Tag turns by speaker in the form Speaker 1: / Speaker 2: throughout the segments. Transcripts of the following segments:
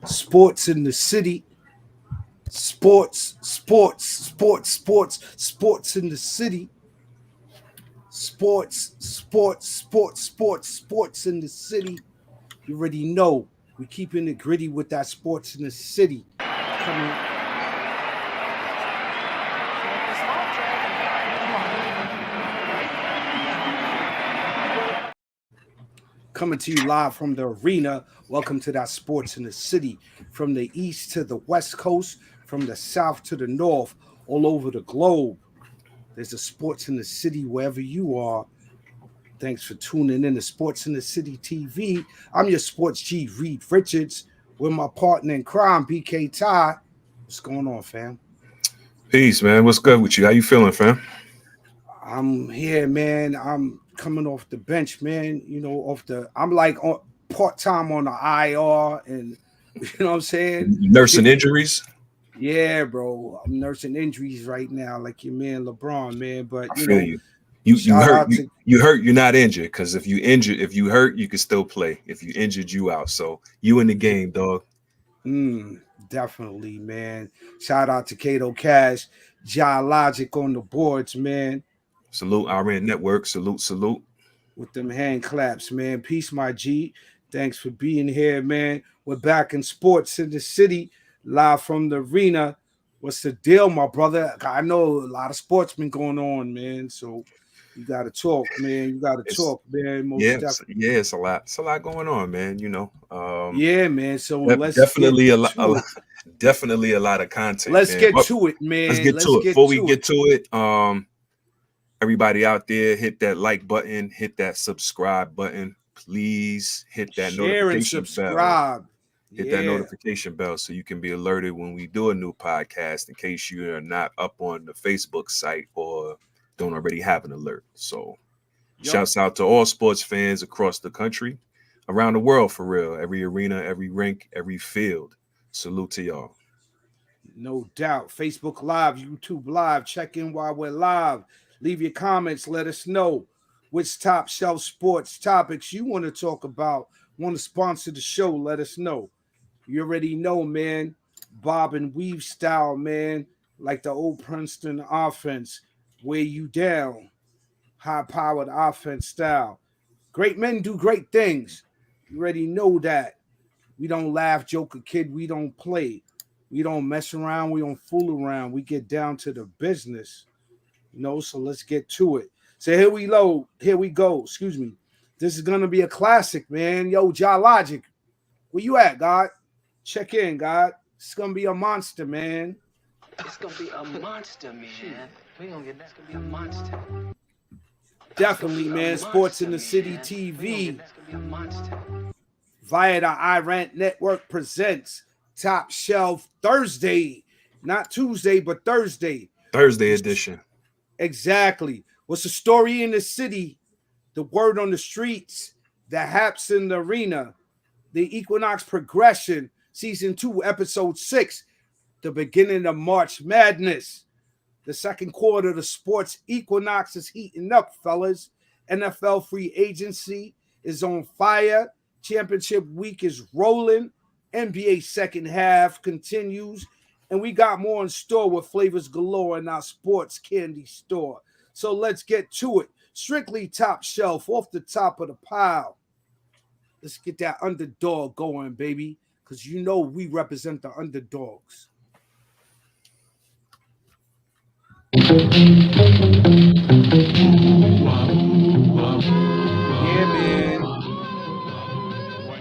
Speaker 1: Sports in the city. Sports in the city. Sports in the city. You already know. We keeping it gritty with that sports in the city. Coming to you live from the arena. Welcome to that sports in the city. From the east to the west coast, from the south to the north, all over the globe. There's a sports in the city wherever you are. Thanks for tuning in to Sports in the City TV. I'm your sports G, Reed Richards, with my partner in crime, BK Ty. What's going on, fam?
Speaker 2: Peace, man. What's good with you? How you feeling, fam?
Speaker 1: I'm here, man. I'm coming off the bench, man. You know, I'm like part-time on the IR, and you know what I'm saying?
Speaker 2: Nursing injuries?
Speaker 1: Yeah, bro. I'm nursing injuries right now, like your man LeBron, man. But
Speaker 2: I feel you. You hurt. You hurt. You're not injured, because if you hurt, you can still play. If you injured, you out. So you in the game, dog.
Speaker 1: Definitely, man. Shout out to Kato Cash, Logic on the boards, man.
Speaker 2: Salute RN Network. Salute.
Speaker 1: With them hand claps, man. Peace, my G. Thanks for being here, man. We're back in sports in the city, live from the arena. What's the deal, my brother? I know a lot of sports been going on, man. So you got to talk, man. You got to talk, man.
Speaker 2: It's a lot. It's a lot going on, man. You know.
Speaker 1: Yeah, man. So
Speaker 2: definitely a lot of content.
Speaker 1: Let's get to it, man.
Speaker 2: Let's get to it. Before we get to it, everybody out there, hit that like button, hit that subscribe button. Please hit that notification bell. Hit that notification bell so you can be alerted when we do a new podcast, in case you are not up on the Facebook site or don't already have an alert. So shouts out to all sports fans across the country, around the world, for real. Every arena, every rink, every field. Salute to y'all.
Speaker 1: No doubt. Facebook Live, YouTube Live. Check in while we're live. Leave your comments. Let us know which top shelf sports topics you want to talk about. Want to sponsor the show? Let us know. You already know, man. Bob and weave style, man. Like the old Princeton offense. Wear you down. High-powered offense style. Great men do great things. You already know that. We don't laugh, joke, or kid. We don't play. We don't mess around. We don't fool around. We get down to the business. You know, so let's get to it. So here we go. Excuse me. This is gonna be a classic, man. Yo, Logic, where you at, God? Check in, God. It's gonna be a monster, man.
Speaker 3: It's gonna be a monster, man. We gonna get that. It's gonna be a monster.
Speaker 1: Definitely, man. Sports in the City TV. Via the iRant Network presents Top Shelf Thursday. Not Tuesday, but Thursday.
Speaker 2: Thursday edition.
Speaker 1: Exactly. What's the story in the city? The word on the streets, the haps in the arena, the Equinox progression, season 2, episode 6, the beginning of March Madness. The second quarter of the sports Equinox is heating up, fellas. NFL free agency is on fire. Championship week is rolling. NBA second half continues. And we got more in store with flavors galore in our sports candy store. So let's get to it. Strictly top shelf, off the top of the pile. Let's get that underdog going, baby, because you know we represent the underdogs. Yeah, man.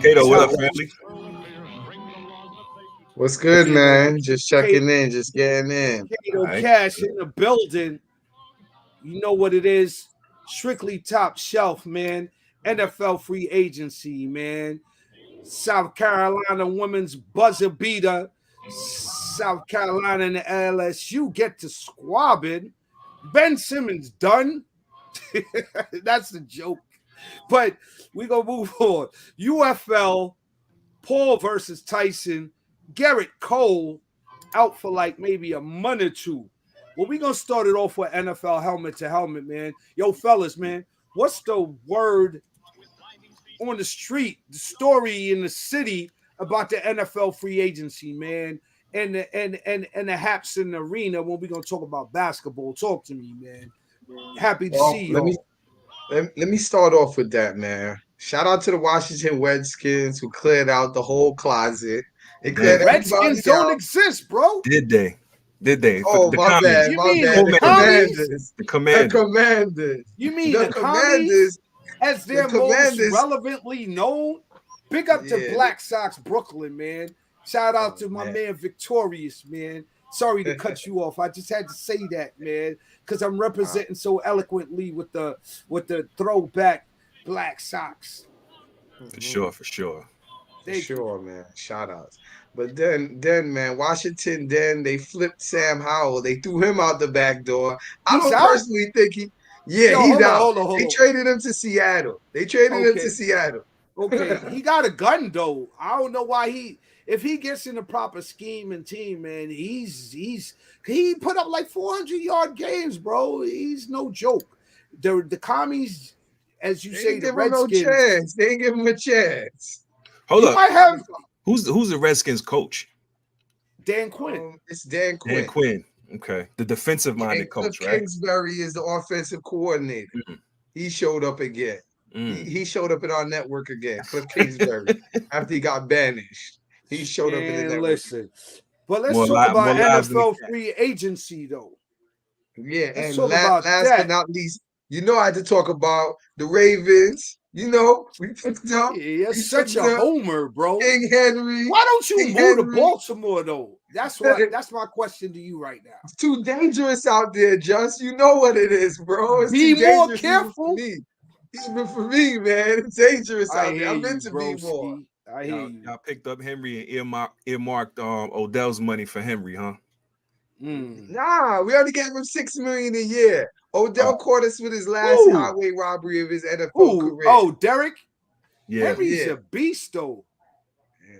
Speaker 2: Kato, what up, family?
Speaker 4: What's good, man? Just checking in, just getting in.
Speaker 1: Kato Cash in the building. You know what it is. Strictly top shelf, man. NFL free agency, man. South Carolina women's buzzer beater. South Carolina and the LSU get to squabbing. Ben Simmons done. That's the joke. But we're going to move on. UFL, Paul versus Tyson. Garrett Cole out for like maybe a month or two. Well, we're going to start it off with NFL helmet to helmet, man. Yo, fellas, man, what's the word on the street, the story in the city about the NFL free agency, man, and the haps in the arena when we're going to talk about basketball? Talk to me, man. Happy to see you.
Speaker 4: Let me start off with that, man. Shout out to the Washington Redskins who cleared out the whole closet.
Speaker 1: Redskins don't exist, bro.
Speaker 2: Did they?
Speaker 4: Oh, my bad.
Speaker 2: The
Speaker 4: Commanders.
Speaker 1: You mean the Commanders, as they're most relevantly known? Big up to Black Sox Brooklyn, man. Shout out to my man Victorious, man. Sorry to cut you off. I just had to say that, man, because I'm representing so eloquently with the throwback Black Sox.
Speaker 2: For sure.
Speaker 4: For sure, man. Shout outs. But then, man, Washington, they flipped Sam Howell. They threw him out the back door. I don't personally think he's out. They traded him to Seattle.
Speaker 1: Okay, he got a gun, though. I don't know why if he gets in the proper scheme and team, man, he put up like 400-yard games, bro. He's no joke. The commies, as you say, the Redskins.
Speaker 4: They ain't give him a chance.
Speaker 2: Hold up.
Speaker 1: Might have
Speaker 2: Who's the Redskins coach?
Speaker 1: Dan Quinn.
Speaker 4: It's Dan Quinn.
Speaker 2: Dan Quinn. Okay. The defensive-minded coach, right?
Speaker 4: Kingsbury is the offensive coordinator. Mm-hmm. He showed up again. He showed up in our network again. Cliff Kingsbury. After he got banished. He showed up in the network.
Speaker 1: Listen. But let's talk about NFL free agency, though.
Speaker 4: Yeah, and last but not least, I had to talk about the Ravens. We picked up.
Speaker 1: Yeah, you're such a homer, bro.
Speaker 4: King Henry.
Speaker 1: Why don't you move to Baltimore, though? That's my question to you right now.
Speaker 4: It's too dangerous out there, Just. You know what it is, bro. It's
Speaker 1: be more careful.
Speaker 4: Even for me, man. It's dangerous out there. I'm meant to be more.
Speaker 1: I hear you.
Speaker 2: Y'all picked up Henry and earmarked Odell's money for Henry, huh?
Speaker 4: Nah, we already gave him $6 million a year. Odell caught us with his last highway robbery of his NFL career.
Speaker 1: Oh, Derek?
Speaker 2: Yeah.
Speaker 1: Henry's a beast, though.
Speaker 4: Yeah.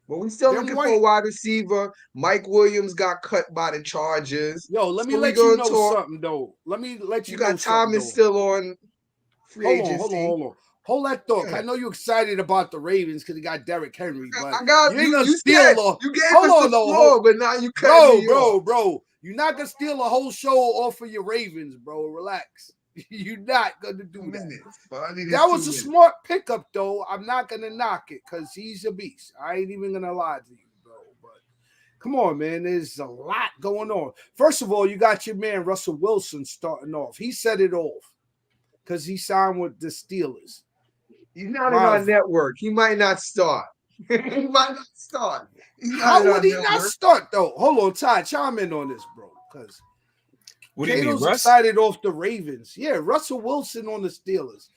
Speaker 4: But we still looking for a wide receiver. Mike Williams got cut by the Chargers.
Speaker 1: Yo, let me let you know something, though. You
Speaker 4: got Thomas still on free agency.
Speaker 1: Hold that thought. Yeah. I know you're excited about the Ravens because he got Derrick Henry, but
Speaker 4: you ain't gonna steal. You gave us the floor, but now you cut me off.
Speaker 1: Bro. You're not gonna steal a whole show off of your Ravens, bro. Relax. You're not gonna do that. That was a smart pickup, though. I'm not gonna knock it because he's a beast. I ain't even gonna lie to you, bro. But come on, man. There's a lot going on. First of all, you got your man Russell Wilson starting off. He set it off because he signed with the Steelers.
Speaker 4: He's not in our network. He might not start.
Speaker 1: How would he not start, though? Hold on, Ty. Chime in on this, bro. Because Kato's excited off the Ravens. Yeah, Russell Wilson on the Steelers.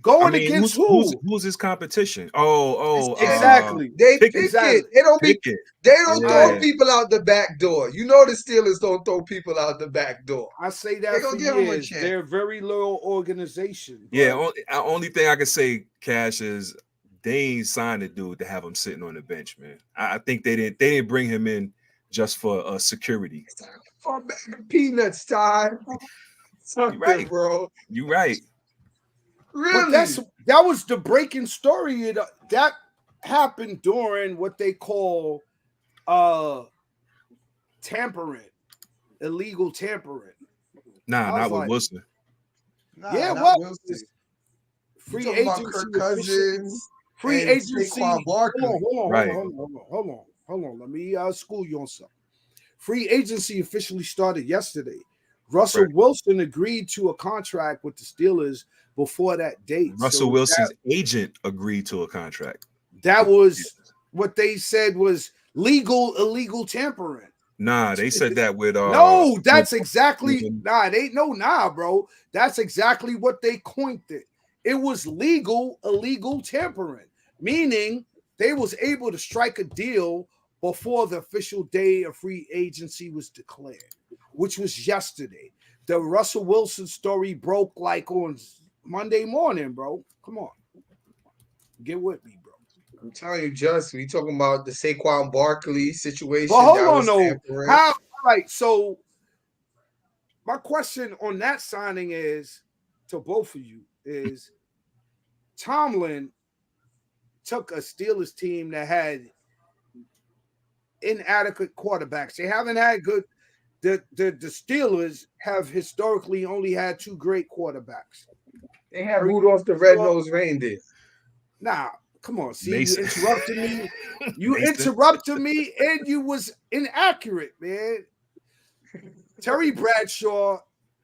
Speaker 1: Against
Speaker 2: who's his competition?
Speaker 1: Exactly.
Speaker 4: They pick it. They don't throw people out the back door. The Steelers don't throw people out the back door.
Speaker 1: I say that for years. They're a very loyal organization.
Speaker 2: Bro. Yeah, only thing I can say, Cash, is they ain't signed a dude to have him sitting on the bench, man. I think they didn't bring him in just for security.
Speaker 4: For a bag of peanuts, Ty.
Speaker 2: You're right,
Speaker 4: bro.
Speaker 2: You're right.
Speaker 4: Really?
Speaker 1: But that was the breaking story. That happened during what they call tampering, illegal tampering.
Speaker 2: Not with Wilson.
Speaker 1: Free agency.
Speaker 4: Kirk Cousins.
Speaker 1: Free agency.
Speaker 4: Hold
Speaker 1: on. Let me school you on something. Free agency officially started yesterday. Russell Wilson agreed to a contract with the Steelers before that date.
Speaker 2: Russell Wilson's agent agreed to a contract.
Speaker 1: That was what they said was illegal tampering.
Speaker 2: Nah, they said that with
Speaker 1: no, that's exactly bro. That's exactly what they coined it. It was illegal tampering, meaning they was able to strike a deal before the official day of free agency was declared, which was yesterday. The Russell Wilson story broke like on Monday morning, bro. Come on. Get with me, bro.
Speaker 4: I'm telling you, just we talking about the Saquon Barkley situation.
Speaker 1: But hold on, though. How? Right. So my question on that signing is to both of you is Tomlin took a Steelers team that had inadequate quarterbacks. They haven't had good. The Steelers have historically only had two great quarterbacks.
Speaker 4: They had Rudolph the Red-Nosed Reindeer.
Speaker 1: Nah, come on. See, Mason. You interrupted me. You interrupted me, and you was inaccurate, man. Terry Bradshaw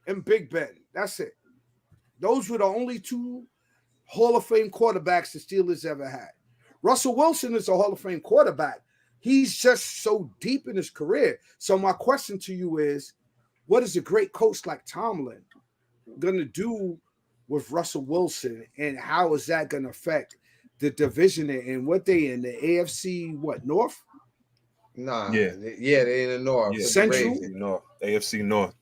Speaker 1: and Big Ben. That's it. Those were the only two Hall of Fame quarterbacks the Steelers ever had. Russell Wilson is a Hall of Fame quarterback. He's just so deep in his career. So my question to you is, what is a great coach like Tomlin going to do with Russell Wilson, and how is that going to affect the division and what they in the AFC, North?
Speaker 4: Nah, they in the North.
Speaker 1: Yeah. Central?
Speaker 2: North. AFC North.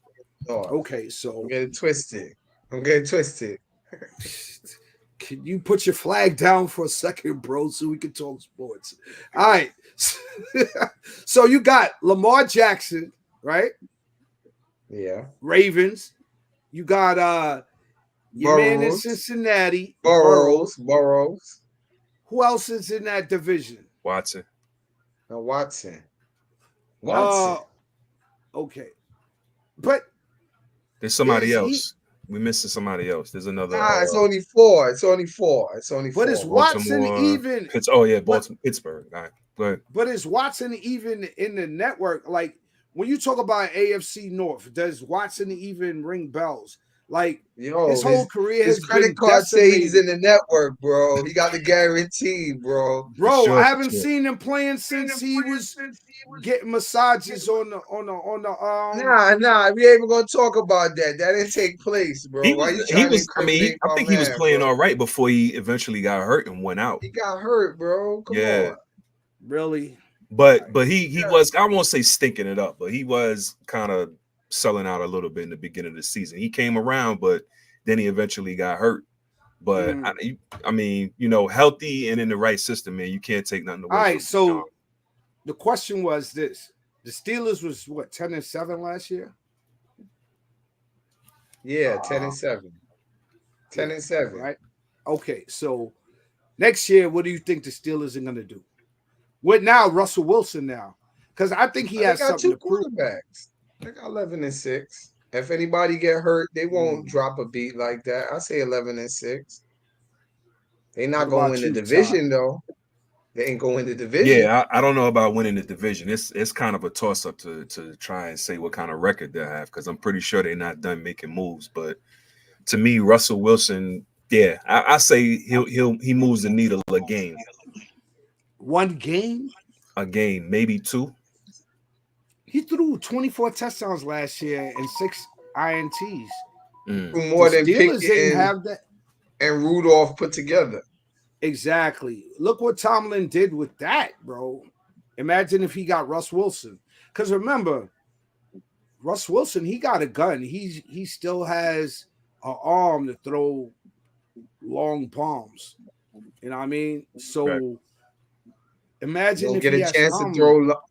Speaker 1: Okay, so
Speaker 4: I'm getting twisted.
Speaker 1: Can you put your flag down for a second, bro, so we can talk sports? All right. So you got Lamar Jackson, right?
Speaker 4: Yeah.
Speaker 1: Ravens. You got your man in Cincinnati.
Speaker 4: Burrows.
Speaker 1: Who else is in that division?
Speaker 2: Watson.
Speaker 4: Watson.
Speaker 1: Okay. But
Speaker 2: there's somebody else. We're missing somebody else. There's another.
Speaker 4: It's only four.
Speaker 1: But is Watson even?
Speaker 2: Baltimore, Pittsburgh. All right, go ahead.
Speaker 1: But is Watson even in the network? Like when you talk about AFC North, does Watson even ring bells? Like his whole career,
Speaker 4: his credit card say he's in the network, bro. He got the guarantee, bro.
Speaker 1: Bro, I haven't seen him playing since he was getting massages on the.
Speaker 4: Nah. We ain't even gonna talk about that. That didn't take place, bro.
Speaker 2: I think he was playing all right before he eventually got hurt and went out.
Speaker 4: He got hurt, bro. Come on.
Speaker 1: Really?
Speaker 2: But he was, I won't say stinking it up, but he was kind of selling out a little bit in the beginning of the season. He came around, but then he eventually got hurt. But I mean, healthy and in the right system, man, you can't take nothing away.
Speaker 1: All right, so the question was this: the Steelers was 10-7 last year?
Speaker 4: Yeah, 10-7. 10-7.
Speaker 1: Right. Okay, so next year, what do you think the Steelers are gonna do? With now Russell Wilson now, because I think he has something to prove.
Speaker 4: Quarterbacks. They got 11-6. If anybody get hurt, they won't drop a beat like that. I say 11-6. They not going to win the division though. They ain't going to the division.
Speaker 2: Yeah, I don't know about winning the division. It's kind of a toss up to try and say what kind of record they have, because I'm pretty sure they're not done making moves. But to me, Russell Wilson, I say he moves the needle a game.
Speaker 1: One game?
Speaker 2: A game, maybe two.
Speaker 1: He threw 24 touchdowns last year and 6 INTs.
Speaker 4: More than Pickett and Rudolph put together.
Speaker 1: Exactly. Look what Tomlin did with that, bro. Imagine if he got Russ Wilson. Because remember, Russ Wilson, he got a gun. He still has an arm to throw long bombs. You know what I mean? So imagine if
Speaker 4: get
Speaker 1: he
Speaker 4: a
Speaker 1: has
Speaker 4: chance
Speaker 1: Tomlin.
Speaker 4: to throw.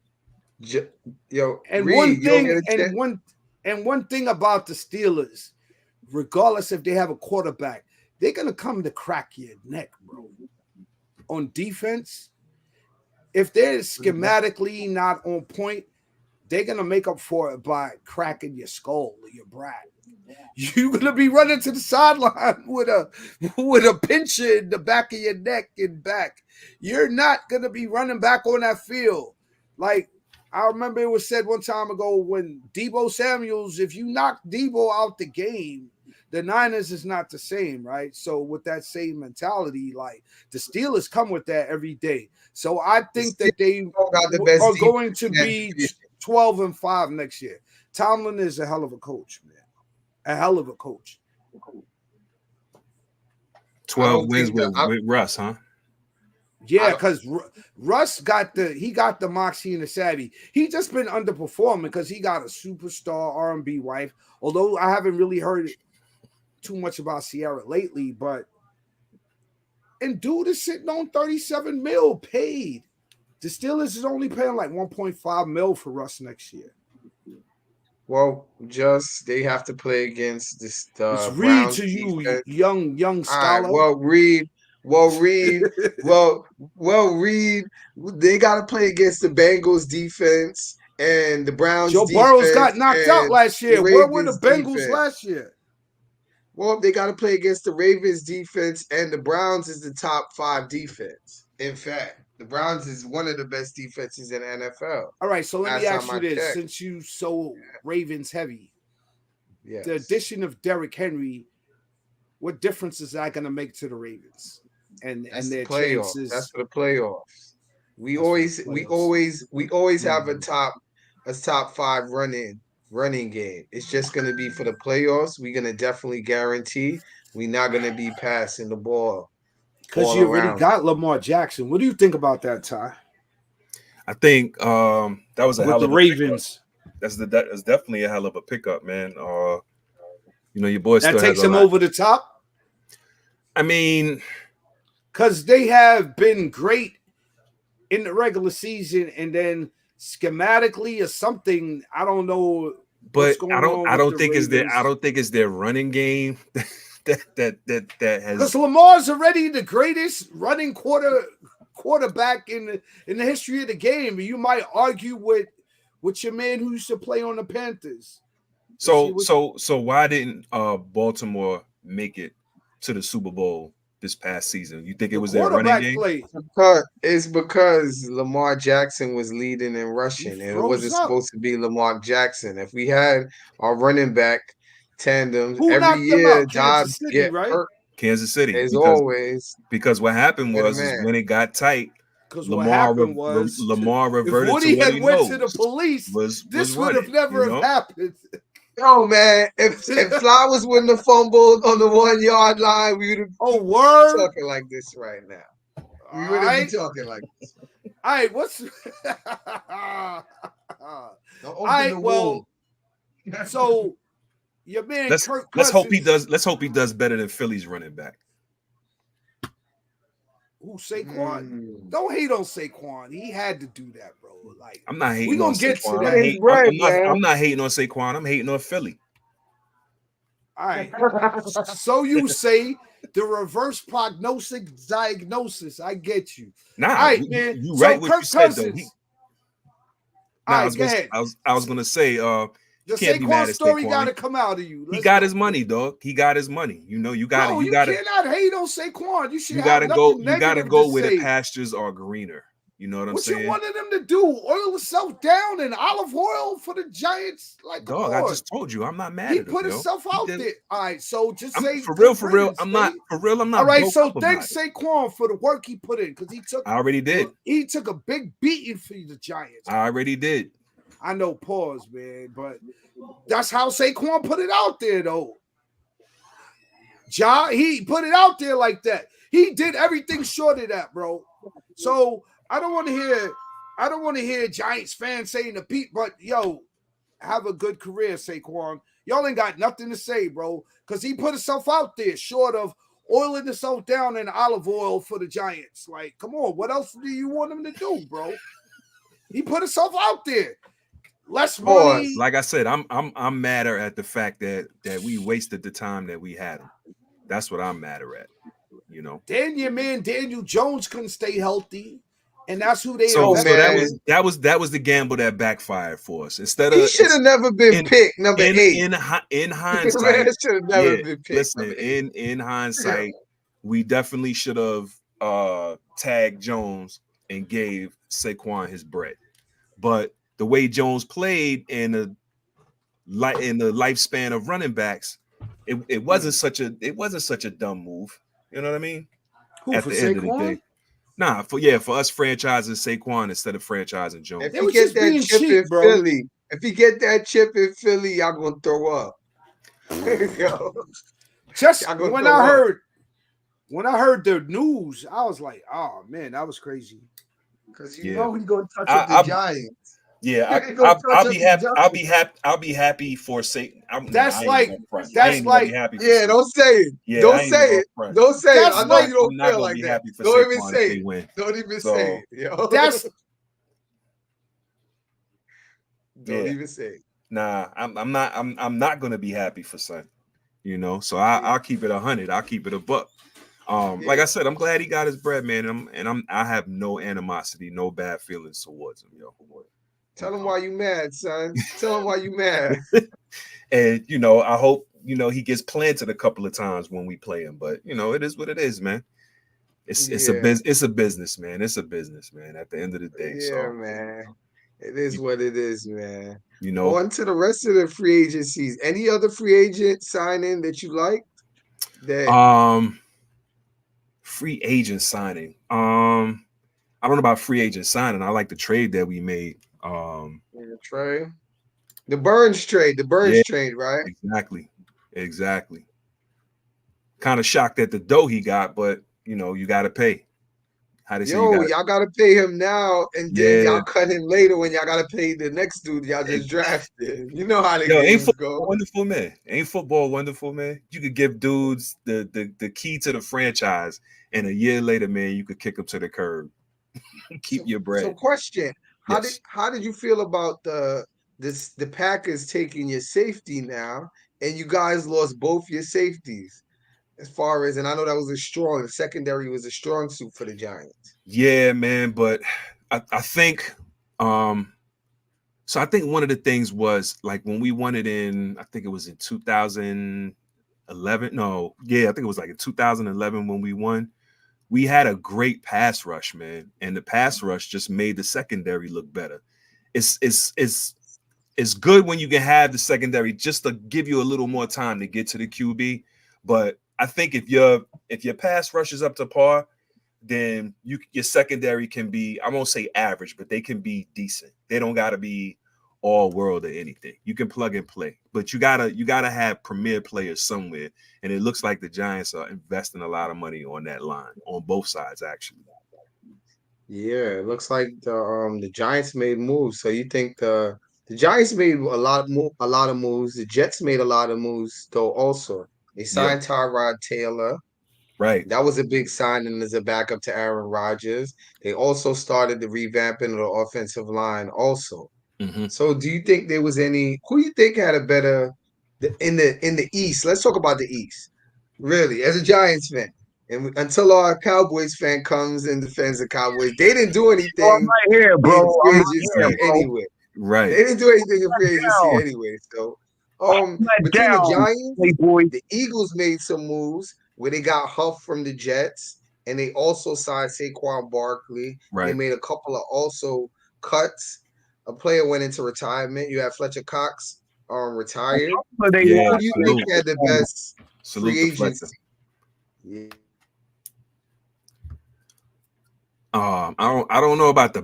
Speaker 1: One thing about the Steelers, regardless if they have a quarterback, they're gonna come to crack your neck, bro. On defense, if they're schematically not on point, they're gonna make up for it by cracking your skull or your brat. You're gonna be running to the sideline with a pincher in the back of your neck and back. You're not gonna be running back on that field. Like I remember it was said one time ago when Deebo Samuels, if you knock Deebo out the game, the Niners is not the same, right? So with that same mentality, like the Steelers come with that every day. So I think that they are going to be 12-5 next year. Tomlin is a hell of a coach, man. A hell of a coach.
Speaker 2: 12 wins with Russ, huh?
Speaker 1: Yeah, because Russ got the moxie and the savvy. He just been underperforming because he got a superstar R&B wife. Although I haven't really heard too much about Sierra lately, and dude is sitting on 37 mil paid. The Steelers is only paying like 1.5 mil for Russ next year.
Speaker 4: Well, they have to play against this.
Speaker 1: It's Reed to you, young scholar.
Speaker 4: Right, Reed. They got to play against the Bengals defense and the Browns.
Speaker 1: Joe Burrows got knocked out last year. Where were the Bengals last year?
Speaker 4: Well, they got to play against the Ravens defense, and the Browns is the top 5 defense. In fact, the Browns is one of the best defenses in the NFL.
Speaker 1: All right, so let me ask you this: since you so Ravens heavy, the addition of Derrick Henry, what difference is that going to make to the Ravens and their chances?
Speaker 4: That's for the playoffs. We always have a top 5 running game. It's just going to be for the playoffs. We're going to definitely guarantee we're not going to be passing the ball.
Speaker 1: Because you already got Lamar Jackson. What do you think about that, Ty?
Speaker 2: I think that was a hell of a
Speaker 1: Ravens.
Speaker 2: That's definitely a hell of a pickup, man. Your boy
Speaker 1: that takes him over the top.
Speaker 2: I mean,
Speaker 1: because they have been great in the regular season, and then schematically or something, I don't know.
Speaker 2: But I don't think it's their running game. that has,
Speaker 1: because Lamar's already the greatest running quarterback in the history of the game. You might argue with your man who used to play on the Panthers.
Speaker 2: So why didn't Baltimore make it to the Super Bowl this past season? You think it was their running game?
Speaker 4: It's because Lamar Jackson was leading in rushing, and it wasn't supposed to be Lamar Jackson. If we had our running back tandems every year, Dobbs get hurt.
Speaker 2: Kansas City,
Speaker 4: always.
Speaker 2: Because what happened was when it got tight, Lamar reverted
Speaker 1: if Woody
Speaker 2: to what he
Speaker 1: went to the police. This would have never happened.
Speaker 4: No, man. If Flowers wouldn't have fumbled on the 1 yard line, we would have
Speaker 1: been
Speaker 4: talking like this right now. We would have been talking like this.
Speaker 1: All right, what's all right? Well, so your man Kirk Cousins.
Speaker 2: Let's hope he does better than Philly's running back.
Speaker 1: Who, Saquon? Don't hate on Saquon. He had to do that, bro. Like,
Speaker 2: I'm not hating.
Speaker 1: We gonna
Speaker 2: on
Speaker 1: get
Speaker 2: Saquon.
Speaker 1: to that.
Speaker 2: I'm not hating on Saquon. I'm hating on Philly.
Speaker 1: All right. So you say the reverse prognostic diagnosis. I get you.
Speaker 2: Nah,
Speaker 1: all right, man.
Speaker 2: You right
Speaker 1: so
Speaker 2: what
Speaker 1: Kirk
Speaker 2: you said
Speaker 1: Cousins.
Speaker 2: though. I was gonna say.
Speaker 1: The Saquon story got to come out of you.
Speaker 2: He got his money, dog. He got his money. You got to.
Speaker 1: You cannot hate on Saquon.
Speaker 2: You got to go. You got to go where the pastures are greener. You know what I'm saying?
Speaker 1: What you wanted them to do? Oil himself down in olive oil for the Giants? Like,
Speaker 2: dog, I just told you, I'm not mad.
Speaker 1: He put himself out there. All right, so just say
Speaker 2: for real. I'm not. All
Speaker 1: right, so thanks Saquon for the work he put in because he took.
Speaker 2: I already did.
Speaker 1: He took a big beating for the Giants.
Speaker 2: I already did.
Speaker 1: I know, pause, man, but that's how Saquon put it out there, though. He put it out there like that. He did everything short of that, bro. So I don't want to hear Giants fans saying to Pete, but yo, have a good career, Saquon. Y'all ain't got nothing to say, bro, because he put himself out there short of oiling himself down in olive oil for the Giants. Like, come on, what else do you want him to do, bro? He put himself out there. Less money.
Speaker 2: Like I said, I'm madder at the fact that we wasted the time that we had him. That's what I'm madder at. You know.
Speaker 1: Then your man Daniel Jones couldn't stay healthy, And that's who they.
Speaker 2: So that was the gamble that backfired for us. Instead of
Speaker 4: he should have never been picked number 8.
Speaker 2: In hindsight,
Speaker 4: should have never been picked.
Speaker 2: Listen, in hindsight, we definitely should have tagged Jones and gave Saquon his bread. But the way Jones played in the lifespan of running backs, it wasn't such a dumb move. You know what I mean?
Speaker 1: At the end of the day.
Speaker 2: Nah, for us franchising Saquon instead of franchising Jones.
Speaker 4: If he get that chip in Philly, y'all gonna throw up.
Speaker 1: Just when I heard the news, I was like, oh man, that was crazy.
Speaker 4: Because you know he's gonna touch up the Giants.
Speaker 2: Yeah, I'll be happy for Satan.
Speaker 4: Don't say it. Don't say it. I know you don't feel like that. Don't even say it. Don't even say it. Don't even say it.
Speaker 2: Nah, I'm not gonna be happy for Son. You know, so I'll keep it 100. I'll keep it a buck. Like I said, I'm glad he got his bread, man. I have no animosity, no bad feelings towards him, yo.
Speaker 4: Tell him why you mad, son. Tell him why you mad.
Speaker 2: And I hope he gets planted a couple of times when we play him. But it is what it is, man. It's a business, man. It's a business, man. At the end of the day,
Speaker 4: man. It is what it is, man.
Speaker 2: On
Speaker 4: to the rest of the free agencies. Any other free agent signing that you like?
Speaker 2: Free agent signing. I don't know about free agent signing. I like the trade that we made.
Speaker 4: The Burns trade, right?
Speaker 2: Exactly. Kind of shocked at the dough he got, but you got to pay. How they say
Speaker 4: y'all got to pay him now, and then y'all cut him later when y'all got to pay the next dude y'all just drafted. You know how the games go.
Speaker 2: Wonderful, man. Ain't football wonderful, man? You could give dudes the key to the franchise, and a year later, man, you could kick them to the curb. Keep your bread.
Speaker 4: So, question. How did you feel about the Packers taking your safety now, and you guys lost both your safeties? As far as, and I know that was the secondary was a strong suit for the Giants.
Speaker 2: Yeah, man, but I think so I think one of the things was like when we won it I think it was in 2011. No, yeah, I think it was like in 2011 when we won. We had a great pass rush, man, and the pass rush just made the secondary look better. It's good when you can have the secondary just to give you a little more time to get to the QB. But I think if your pass rush is up to par, then your secondary can be, I won't say average, but they can be decent. They don't got to be all world or anything. You can plug and play, but you gotta have premier players somewhere. And it looks like the Giants are investing a lot of money on that line on both sides, actually.
Speaker 4: Yeah, it looks like the Giants made moves. So you think the Giants made a lot of moves. The Jets made a lot of moves though. Also, they signed Tyrod Taylor.
Speaker 2: Right.
Speaker 4: That was a big signing as a backup to Aaron Rodgers. They also started the revamping of the offensive line also.
Speaker 2: Mm-hmm.
Speaker 4: So do you think there was who you think had a better in the East? Let's talk about the East. Really, as a Giants fan. And until our Cowboys fan comes and defends the Cowboys, they didn't do anything.
Speaker 5: I'm right here, bro.
Speaker 4: Anyway.
Speaker 2: Right.
Speaker 4: They didn't do anything in free agency anyway. So between the Giants, the Eagles made some moves where they got Huff from the Jets, and they also signed Saquon Barkley.
Speaker 2: Right.
Speaker 4: They made a couple of also cuts. A player went into retirement. You have Fletcher Cox retired. Who do you think had the best free agency? Yeah.
Speaker 2: I don't know about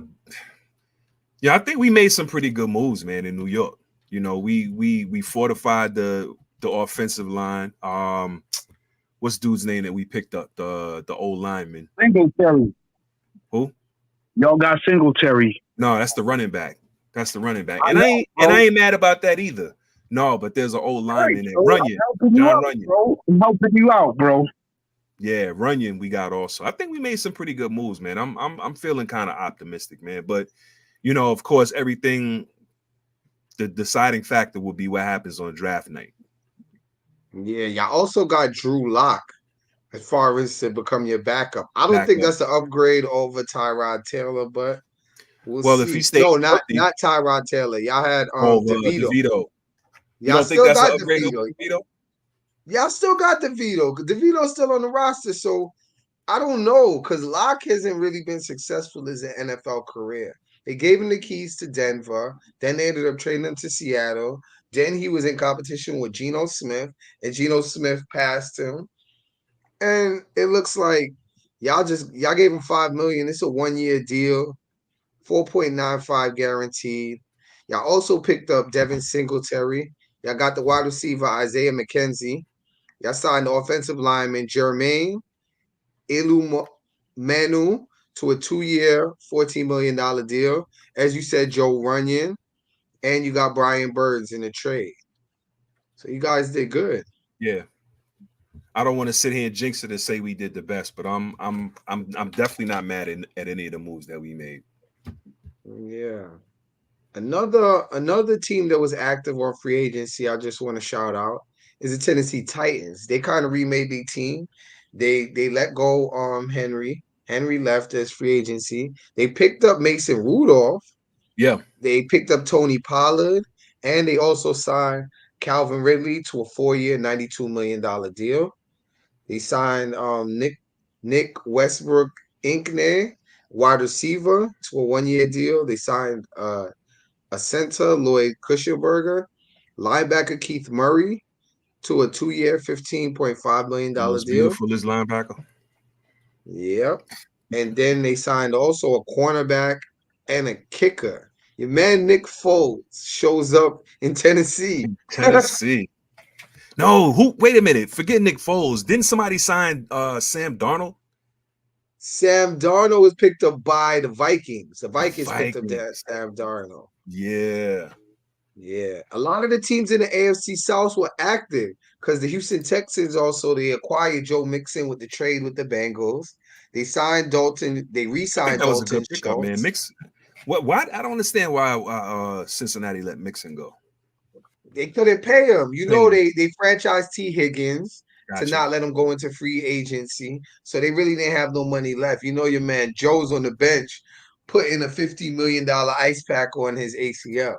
Speaker 2: I think we made some pretty good moves, man, in New York. We fortified the offensive line. What's dude's name that we picked up? The old lineman.
Speaker 5: Singletary.
Speaker 2: Who?
Speaker 5: Y'all got Singletary.
Speaker 2: No, that's the running back. And I ain't mad about that either. No, but there's an old lineman there. Runyon. John Runyon.
Speaker 5: Bro. I'm helping you out, bro.
Speaker 2: Yeah, Runyon we got also. I think we made some pretty good moves, man. I'm feeling kind of optimistic, man. But of course, everything, the deciding factor will be what happens on draft night.
Speaker 4: Yeah, y'all also got Drew Lock as far as to become your backup. I don't think that's an upgrade over Tyrod Taylor, but we'll see.
Speaker 2: If he stays healthy,
Speaker 4: not Tyrod Taylor. Y'all had DeVito.
Speaker 2: You don't think that's an upgrade over DeVito?
Speaker 4: Y'all still got DeVito. DeVito's still on the roster, so I don't know, because Locke hasn't really been successful as an NFL career. They gave him the keys to Denver. Then they ended up trading him to Seattle. Then he was in competition with Geno Smith, and Geno Smith passed him. And it looks like y'all gave him $5 million. It's a 1-year deal, 4.95 guaranteed. Y'all also picked up Devin Singletary. Y'all got the wide receiver Isaiah McKenzie. Y'all signed the offensive lineman Jermaine Manu to a 2-year, $14 million deal. As you said, Joe Runyon, and you got Brian Burns in the trade. So you guys did good.
Speaker 2: Yeah. I don't want to sit here and jinx it and say we did the best, but I'm definitely not mad at any of the moves that we made.
Speaker 4: Yeah. Another team that was active on free agency, I just want to shout out, is the Tennessee Titans. They kind of remade their team. They let go Henry. Henry left as free agency. They picked up Mason Rudolph.
Speaker 2: Yeah.
Speaker 4: They picked up Tony Pollard, and they also signed Calvin Ridley to a 4-year, $92 million deal. They signed Nick Westbrook Inkney, wide receiver, to a 1-year deal. They signed a center, Lloyd Kuschelberger, linebacker Keith Murray to a 2-year, $15.5 million deal.
Speaker 2: Beautiful as linebacker.
Speaker 4: Yep. And then they signed also a cornerback and a kicker. Your man Nick Foles shows up in Tennessee.
Speaker 2: No, wait a minute. Forget Nick Foles. Didn't somebody sign Sam Darnold?
Speaker 4: Sam Darnold was picked up by the Vikings. The Vikings picked up that Sam Darnold.
Speaker 2: Yeah.
Speaker 4: Yeah. A lot of the teams in the AFC South were active because the Houston Texans also, they acquired Joe Mixon with the trade with the Bengals. They signed Dalton. They re-signed Dalton.
Speaker 2: That was a good pickup, man. Mixon. Why? I don't understand why Cincinnati let Mixon go.
Speaker 4: They couldn't pay him. You know, they franchised T. Higgins to not let him go into free agency. So they really didn't have no money left. You know, your man Joe's on the bench putting a $50 million ice pack on his ACL.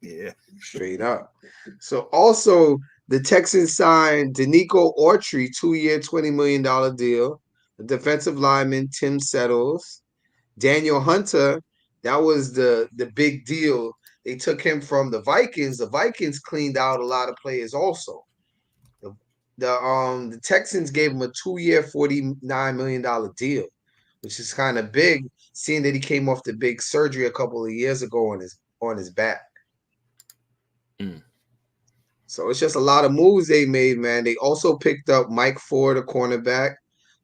Speaker 2: Yeah.
Speaker 4: Straight up. So also the Texans signed Danico Autry, 2-year, $20 million deal. The defensive lineman Tim Settles. Daniel Hunter, that was the big deal. They took him from the Vikings. The Vikings cleaned out a lot of players also. The Texans gave him a 2-year, $49 million deal, which is kind of big, seeing that he came off the big surgery a couple of years ago on his back. So it's just a lot of moves they made, man. They also picked up Mike Ford, a cornerback,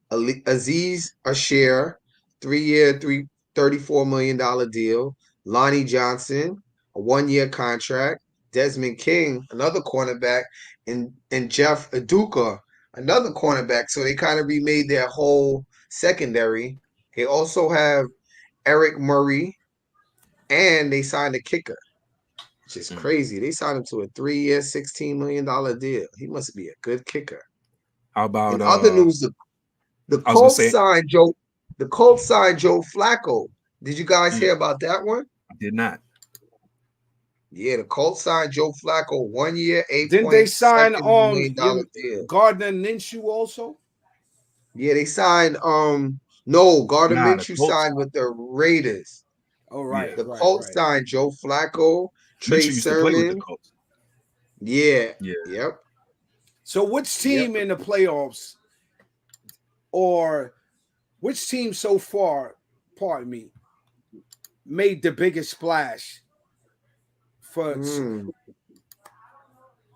Speaker 4: Aziz Ashir, 3-year, $34 million deal, Lonnie Johnson, a 1-year contract, Desmond King, another cornerback, and Jeff Aduka, another cornerback. So they kind of remade their whole secondary. They also have Eric Murray, and they signed a kicker, which is crazy. They signed him to a 3-year, $16 million deal. He must be a good kicker.
Speaker 2: How about
Speaker 4: other news? The Colts signed Joe. The Colts signed Joe Flacco. Did you guys hear about that one?
Speaker 2: I did not.
Speaker 4: Yeah, the Colts signed Joe Flacco 1 year, $8.7
Speaker 1: Didn't they sign
Speaker 4: deal.
Speaker 1: Gardner Minshew also?
Speaker 4: Yeah, they signed no, Gardner Minshew signed with the Raiders.
Speaker 1: Oh, right.
Speaker 4: The Colts signed Joe Flacco, Trey Sermon. Yeah. Yep.
Speaker 1: So which team in the playoffs, or which team so far, pardon me, made the biggest splash?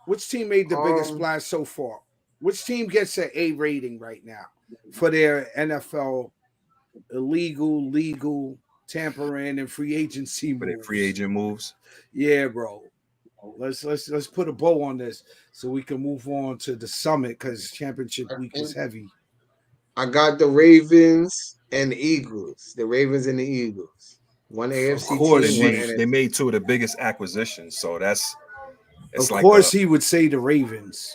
Speaker 1: Which team made the biggest splash so far? Which team gets an A rating right now for their NFL illegal, legal, tampering, and free agency moves?
Speaker 2: For their free agent moves?
Speaker 1: Yeah, bro. Let's put a bow on this so we can move on to the summit, because championship week is heavy.
Speaker 4: I got the Ravens and the Eagles. The Ravens and the Eagles. One AFC team.
Speaker 2: They made 2 of the biggest acquisitions, so that's.
Speaker 1: Of course, he would say the Ravens.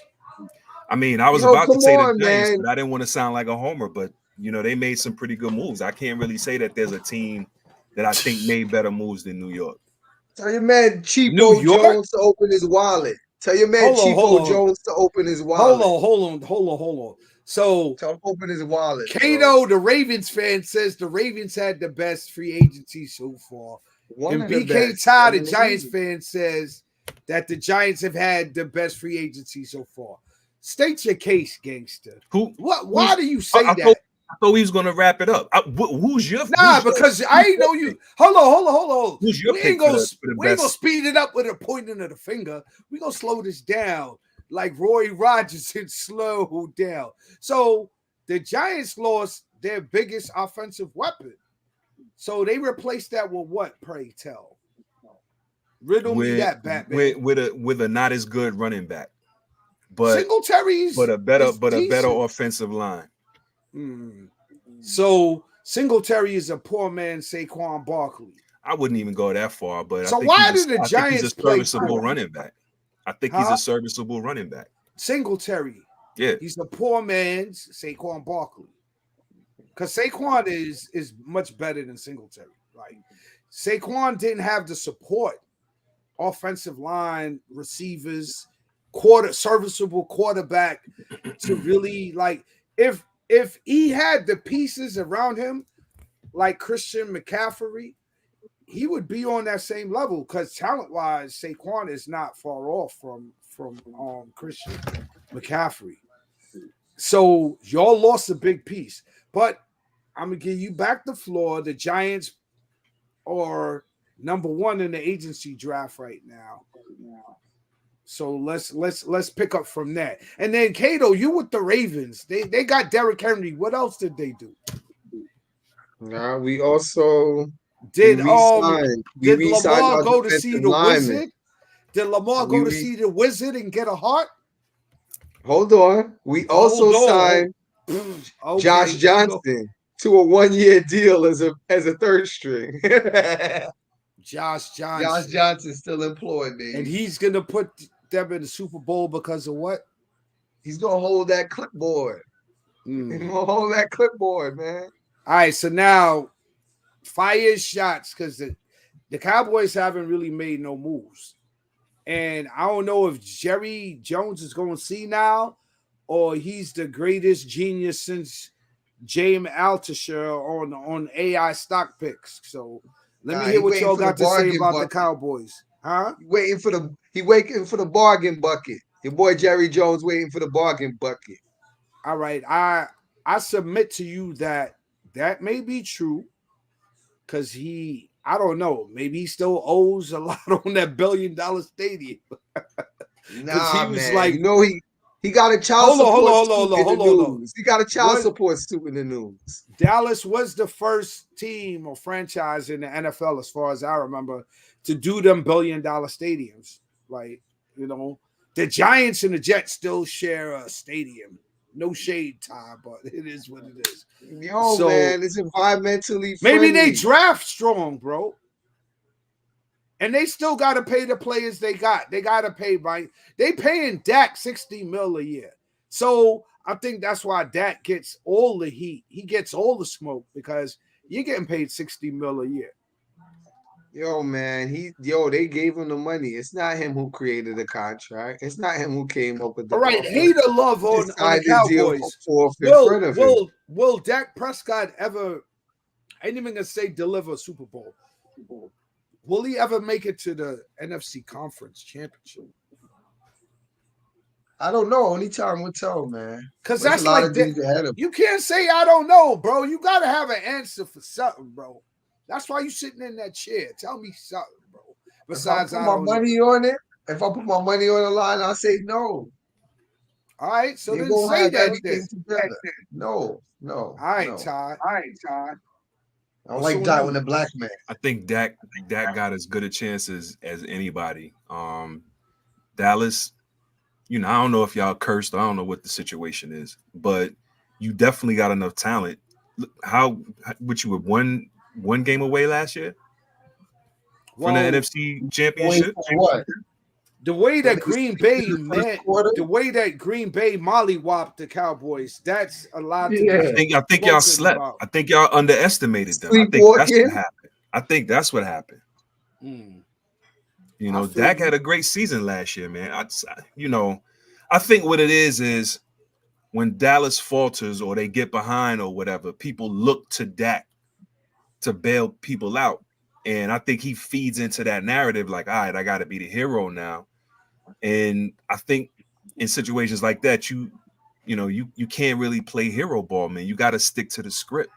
Speaker 2: I mean, I was about to say the Giants, but I didn't want to sound like a homer. But they made some pretty good moves. I can't really say that there's a team that I think made better moves than New York.
Speaker 4: Tell your man Cheapo Jones to open his wallet. Tell your man Cheapo Jones to open his wallet.
Speaker 1: Hold on. So
Speaker 4: tell him open his wallet.
Speaker 1: Kato, the Ravens fan, says the Ravens had the best free agency so far. And BK Ty, the Giants fan, says that the Giants have had the best free agency so far. State your case, gangster. Why do you say that?
Speaker 2: I thought he was going to wrap it up. Who's your?
Speaker 1: Because I ain't know you. Hold on.
Speaker 2: Who's your pick?
Speaker 1: We ain't gonna speed it up with a pointing of the finger. We gonna slow this down like Roy Rogers and slow down. So the Giants lost their biggest offensive weapon. So they replaced that with what? Pray tell. Riddle me that, Batman.
Speaker 2: With a not as good running back, but
Speaker 1: Singletary's
Speaker 2: a better offensive line.
Speaker 1: So Singletary is a poor man Saquon Barkley.
Speaker 2: I wouldn't even go that far, but
Speaker 1: so why did the Giants
Speaker 2: he's a serviceable running back? I think he's a serviceable running back.
Speaker 1: Singletary.
Speaker 2: Yeah.
Speaker 1: He's a poor man's Saquon Barkley. Because Saquon is much better than Singletary. Like Saquon didn't have the support, offensive line, receivers, serviceable quarterback to really like if he had the pieces around him, like Christian McCaffrey, he would be on that same level because talent-wise, Saquon is not far off from Christian McCaffrey. So y'all lost a big piece. But I'm gonna give you back the floor. The Giants are number one in the agency draft right now. So let's pick up from that. And then Kato, you with the Ravens. They got Derrick Henry. What else did they do?
Speaker 4: We also
Speaker 1: did Lamar go to see the Wizard? Did Lamar go to see the Wizard and get a heart?
Speaker 4: Hold on. We also signed Josh Johnson to a 1-year deal as a third string.
Speaker 1: Josh Johnson.
Speaker 4: Josh Johnson's still employed, baby.
Speaker 1: And he's going to put them in the Super Bowl because of what?
Speaker 4: He's going to hold that clipboard. He's going to hold that clipboard, man.
Speaker 1: All right, so now fire shots because the Cowboys haven't really made no moves. And I don't know if Jerry Jones is going to see now or he's the greatest genius since James Altucher on AI stock picks. So let me hear what y'all got to say about the Cowboys. Huh?
Speaker 4: He waiting for the bargain bucket. Your boy Jerry Jones waiting for the bargain bucket.
Speaker 1: All right. I submit to you that may be true because I don't know. Maybe he still owes a lot on that $1 billion stadium.
Speaker 4: Nah, he was man. Like, he got a child support suit in the news. He got a child support suit in the news.
Speaker 1: Dallas was the first team or franchise in the NFL, as far as I remember, to do them $1 billion stadiums. Like, the Giants and the Jets still share a stadium. No shade, Ty, but it is what it is.
Speaker 4: Man, it's environmentally friendly.
Speaker 1: Maybe they draft strong, bro. And they still got to pay the players they got. They got to pay, right? They paying Dak $60 million a year. So I think that's why Dak gets all the heat. He gets all the smoke because you're getting paid $60 million a year.
Speaker 4: Man, they gave him the money. It's not him who created the contract. It's not him who came up with the.
Speaker 1: All right, hater love on the Cowboys. Will Dak Prescott ever? I ain't even gonna say deliver a Super Bowl. Will he ever make it to the NFC Conference Championship?
Speaker 4: I don't know. Only time will tell, man.
Speaker 1: Because that's like you can't say I don't know, bro. You gotta have an answer for something, bro. That's why you sitting in that chair. Tell me something, bro. Besides,
Speaker 4: if I put my money on it, if I put my money on the line, I'll say no.
Speaker 1: All right, so then say that.
Speaker 4: No.
Speaker 1: All right, Todd.
Speaker 4: I don't like that when the black man.
Speaker 2: I think Dak got as good a chance as anybody. Dallas, I don't know if y'all cursed. I don't know what the situation is, but you definitely got enough talent. What you were one game away last year from the NFC Championship?
Speaker 4: What?
Speaker 1: The way that Green Bay, man, the way that Green Bay mollywopped the Cowboys, that's a lot to
Speaker 2: I think y'all slept.
Speaker 1: About.
Speaker 2: I think y'all underestimated them. I think that's what happened. I think that's what happened. You know, Dak had a great season last year, man. I think what it is when Dallas falters or they get behind or whatever, people look to Dak to bail people out. And I think he feeds into that narrative like, all right, I got to be the hero now. And I think in situations like that, you can't really play hero ball, man. You got to stick to the script.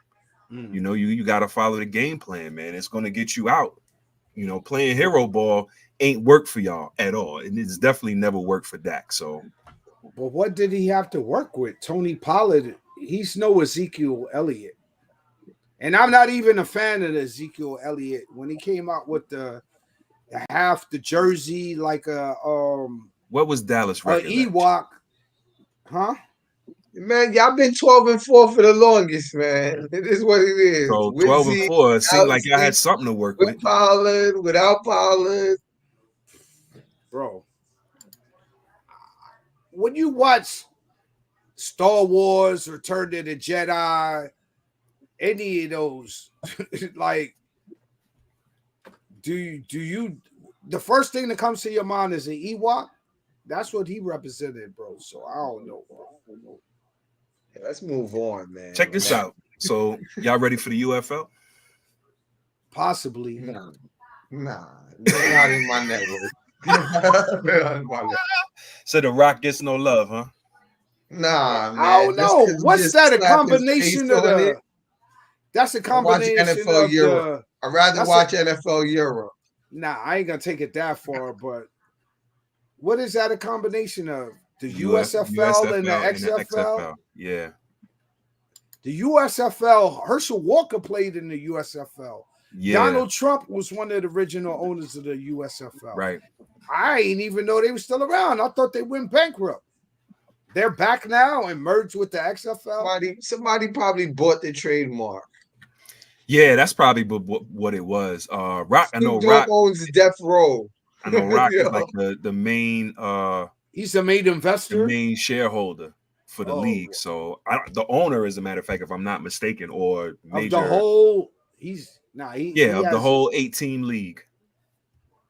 Speaker 2: You know, you got to follow the game plan, man. It's going to get you out. You know, playing hero ball ain't work for y'all at all. And it's definitely never worked for Dak. So,
Speaker 1: but what did he have to work with? Tony Pollard, he's no Ezekiel Elliott. And I'm not even a fan of Ezekiel Elliott. When he came out with the half the jersey, like
Speaker 2: what was Dallas record?
Speaker 1: Ewok, huh?
Speaker 4: Man, y'all been 12-4 for the longest, man. It is what it is.
Speaker 2: So 12-4, it seemed like y'all had something to work with.
Speaker 4: Pollard, without Pollard.
Speaker 1: Bro, when you watch Star Wars, Return of the Jedi, any of those, like, do you the first thing that comes to your mind is an Ewok? That's what he represented, bro. So I don't know, bro.
Speaker 4: Let's move on, man.
Speaker 2: Check this out. So y'all ready for the UFL?
Speaker 1: Possibly.
Speaker 4: Nah. They're not in my network.
Speaker 2: So The Rock gets no love, huh?
Speaker 4: Nah, man.
Speaker 1: I don't know. What's that? A combination of the? That's a combination
Speaker 4: NFL
Speaker 1: of
Speaker 4: Europe. I'd rather watch NFL Europe.
Speaker 1: Nah, I ain't gonna take it that far, but what is that a combination of? The USFL and the XFL?
Speaker 2: Yeah.
Speaker 1: The USFL, Herschel Walker played in the USFL. Yeah. Donald Trump was one of the original owners of the USFL.
Speaker 2: Right.
Speaker 1: I didn't even know they were still around. I thought they went bankrupt. They're back now and merged with the XFL.
Speaker 4: Somebody probably bought the trademark.
Speaker 2: Yeah, that's probably what it was. Rock, I know Rock
Speaker 4: owns Death Row.
Speaker 2: I know Rock is like the main
Speaker 1: he's the main investor,
Speaker 2: the main shareholder for the league. So the owner, as a matter of fact, if I'm not mistaken, or major
Speaker 1: of the whole
Speaker 2: the whole 8-team league.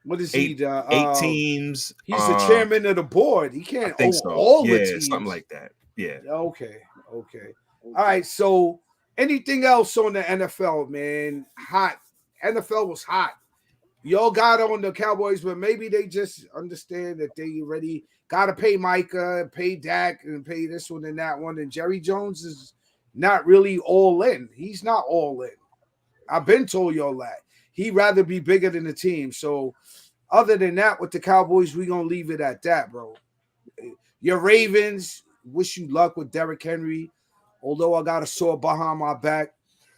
Speaker 1: What is he?
Speaker 2: 8 teams.
Speaker 1: He's the chairman of the board. He can't own all the teams.
Speaker 2: Something like that. Yeah.
Speaker 1: Okay. All right. So anything else on the NFL, man? Hot. NFL was hot. Y'all got on the Cowboys, but maybe they just understand that they already got to pay Micah, pay Dak, and pay this one and that one. And Jerry Jones is not really all in. He's not all in. I've been told y'all that. He'd rather be bigger than the team. So other than that, with the Cowboys, we're going to leave it at that, bro. Your Ravens, wish you luck with Derrick Henry, although I got a sword behind my back.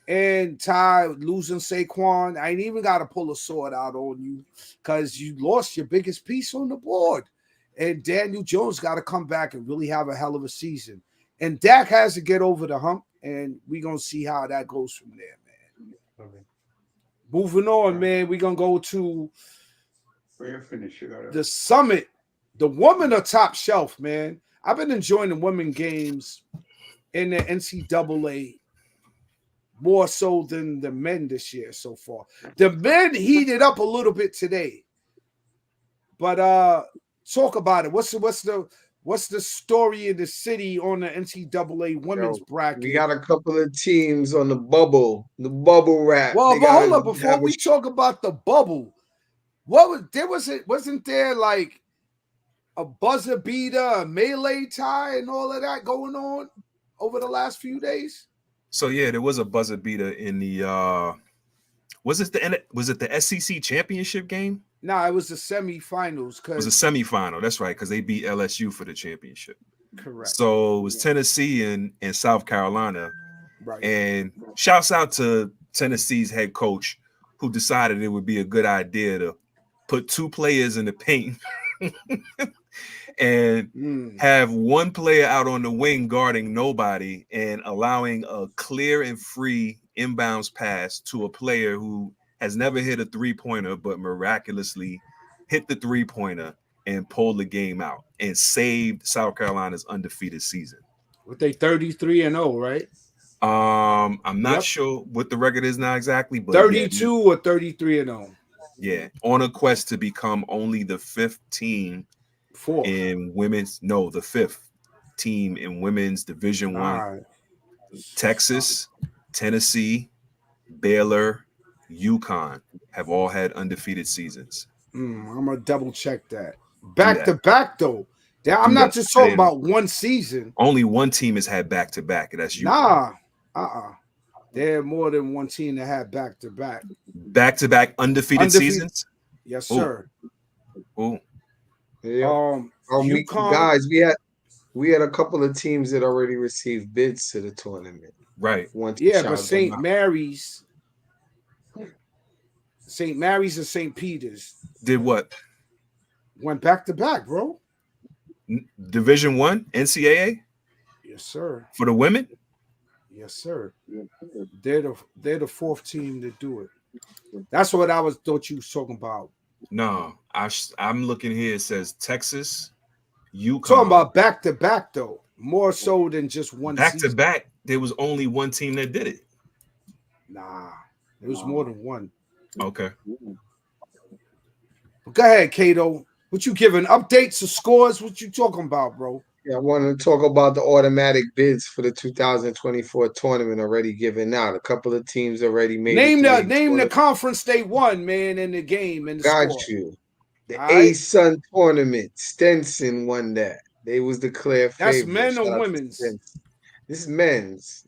Speaker 1: And Ty, losing Saquon, I ain't even got to pull a sword out on you because you lost your biggest piece on the board. And Daniel Jones got to come back and really have a hell of a season. And Dak has to get over the hump, and we're going to see how that goes from there, man. Okay. Moving on, man, we're going to go to the Summit. The women are top shelf, man. I've been enjoying the women games in the NCAA more so than the men this year so far. The men heated up a little bit today. But talk about it. What's the story in the city on the NCAA women's bracket?
Speaker 4: We got a couple of teams on the bubble wrap.
Speaker 1: Well, but hold up, before we talk about the bubble, wasn't there like a buzzer beater, a melee tie, and all of that going on over the last few days?
Speaker 2: So yeah, there was a buzzer beater in the was it the SEC championship game?
Speaker 1: No, it was the semifinals.
Speaker 2: It was a semifinal. That's right, because they beat LSU for the championship.
Speaker 1: Correct.
Speaker 2: So it was Tennessee and South Carolina.
Speaker 1: Right.
Speaker 2: And shouts out to Tennessee's head coach, who decided it would be a good idea to put 2 players in the paint and have one player out on the wing guarding nobody and allowing a clear and free inbounds pass to a player who has never hit a 3-pointer but miraculously hit the 3-pointer and pulled the game out and saved South Carolina's undefeated season.
Speaker 1: With they 33-0, right?
Speaker 2: I'm not sure what the record is now exactly, but
Speaker 1: 32 or 33-0.
Speaker 2: Yeah, on a quest to become only the fifth team in women's. No, the fifth team in women's Division I. Texas, Tennessee, Baylor, UConn have all had undefeated seasons.
Speaker 1: I'm gonna double check that. Back to back though. I'm not just talking about one season.
Speaker 2: Only one team has had back to back. That's
Speaker 1: UConn. There are more than one team that had back to back.
Speaker 2: Back to back undefeated seasons.
Speaker 1: Yes, sir.
Speaker 2: Ooh.
Speaker 4: Yeah. Guys, we had a couple of teams that already received bids to the tournament.
Speaker 2: Right.
Speaker 1: But St. Mary's and St. Peter's
Speaker 2: did what?
Speaker 1: Went back to back, bro.
Speaker 2: Division I, NCAA?
Speaker 1: Yes, sir.
Speaker 2: For the women?
Speaker 1: Yes, sir. They're the fourth team to do it. That's what I thought you was talking about.
Speaker 2: No, I'm looking here. It says Texas, UConn.
Speaker 1: Talking about back to back though, more so than just one.
Speaker 2: Back to back, there was only one team that did it.
Speaker 1: Nah, it was more than one.
Speaker 2: Okay.
Speaker 1: Go ahead, Kato. What you giving updates or scores? What you talking about, bro?
Speaker 4: Yeah, I want to talk about the automatic bids for the 2024 tournament already given out. A couple of teams already made.
Speaker 1: Name the conference they won, man, in the game. And
Speaker 4: got you. The A-Sun tournament. Stenson won that. They was declared favorite.
Speaker 1: That's men or women's?
Speaker 4: This is men's.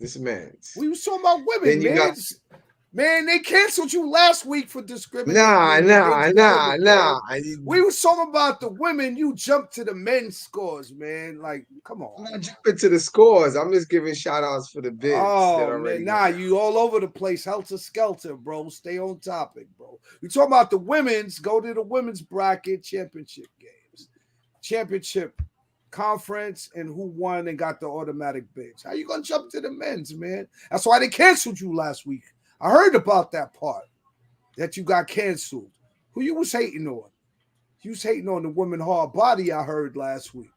Speaker 1: We was talking about women, man. Man, they canceled you last week for discrimination.
Speaker 4: Nah.
Speaker 1: We was talking about the women. You jumped to the men's scores, man. Like, come on.
Speaker 4: I'm not jumping to the scores. I'm just giving shout outs for the bids.
Speaker 1: Oh, man. You all over the place. Helter skelter, bro. Stay on topic, bro. We talking about the women's. Go to the women's bracket championship games. Championship conference and who won and got the automatic bids. How you going to jump to the men's, man? That's why they canceled you last week. I heard about that part, that you got canceled. Who you was hating on? You was hating on the women hard body, I heard last week.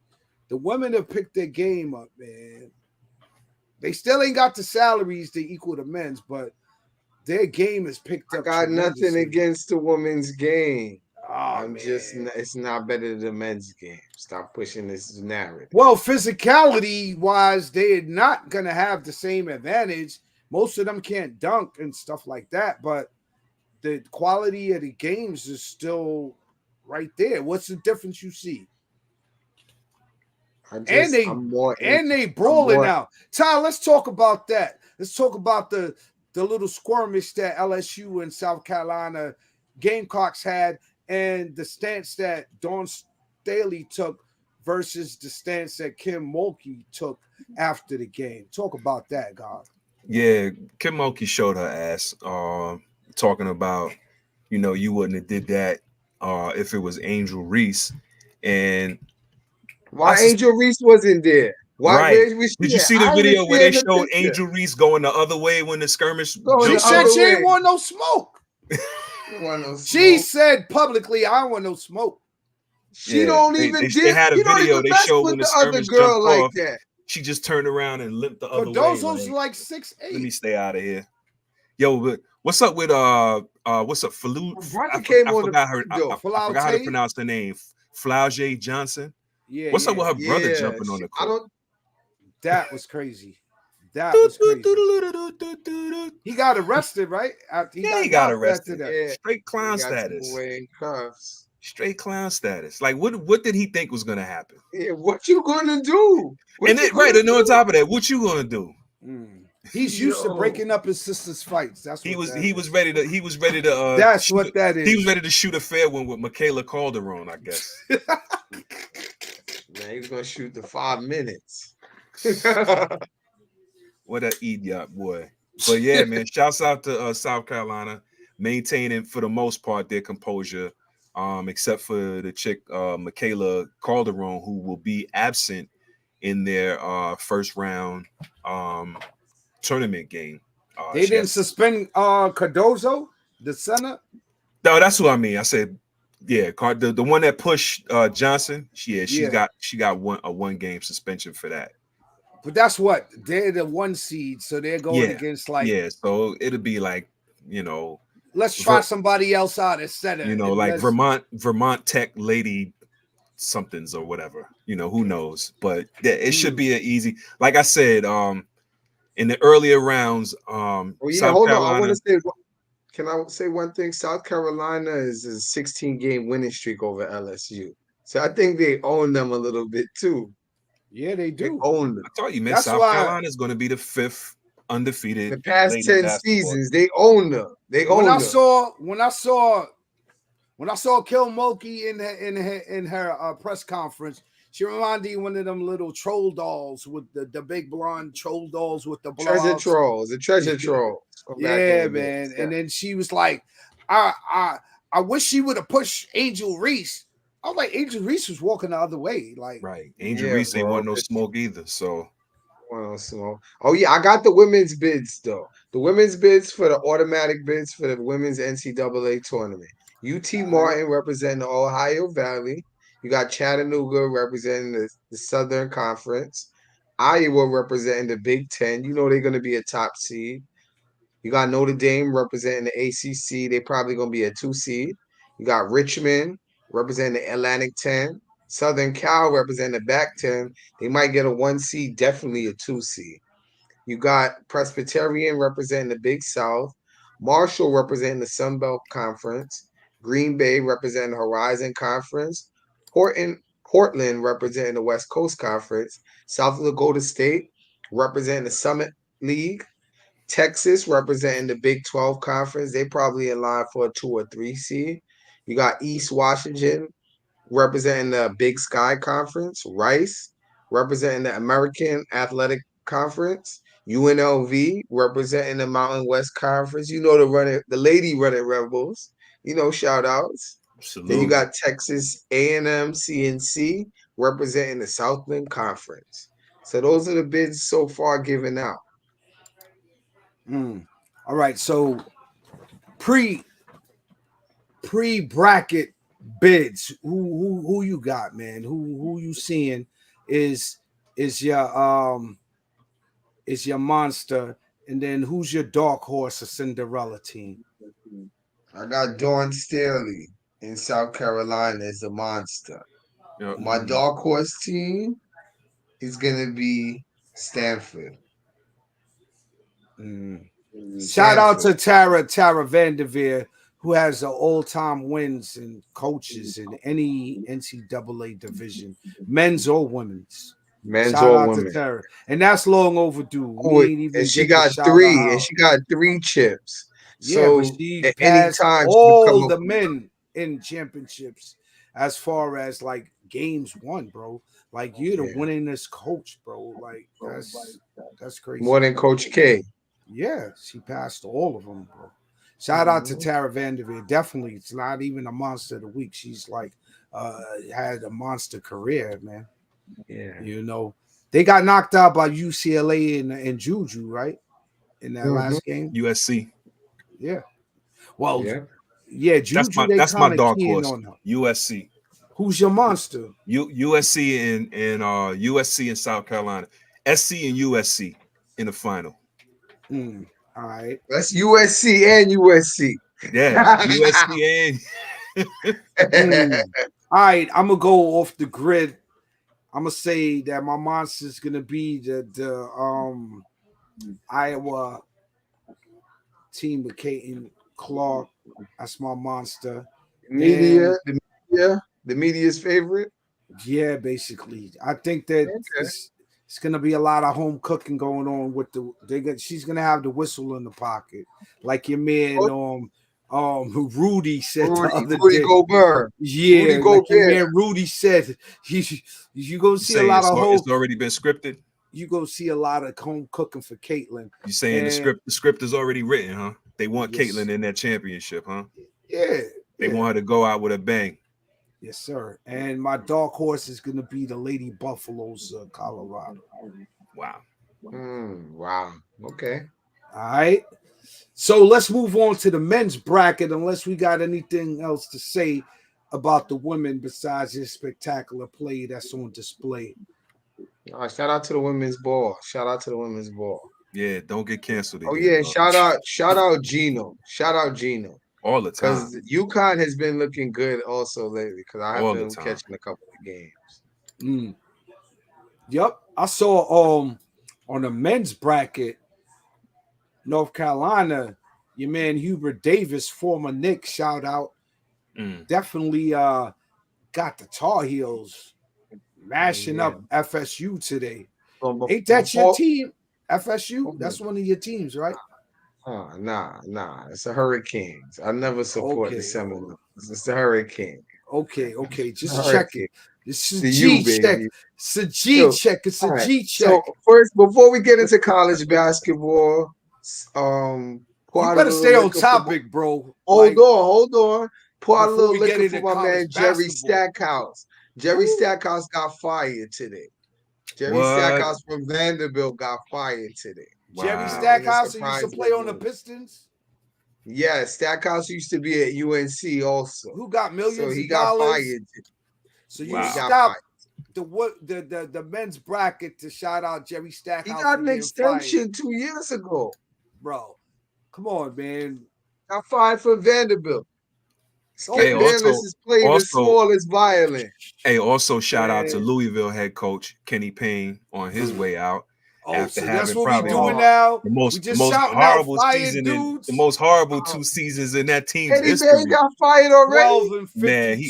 Speaker 1: The women have picked their game up, man. They still ain't got the salaries to equal the men's, but their game is picked up.
Speaker 4: I got nothing against the women's game.
Speaker 1: Oh,
Speaker 4: it's not better than the men's game. Stop pushing this narrative.
Speaker 1: Well, physicality-wise, they're not going to have the same advantage. Most of them can't dunk and stuff like that, but the quality of the games is still right there. What's the difference you see? They brawling now. Ty, let's talk about that. Let's talk about the little skirmish that LSU and South Carolina Gamecocks had and the stance that Dawn Staley took versus the stance that Kim Mulkey took after the game. Talk about that, God.
Speaker 2: Yeah, Kim Mulkey showed her ass, talking about, you wouldn't have did that if it was Angel Reese. And
Speaker 4: why Angel Reese wasn't there? Why?
Speaker 2: Right. Did you see the video where they showed Angel Reese going the other way when the skirmish?
Speaker 1: She said she ain't want no smoke. She said publicly, I don't want no smoke.
Speaker 4: She don't even. They had a video they showed when the skirmish girl like that.
Speaker 2: She just turned around and limped the other way.
Speaker 1: Those like 6'8".
Speaker 2: Let me stay out of here. Yo, but what's up with what's up? I forgot how to pronounce the name. Flau'jae Johnson.
Speaker 1: Yeah.
Speaker 2: What's up with her brother jumping on the court?
Speaker 1: That was crazy. That was crazy. He got arrested, right?
Speaker 2: He got arrested. Straight clown status.
Speaker 4: Wearing cuffs.
Speaker 2: Straight clown status. Like, what did he think was gonna happen?
Speaker 4: Yeah, what you gonna do?
Speaker 2: And on top of that, what you gonna do?
Speaker 1: He's used to breaking up his sister's fights. That's what
Speaker 2: he was ready to.
Speaker 1: That's what that is.
Speaker 2: He was ready to shoot a fair one with Michaela Calderon, I guess.
Speaker 4: Man, he was gonna shoot the 5 minutes.
Speaker 2: What an idiot, boy! But yeah, man, shouts out to South Carolina maintaining for the most part their composure. Except for the chick Michaela Calderon, who will be absent in their first round tournament game.
Speaker 1: They didn't suspend Cardozo, the center?
Speaker 2: No, that's what I mean. I said Yeah, the one that pushed Johnson. She got a 1-game suspension for that.
Speaker 1: But that's what they're the 1 seed, so they're going against like
Speaker 2: So it'll be like
Speaker 1: let's try somebody else out instead of
Speaker 2: like Vermont Tech Lady somethings or whatever. Who knows? But it should be an easy. Like I said, in the earlier rounds,
Speaker 4: hold
Speaker 2: Carolina,
Speaker 4: on. I want to say. Can I say one thing? South Carolina is a 16-game winning streak over LSU, so I think they own them a little bit too.
Speaker 1: Yeah, they do.
Speaker 4: They own them.
Speaker 2: I told you, man. South Carolina is going to be the 5th undefeated.
Speaker 4: The past 10 seasons, they own them. When I saw
Speaker 1: Kel Mulkey in her press conference, she reminded me of one of them little troll dolls with the big blonde troll dolls with the
Speaker 4: treasure trolls, the treasure trolls.
Speaker 1: Yeah, man. And then she was like, I wish she would have pushed Angel Reese. I was like, Angel Reese was walking the other way. Like,
Speaker 2: right. Angel Reese ain't want no smoke either. So
Speaker 4: oh yeah, I got the women's bids though. The women's bids for the automatic bids for the women's NCAA tournament. UT Martin representing the Ohio Valley. You got Chattanooga representing the Southern Conference. Iowa representing the Big Ten. They're going to be a top seed. You got Notre Dame representing the ACC. They're probably going to be a 2 seed. You got Richmond representing the Atlantic 10. Southern Cal representing the Back 10. They might get a 1 seed, definitely a 2 seed. You got Presbyterian representing the Big South. Marshall representing the Sun Belt Conference. Green Bay representing the Horizon Conference. Portland representing the West Coast Conference. South Dakota State representing the Summit League. Texas representing the Big 12 Conference. They probably in line for a 2 or 3 seed. You got East Washington representing the Big Sky Conference. Rice representing the American Athletic Conference. UNLV representing the Mountain West Conference. The lady running Rebels. Shout outs.
Speaker 2: Absolutely.
Speaker 4: Then you got Texas A&M CNC representing the Southland Conference. So those are the bids so far given out.
Speaker 1: All right. So pre-bracket bids. Who you got, man? Who you seeing is your monster, and then who's your dark horse or Cinderella team?
Speaker 4: I got Dawn Staley in South Carolina as a monster. Yep. My dark horse team is gonna be Stanford.
Speaker 1: Shout out to Tara Vanderveer, who has the all-time wins and coaches in any NCAA division, men's or women's. Shout out to Tara. And that's long overdue.
Speaker 4: And she got 3, and she got 3 chips.
Speaker 1: So but she passed all the men in championships as far as like games won, bro. Like you're the winningest coach, bro. Like that's crazy.
Speaker 4: More than Coach K.
Speaker 1: Yeah, she passed all of them, bro. Shout out to Tara Vanderveer. Definitely, it's not even a monster of the week. She's like had a monster career, man. Yeah, they got knocked out by UCLA and Juju, right? In that last game,
Speaker 2: USC.
Speaker 1: Yeah. Well, Juju.
Speaker 2: That's my dark horse. USC.
Speaker 1: Who's your monster?
Speaker 2: USC and USC and South Carolina. SC and USC in the final.
Speaker 1: All right.
Speaker 4: That's USC and USC.
Speaker 2: Yeah, USC
Speaker 1: and. All right, I'm gonna go off the grid. I'm gonna say that my monster is gonna be the Iowa team with Caden Clark. That's my monster.
Speaker 4: The media's favorite.
Speaker 1: Yeah, basically. I think that it's gonna be a lot of home cooking going on with she's gonna have the whistle in the pocket, like your man Rudy said the other
Speaker 4: Rudy
Speaker 1: day.
Speaker 4: Gobert.
Speaker 1: Yeah, Rudy Gobert. Like your man Rudy said, you gonna see a lot of home.
Speaker 2: It's already been scripted.
Speaker 1: You go see a lot of home cooking for Caitlin.
Speaker 2: You saying the script is already written, huh? They want Caitlin in that championship, huh?
Speaker 1: Yeah.
Speaker 2: They want her to go out with a bang.
Speaker 1: Yes, sir. And my dark horse is going to be the Lady Buffaloes, Colorado.
Speaker 2: Wow.
Speaker 4: Wow. Okay.
Speaker 1: All right. So let's move on to the men's bracket, unless we got anything else to say. about the women besides this spectacular play that's on display?
Speaker 4: All right, shout out to the women's ball. Shout out to the women's ball.
Speaker 2: Yeah, don't get canceled again.
Speaker 4: Oh yeah,
Speaker 2: bro.
Speaker 4: shout out Gino. Shout out Gino.
Speaker 2: All the time.
Speaker 4: Because UConn has been looking good also lately. Because I have been catching a couple of games.
Speaker 1: Yep, I saw on the men's bracket, North Carolina, your man Hubert Davis, former Knicks, shout out. Definitely got the Tar Heels mashing up FSU today. Ain't that your team? FSU? That's one of your teams, right?
Speaker 4: Nah. It's the Hurricanes. I never support the Seminoles. It's the Hurricanes.
Speaker 1: Okay. Just checking. It's a
Speaker 4: G
Speaker 1: check. It's a G check. It's a G check.
Speaker 4: So first, before we get into college basketball,
Speaker 1: you better stay on topic, bro.
Speaker 4: Hold on. Pour out a little liquor for my man Jerry Stackhouse. Jerry Stackhouse got fired today. Jerry Stackhouse from Vanderbilt got fired today.
Speaker 1: Wow. Jerry Stackhouse used to play on the Pistons?
Speaker 4: Yeah, Stackhouse used to be at UNC also.
Speaker 1: Who got millions of dollars?
Speaker 4: So he got fired.
Speaker 1: So you stopped the men's bracket to shout out Jerry Stackhouse.
Speaker 4: He got an extension 2 years ago.
Speaker 1: Bro, come on, man.
Speaker 4: Got fired from Vanderbilt.
Speaker 2: Hey,
Speaker 4: is playing the smallest violin.
Speaker 2: Hey, also shout out to Louisville head coach Kenny Payne on his way out.
Speaker 1: After so that's what we're doing now.
Speaker 2: The most horrible season, the most horrible 2 seasons in that team's history.
Speaker 4: Kenny Payne got fired already.
Speaker 2: Man,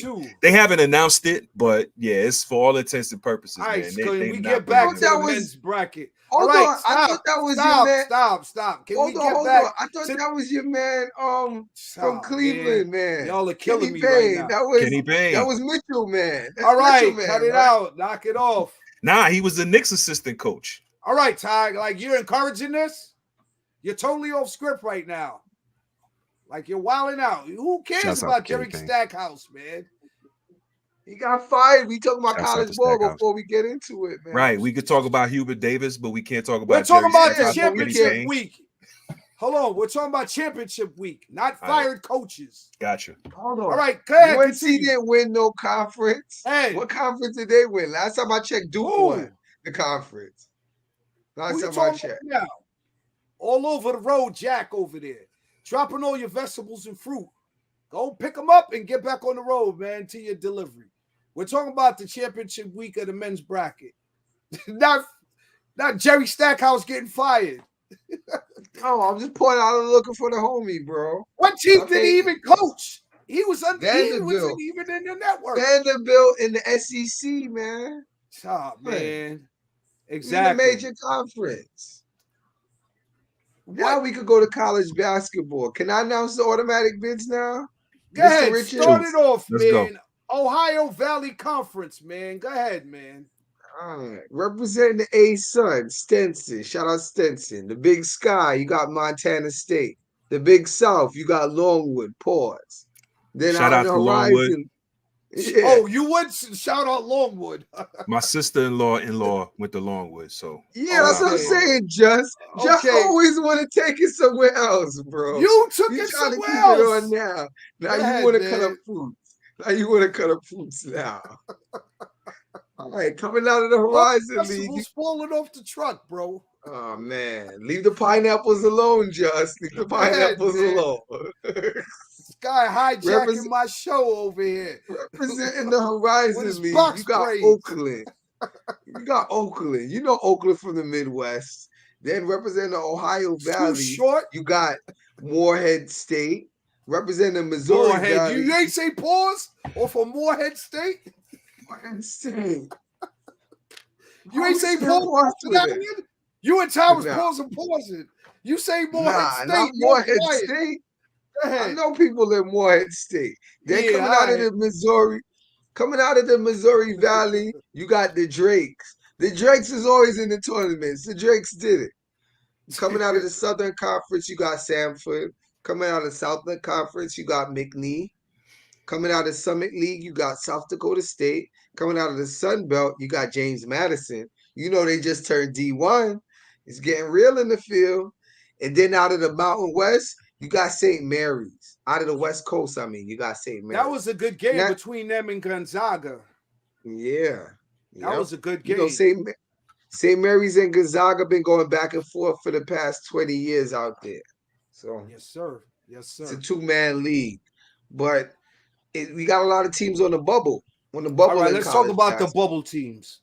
Speaker 2: they haven't announced it, but yeah, it's for all intents and purposes.
Speaker 1: All right,
Speaker 2: man.
Speaker 1: we get back to the men's bracket.
Speaker 4: Hold on, I thought that was your man.
Speaker 1: Stop.
Speaker 4: Hold on. I thought that was your man from Cleveland, man.
Speaker 1: Y'all are killing me right now.
Speaker 2: Kenny Payne.
Speaker 4: That was Mitchell, man.
Speaker 1: All right, cut it out. Knock it off.
Speaker 2: Nah, he was the Knicks assistant coach.
Speaker 1: All right, Ty, like you're encouraging this? You're totally off script right now. Like you're wilding out. Who cares about Jerry Stackhouse, man?
Speaker 4: He got fired. We talking about college ball before we get into it, man.
Speaker 2: Right. We could talk about Hubert Davis, but we can't talk about
Speaker 1: We're talking about the championship week. Hold on. We're talking about championship week, not fired coaches.
Speaker 2: Gotcha.
Speaker 4: Hold on.
Speaker 1: All right, go ahead.
Speaker 4: UNC didn't win no conference.
Speaker 1: Hey.
Speaker 4: What conference did they win? Last time I checked, Duke won the conference. Last time I checked.
Speaker 1: Now? All over the road, Jack over there. Dropping all your vegetables and fruit. Go pick them up and get back on the road, man, to your delivery. We're talking about the championship week of the men's bracket. not Jerry Stackhouse getting fired.
Speaker 4: I'm just pointing out and looking for the homie, bro.
Speaker 1: What team did he even coach? He wasn't even in the network.
Speaker 4: Vanderbilt in the SEC, man.
Speaker 1: Oh, man. Exactly.
Speaker 4: In the major conference. Now we could go to college basketball. Can I announce the automatic bids now?
Speaker 1: Go ahead. Start it off, man. Go. Ohio Valley Conference, man. Go ahead, man.
Speaker 4: All right. Representing the A-Sun, Stenson. Shout out Stenson. The Big Sky, you got Montana State. The Big South, you got Longwood. Pause. Then
Speaker 2: shout out to Longwood.
Speaker 1: Yeah. Oh, you would shout out Longwood.
Speaker 2: My sister-in-law went to Longwood, so
Speaker 4: that's what I'm saying. Just always want to take it somewhere else, bro.
Speaker 1: You took it somewhere else.
Speaker 4: It on now. Now you want to cut up fruits. Now you want to cut up fruits now. All right, coming out of the Horizon League.
Speaker 1: Falling off the truck, bro.
Speaker 4: Oh man, leave the pineapples alone, Just. Leave the pineapples alone.
Speaker 1: This guy hijacking my show over here.
Speaker 4: Representing the Horizon League, you got Oakland. You got Oakland. You know Oakland from the Midwest. Then representing the Ohio Valley, you got Morehead State. Representing Missouri Valley.
Speaker 1: You ain't say pause or for Morehead State?
Speaker 4: Morehead State.
Speaker 1: You ain't say pause. You and Ty was pausing. You say Morehead State.
Speaker 4: Not Morehead State. I know people in Morehead State. They're coming out of the Missouri Valley. You got the Drakes. The Drakes is always in the tournaments. The Drakes did it. Coming out of the Southern Conference, you got Samford. Coming out of the Southern Conference, you got McNeese. Coming out of Summit League, you got South Dakota State. Coming out of the Sun Belt, you got James Madison. You know they just turned D1. It's getting real in the field. And then out of the Mountain West, You got St. Mary's out of the West Coast. I mean, you got St. Mary's.
Speaker 1: That was a good game between them and Gonzaga.
Speaker 4: Yeah.
Speaker 1: That was a good game.
Speaker 4: You know, St. Mary's and Gonzaga been going back and forth for the past 20 years out there. So
Speaker 1: yes, sir. Yes, sir.
Speaker 4: It's a two-man league. But we got a lot of teams on the bubble. On the bubble.
Speaker 1: All right, let's talk about the bubble teams.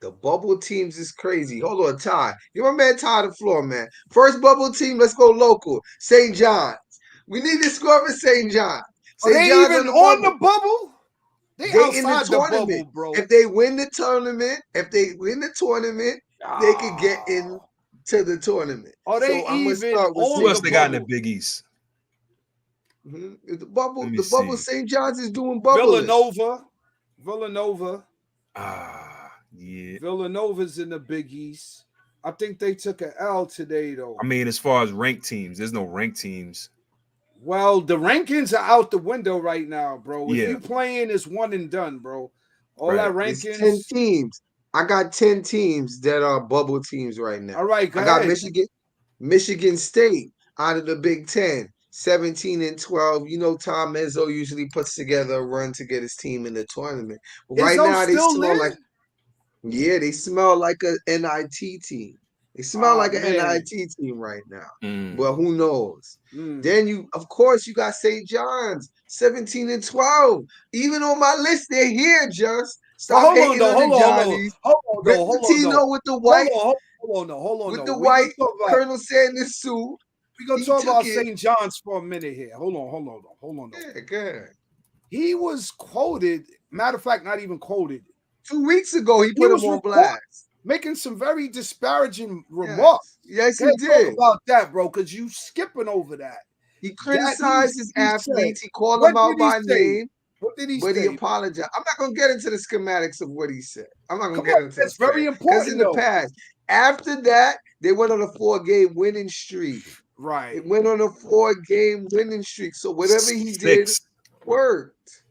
Speaker 4: The bubble teams is crazy. Hold on, Ty. You're my man, Ty the floor, man. First bubble team, let's go local. St. John's. We need to score for St. John's.
Speaker 1: Are they even on the bubble? They outside the bubble, bro.
Speaker 4: If they win the tournament, they could get into the tournament.
Speaker 1: Are they even on
Speaker 2: who else they got in the Big East?
Speaker 4: The bubble. St. John's is doing bubble.
Speaker 1: Villanova.
Speaker 2: Yeah.
Speaker 1: Villanova's in the Big East. I think they took an L today, though.
Speaker 2: I mean, as far as ranked teams, there's no ranked teams.
Speaker 1: Well, the rankings are out the window right now, bro. If
Speaker 2: Yeah.
Speaker 1: you playing, it's one and done, bro. All that rankings.
Speaker 4: It's 10 teams. I got 10 teams that are bubble teams right now.
Speaker 1: All right,
Speaker 4: I got Michigan State out of the Big Ten, 17-12. You know, Tom Izzo usually puts together a run to get his team in the tournament. But right now, they smell like they smell like an NIT team. They smell like an NIT team right now. But who knows? Then you got St. John's, 17-12. Even on my list, they're here, just. Stop hating on the Johnnies. Hold with the white.
Speaker 1: Hold on.
Speaker 4: With the white Colonel Sanders suit.
Speaker 1: We're going to talk about St. John's for a minute here. Hold on.
Speaker 4: Yeah, good.
Speaker 1: He was quoted, matter of fact, not even quoted.
Speaker 4: 2 weeks ago, he put him on blast.
Speaker 1: Making some very disparaging remarks.
Speaker 4: Yes, he did.
Speaker 1: Talk about that, bro, because you skipping over that.
Speaker 4: He criticized his athletes. He called them out by name.
Speaker 1: What did he
Speaker 4: say? But he apologized. I'm not going to get into the schematics of what he said. I'm not going to get into
Speaker 1: That's very important.
Speaker 4: Because in the past, after that, they went on a 4-game winning streak.
Speaker 1: Right.
Speaker 4: It went on a 4-game winning streak. So whatever he did worked.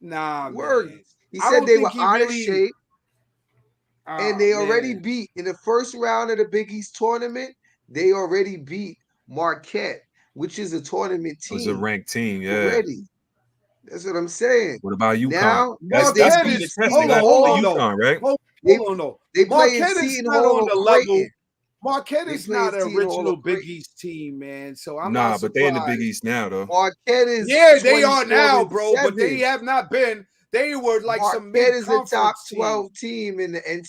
Speaker 1: Worked.
Speaker 4: Man. He said they were out of shape. And they already beat in the first round of the Big East tournament. They already beat Marquette, which is a tournament team.
Speaker 2: It was a ranked team, yeah.
Speaker 4: Already. That's what I'm saying.
Speaker 2: What about UConn?
Speaker 4: Now,
Speaker 2: that's being the test. They got UConn, right?
Speaker 4: They play in Seton Hall
Speaker 1: on the level. Marquette is not an original Big East team, man. So I'm not surprised.
Speaker 2: But they're in the Big East now, though.
Speaker 4: Marquette is
Speaker 1: they are now, bro. But they have not been. They were like some
Speaker 4: Marquette is a top 12 team in the in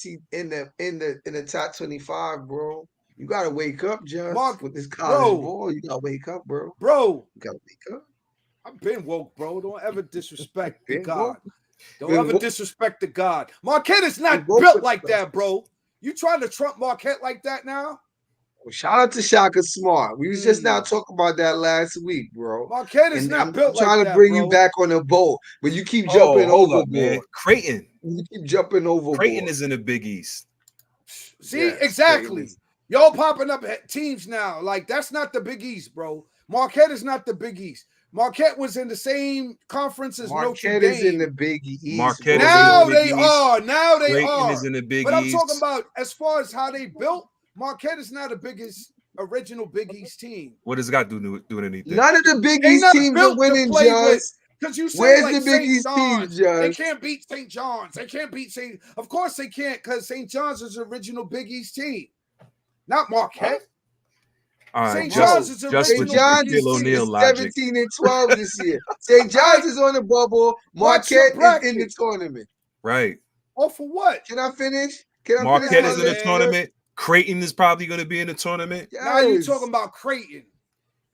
Speaker 4: the top 25, bro. You gotta wake up, just with this college ball. You gotta wake up, bro.
Speaker 1: Bro,
Speaker 4: you gotta wake up.
Speaker 1: I've been woke, bro. Don't ever disrespect the God. Don't ever disrespect the God. Marquette is not built like that, bro. You trying to trump Marquette like that now?
Speaker 4: Well, shout out to Shaka Smart. We was just now talking about that last week, bro.
Speaker 1: Marquette is not built like that,
Speaker 4: I'm trying to bring you back on the boat, but you keep jumping overboard.
Speaker 2: Creighton.
Speaker 4: You keep jumping overboard.
Speaker 2: Creighton is in the Big East.
Speaker 1: See, exactly. Y'all popping up teams now. Like, that's not the Big East, bro. Marquette is not the Big East. Marquette was in the same conference as Notre Dame.
Speaker 4: Marquette is in the Big East.
Speaker 1: Now they are.
Speaker 2: Creighton is in the Big East.
Speaker 1: But I'm talking about as far as how they built, Marquette is not the biggest original Big East team.
Speaker 2: What does it got to do with anything?
Speaker 4: None of the Big East teams are winning, Judge.
Speaker 1: Because you say
Speaker 4: where's
Speaker 1: like
Speaker 4: the Big East teams, Judge?
Speaker 1: They can't beat St. John's. They can't beat St. Of course they can't, because St. John's is the original Big East team, not Marquette.
Speaker 2: St.
Speaker 1: John's is
Speaker 4: St. John's is 17-12 this year. St. John's is on the bubble. Marquette is in the tournament.
Speaker 2: Right.
Speaker 1: Oh, for what?
Speaker 4: Can I finish?
Speaker 2: Marquette is in the tournament. Creighton is probably going to be in the tournament.
Speaker 4: Yes.
Speaker 1: Now you're talking about Creighton.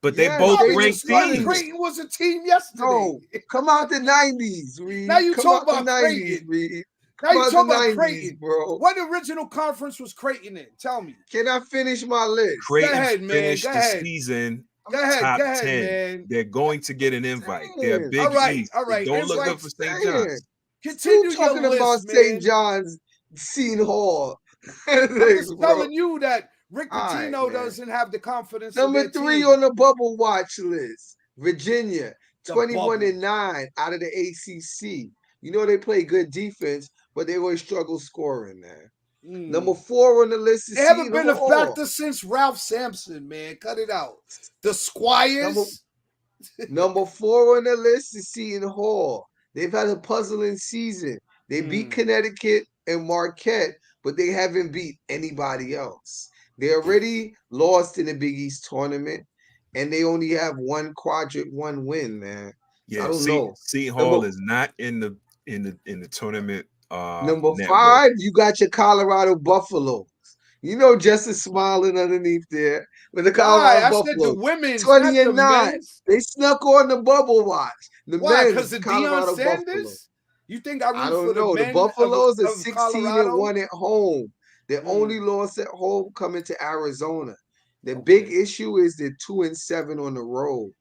Speaker 2: But they both ranked teams.
Speaker 1: Creighton was a team yesterday.
Speaker 4: No, come out the 90s, Reed.
Speaker 1: Now you talk about Creighton.
Speaker 4: Reed.
Speaker 1: Now you talk about
Speaker 4: 90s,
Speaker 1: Creighton,
Speaker 4: bro.
Speaker 1: What original conference was Creighton in? Tell me.
Speaker 4: Can I finish my list?
Speaker 2: Creighton finished the season top 10.
Speaker 1: Man.
Speaker 2: They're going to get an invite. They're Big East.
Speaker 1: All right.
Speaker 2: Don't look up for St. John's.
Speaker 1: Continue
Speaker 4: talking
Speaker 1: your
Speaker 4: about
Speaker 1: list,
Speaker 4: St. John's Seton Hall.
Speaker 1: I'm just telling you that Rick Pitino doesn't have the confidence.
Speaker 4: Number 3 on the bubble watch list. Virginia, 21-9 out of the ACC. You know they play good defense, but they always struggle scoring, man. Number 4 on the list is
Speaker 1: they haven't
Speaker 4: Seton
Speaker 1: been
Speaker 4: Hall.
Speaker 1: a factor since Ralph Sampson, man. Cut it out. The Squires.
Speaker 4: Number 4 on the list is Seton Hall. They've had a puzzling season. They beat Connecticut and Marquette, but they haven't beat anybody else. They already lost in the Big East tournament, and they only have one quadrant, one win, man.
Speaker 2: Yeah,
Speaker 4: I don't know.
Speaker 2: Seton Hall is not in the tournament.
Speaker 4: Number
Speaker 2: network.
Speaker 4: 5, you got your Colorado Buffaloes. You know, Justice smiling underneath there with the Colorado Buffaloes.
Speaker 1: Said the women's
Speaker 4: 20 and 9.
Speaker 1: Men's.
Speaker 4: They snuck on the bubble watch.
Speaker 1: Why? Because of Deion Sanders? Buffaloes. You think I don't know.
Speaker 4: The Buffaloes are 16-1 at home. Their only loss at home coming to Arizona. The big issue is they're 2-7 on the road.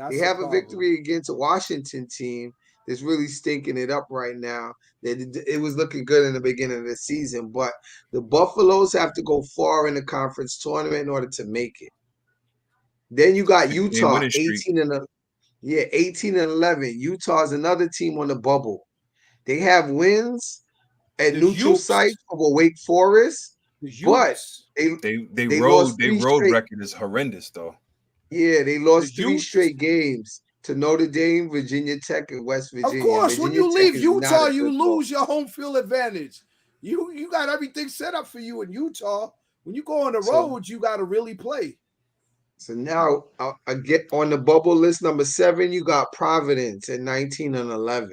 Speaker 4: They have a victory against a Washington team that's really stinking it up right now. It was looking good in the beginning of the season, but the Buffaloes have to go far in the conference tournament in order to make it. Then you got Utah, 18-11. Utah's another team on the bubble. They have wins at neutral sites over Wake Forest, but
Speaker 2: they road record is horrendous though.
Speaker 4: Yeah, they lost 3 straight games to Notre Dame, Virginia Tech, and West Virginia.
Speaker 1: Of course,
Speaker 4: Virginia
Speaker 1: when you
Speaker 4: Tech
Speaker 1: leave Utah, you lose your home field advantage. You got everything set up for you in Utah. When you go on the road, you got to really play.
Speaker 4: So now I get on the bubble list number 7. You got Providence at 19-11.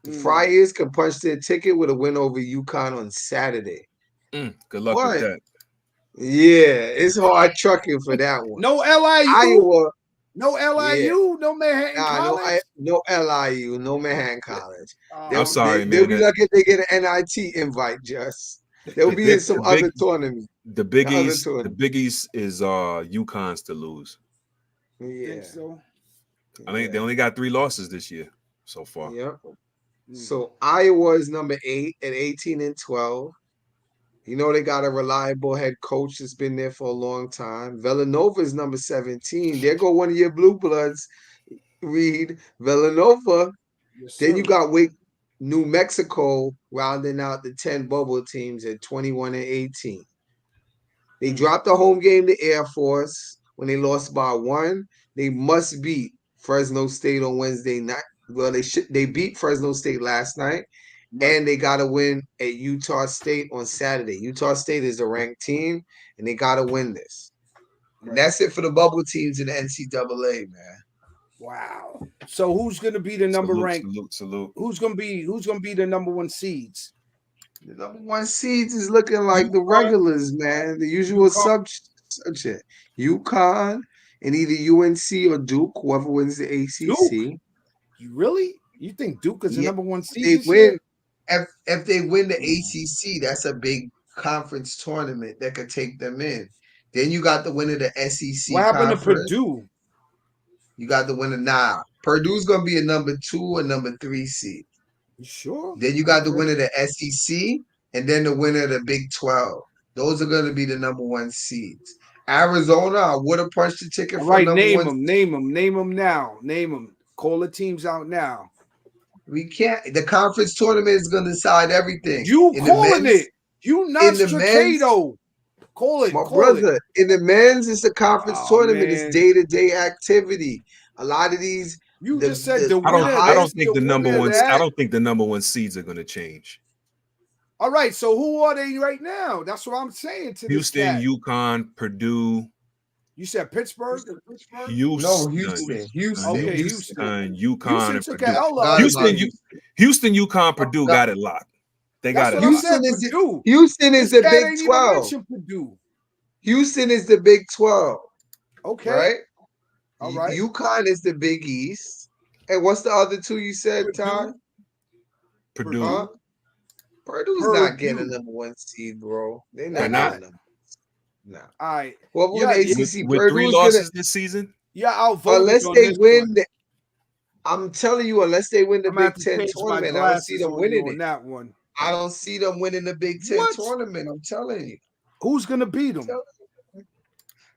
Speaker 4: The Friars can punch their ticket with a win over UConn on Saturday.
Speaker 2: Good luck with that.
Speaker 4: Yeah, it's hard trucking for that one.
Speaker 1: No LIU,
Speaker 4: Iowa,
Speaker 1: no LIU, no Manhattan College.
Speaker 4: No LIU, no Manhattan College.
Speaker 2: I'm sorry, man.
Speaker 4: They'll be lucky if they get an NIT invite, just. They'll be in some other tournament.
Speaker 2: The Big East is UConn's to lose.
Speaker 4: Yeah.
Speaker 1: Think so?
Speaker 2: I think they only got 3 losses this year so far.
Speaker 4: Yep. So Iowa is number 8 at 18-12. You know, they got a reliable head coach that's been there for a long time. Villanova is number 17. There go one of your blue bloods, Reed. Villanova. Yes, then you got New Mexico rounding out the 10 bubble teams at 21-18. They dropped the home game to Air Force when they lost by 1. They must beat Fresno State on Wednesday night. Well, they beat Fresno State last night. And they got to win at Utah State on Saturday. Utah State is a ranked team, and they got to win this. And that's it for the bubble teams in the NCAA, man.
Speaker 1: Wow. So who's going to be the number ranked?
Speaker 2: Salute.
Speaker 1: Who's going to be the number 1 seeds?
Speaker 4: The number 1 seeds is looking like the regulars, man. The usual subject. UConn and either UNC or Duke, whoever wins the ACC.
Speaker 1: Duke? You really? You think Duke is the number 1 seed?
Speaker 4: They win. If they win the ACC, that's a big conference tournament that could take them in. Then you got the winner of the SEC.
Speaker 1: What happened to Purdue?
Speaker 4: You got the winner now. Purdue's going to be a number 2 or number 3 seed.
Speaker 1: You sure?
Speaker 4: Then you got the winner of the SEC and then the winner of the Big 12. Those are going to be the number 1 seeds. Arizona, I would have punched the ticket for number 1.
Speaker 1: Name them now. Name them. Call the teams out now.
Speaker 4: We can't. The conference tournament is going to decide everything.
Speaker 1: You calling it? You not Stricado. Call it,
Speaker 4: my brother. In the men's, it's a conference tournament. Man. It's day-to-day activity. A lot of these.
Speaker 1: You just said the
Speaker 2: winner. I don't think the number 1. I don't think the number 1 seeds are going to change.
Speaker 1: All right. So who are they right now? That's what I'm saying. To
Speaker 2: Houston, UConn, Purdue.
Speaker 1: You said Pittsburgh?
Speaker 2: Houston.
Speaker 4: No, Houston.
Speaker 1: Okay,
Speaker 2: Houston. UConn and
Speaker 1: took
Speaker 2: Purdue. Houston, UConn, Purdue got it locked. They got it locked.
Speaker 4: Houston is the Big 12. Houston is the Big 12.
Speaker 1: Okay.
Speaker 4: Right?
Speaker 1: All right.
Speaker 4: UConn is the Big East. And what's the other 2 you said, Todd?
Speaker 2: Purdue.
Speaker 4: Purdue's not getting the number 1 seed, bro. They're not. No.
Speaker 1: All right.
Speaker 4: Well,
Speaker 2: the ACC, with 3 losses this season?
Speaker 1: Yeah, I'll vote.
Speaker 4: Unless they win I'm telling you, unless they win the Big 10 tournament, I don't see them winning it.
Speaker 1: That one.
Speaker 4: I don't see them winning the Big 10 tournament. I'm telling you.
Speaker 1: Who's gonna beat them?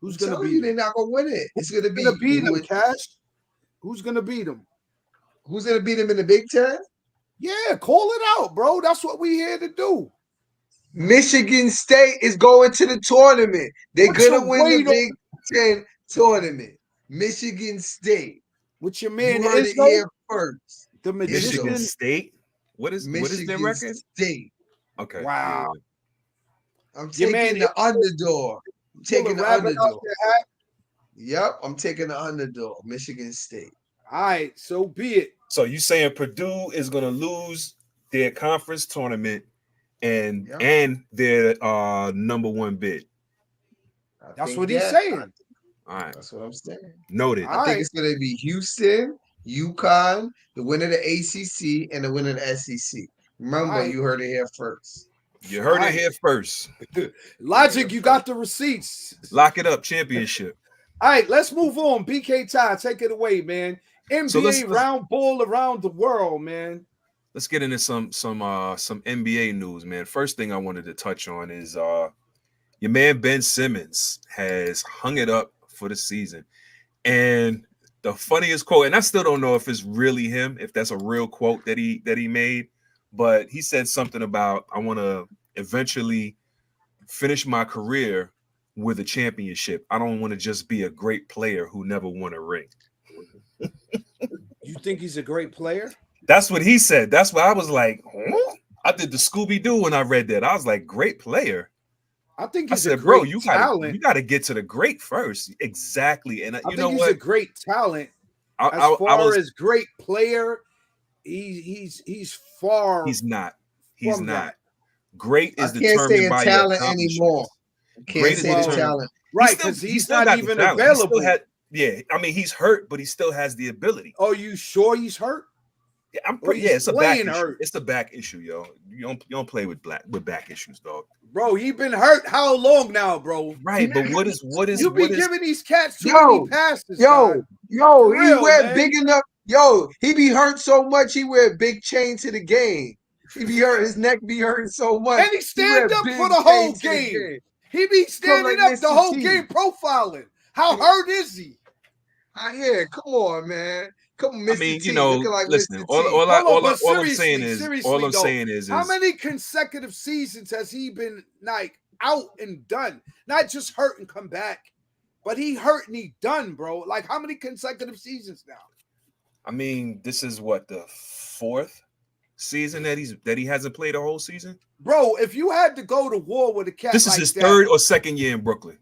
Speaker 1: Who's gonna beat them?
Speaker 4: They're not gonna win it. It's gonna be
Speaker 1: beat them, Cash. Who's gonna beat them?
Speaker 4: Who's gonna beat them in the Big 10?
Speaker 1: Yeah, call it out, bro. That's what we here to do.
Speaker 4: Michigan State is going to the tournament. They're going to win the Big Ten tournament. Michigan State.
Speaker 1: With your man,
Speaker 4: you heard it here first.
Speaker 1: The
Speaker 2: Michigan State. What is their record?
Speaker 4: State.
Speaker 2: Okay.
Speaker 1: Wow.
Speaker 4: Yeah. I'm taking the underdog. I'm taking the underdog. Yep, I'm taking the underdog. Michigan State.
Speaker 1: All right, so be it.
Speaker 2: So you saying Purdue is going to lose their conference tournament and their number one bid?
Speaker 1: That's what he's saying.
Speaker 2: All right,
Speaker 4: that's what I'm saying.
Speaker 2: Noted.
Speaker 4: I think it's going to be Houston, UConn, the winner of the ACC, and the winner of the SEC. Remember, you heard it here first.
Speaker 2: You heard it here first.
Speaker 1: Logic, you got the receipts.
Speaker 2: Lock it up, championship.
Speaker 1: All right, let's move on. BK Ty, take it away, man. NBA round ball around the world, man.
Speaker 2: Let's get into some NBA news, man. First thing I wanted to touch on is your man Ben Simmons has hung it up for the season. And the funniest quote, and I still don't know if it's really him, if that's a real quote that he made, but he said something about, I want to eventually finish my career with a championship. I don't want to just be a great player who never won a ring.
Speaker 1: You think he's a great player?
Speaker 2: That's what he said. That's why I was like, huh? I did the Scooby-Doo when I read that. I was like, great player.
Speaker 1: I think he's
Speaker 2: a great talent. You gotta get to the great first. Exactly. And
Speaker 1: I think he's a great talent. As great player, he's far.
Speaker 2: He's not. He's not. That. Great is
Speaker 4: determined by
Speaker 2: talent
Speaker 4: anymore. Can't say the talent.
Speaker 1: Right, because he's not even available.
Speaker 2: I mean, he's hurt, but he still has the ability.
Speaker 1: Oh, you sure he's hurt?
Speaker 2: Yeah, I'm pretty. Yeah, it's a back issue. It's a back issue, yo. You don't play with back issues, dog.
Speaker 1: Bro, he been hurt how long now, bro?
Speaker 2: Right, but what is
Speaker 1: you be giving these cats too many passes?
Speaker 4: He wear big enough. Yo, he be hurt so much he wear big chain to the game. He be hurt, his neck be hurting so much.
Speaker 1: And he stand up for the whole game. He be standing up the whole game profiling. How hurt is he?
Speaker 4: Come on, man. Come on, Mr.
Speaker 2: I mean,
Speaker 4: T.
Speaker 2: Listen, all I'm saying is
Speaker 1: how many consecutive seasons has he been like out and done? Not just hurt and come back, but he hurt and he done, bro. Like how many consecutive seasons now?
Speaker 2: I mean, this is what, the fourth season that he hasn't played a whole season?
Speaker 1: Bro, if you had to go to war with a cat,
Speaker 2: this is his third or second year in Brooklyn.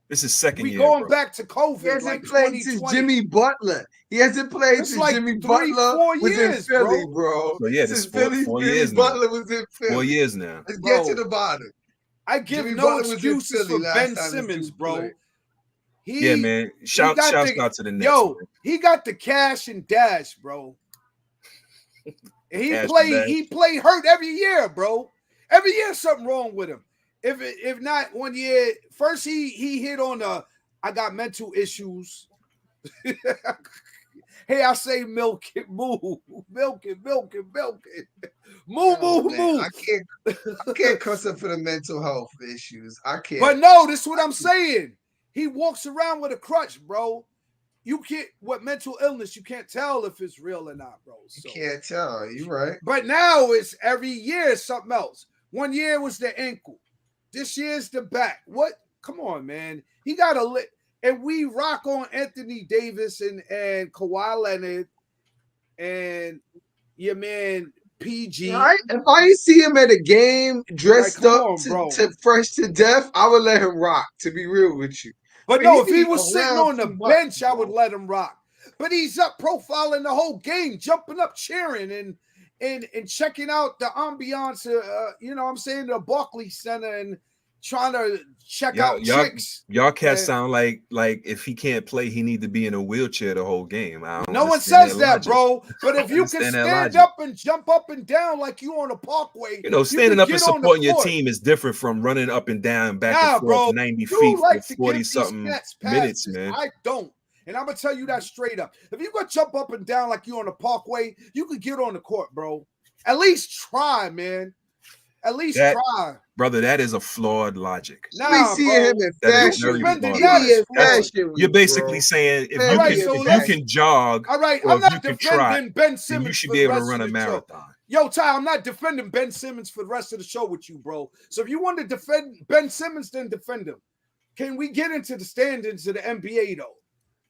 Speaker 2: This is second year.
Speaker 1: We going back to COVID.
Speaker 4: He hasn't played since Jimmy Butler. He hasn't played since Jimmy Butler was in Philly, bro.
Speaker 2: So yeah, this is 4 years now.
Speaker 4: Butler was in Philly.
Speaker 2: 4 years now.
Speaker 4: Let's get to the bottom.
Speaker 1: I give no excuses for Ben Simmons, bro.
Speaker 2: Yeah, man. Shouts out to the Nets.
Speaker 1: Yo, he got the cash and dash, bro. And he played hurt every year, bro. Every year something wrong with him. If not 1 year, first he hit on I got mental issues. Hey, I say milk it, move, milk it. Move.
Speaker 4: I can't cuss up for the mental health issues. I can't.
Speaker 1: But no, this is what I'm saying. He walks around with a crutch, bro. You can't, what mental illness, you can't tell if it's real or not, bro. So.
Speaker 4: You can't tell. You're right.
Speaker 1: But now it's every year something else. 1 year was the ankle. This year's the back. What? Come on, man. He got a lit. And we rock on Anthony Davis and Kawhi Leonard and your man PG.
Speaker 4: If I see him at a game dressed up to fresh to death, I would let him rock, to be real with you.
Speaker 1: But no, if he was sitting on the bench, I would let him rock. But he's up profiling the whole game, jumping up, cheering, and checking out the ambiance, you know what I'm saying, the Barclays Center, and trying to check out chicks.
Speaker 2: Y'all cats sound like if he can't play, he need to be in a wheelchair the whole game.
Speaker 1: No one says that, bro. But if you can stand up and jump up and down like you on a parkway,
Speaker 2: standing up and supporting your team is different from running up and down, back and forth, 90 feet for 40-something minutes, man.
Speaker 1: I don't. And I'm going to tell you that straight up. If you're going to jump up and down like you on a parkway, you could get on the court, bro. At least try, man. At least
Speaker 2: That-
Speaker 1: try.
Speaker 2: Brother, that is a flawed logic.
Speaker 4: We
Speaker 1: Nah,
Speaker 4: see
Speaker 1: bro.
Speaker 4: him in
Speaker 2: That is
Speaker 4: fashion.
Speaker 2: very
Speaker 1: Defending
Speaker 2: flawed
Speaker 1: Giannis,
Speaker 2: logic. That's-
Speaker 1: bro.
Speaker 2: You're basically saying if
Speaker 4: All
Speaker 2: you
Speaker 1: right,
Speaker 2: can,
Speaker 1: so
Speaker 2: if
Speaker 1: let's-
Speaker 2: you can jog,
Speaker 1: All right,
Speaker 2: or
Speaker 1: I'm
Speaker 2: if you
Speaker 1: not
Speaker 2: can
Speaker 1: defending
Speaker 2: trot,
Speaker 1: Ben
Speaker 2: then
Speaker 1: Simmons
Speaker 2: you should
Speaker 1: for
Speaker 2: be
Speaker 1: the
Speaker 2: able to
Speaker 1: rest
Speaker 2: run
Speaker 1: of
Speaker 2: a
Speaker 1: the show.
Speaker 2: marathon.
Speaker 1: Yo, Ty, I'm not defending Ben Simmons for the rest of the show with you, bro. So if you want to defend Ben Simmons, then defend him. Can we get into the standards of the NBA though?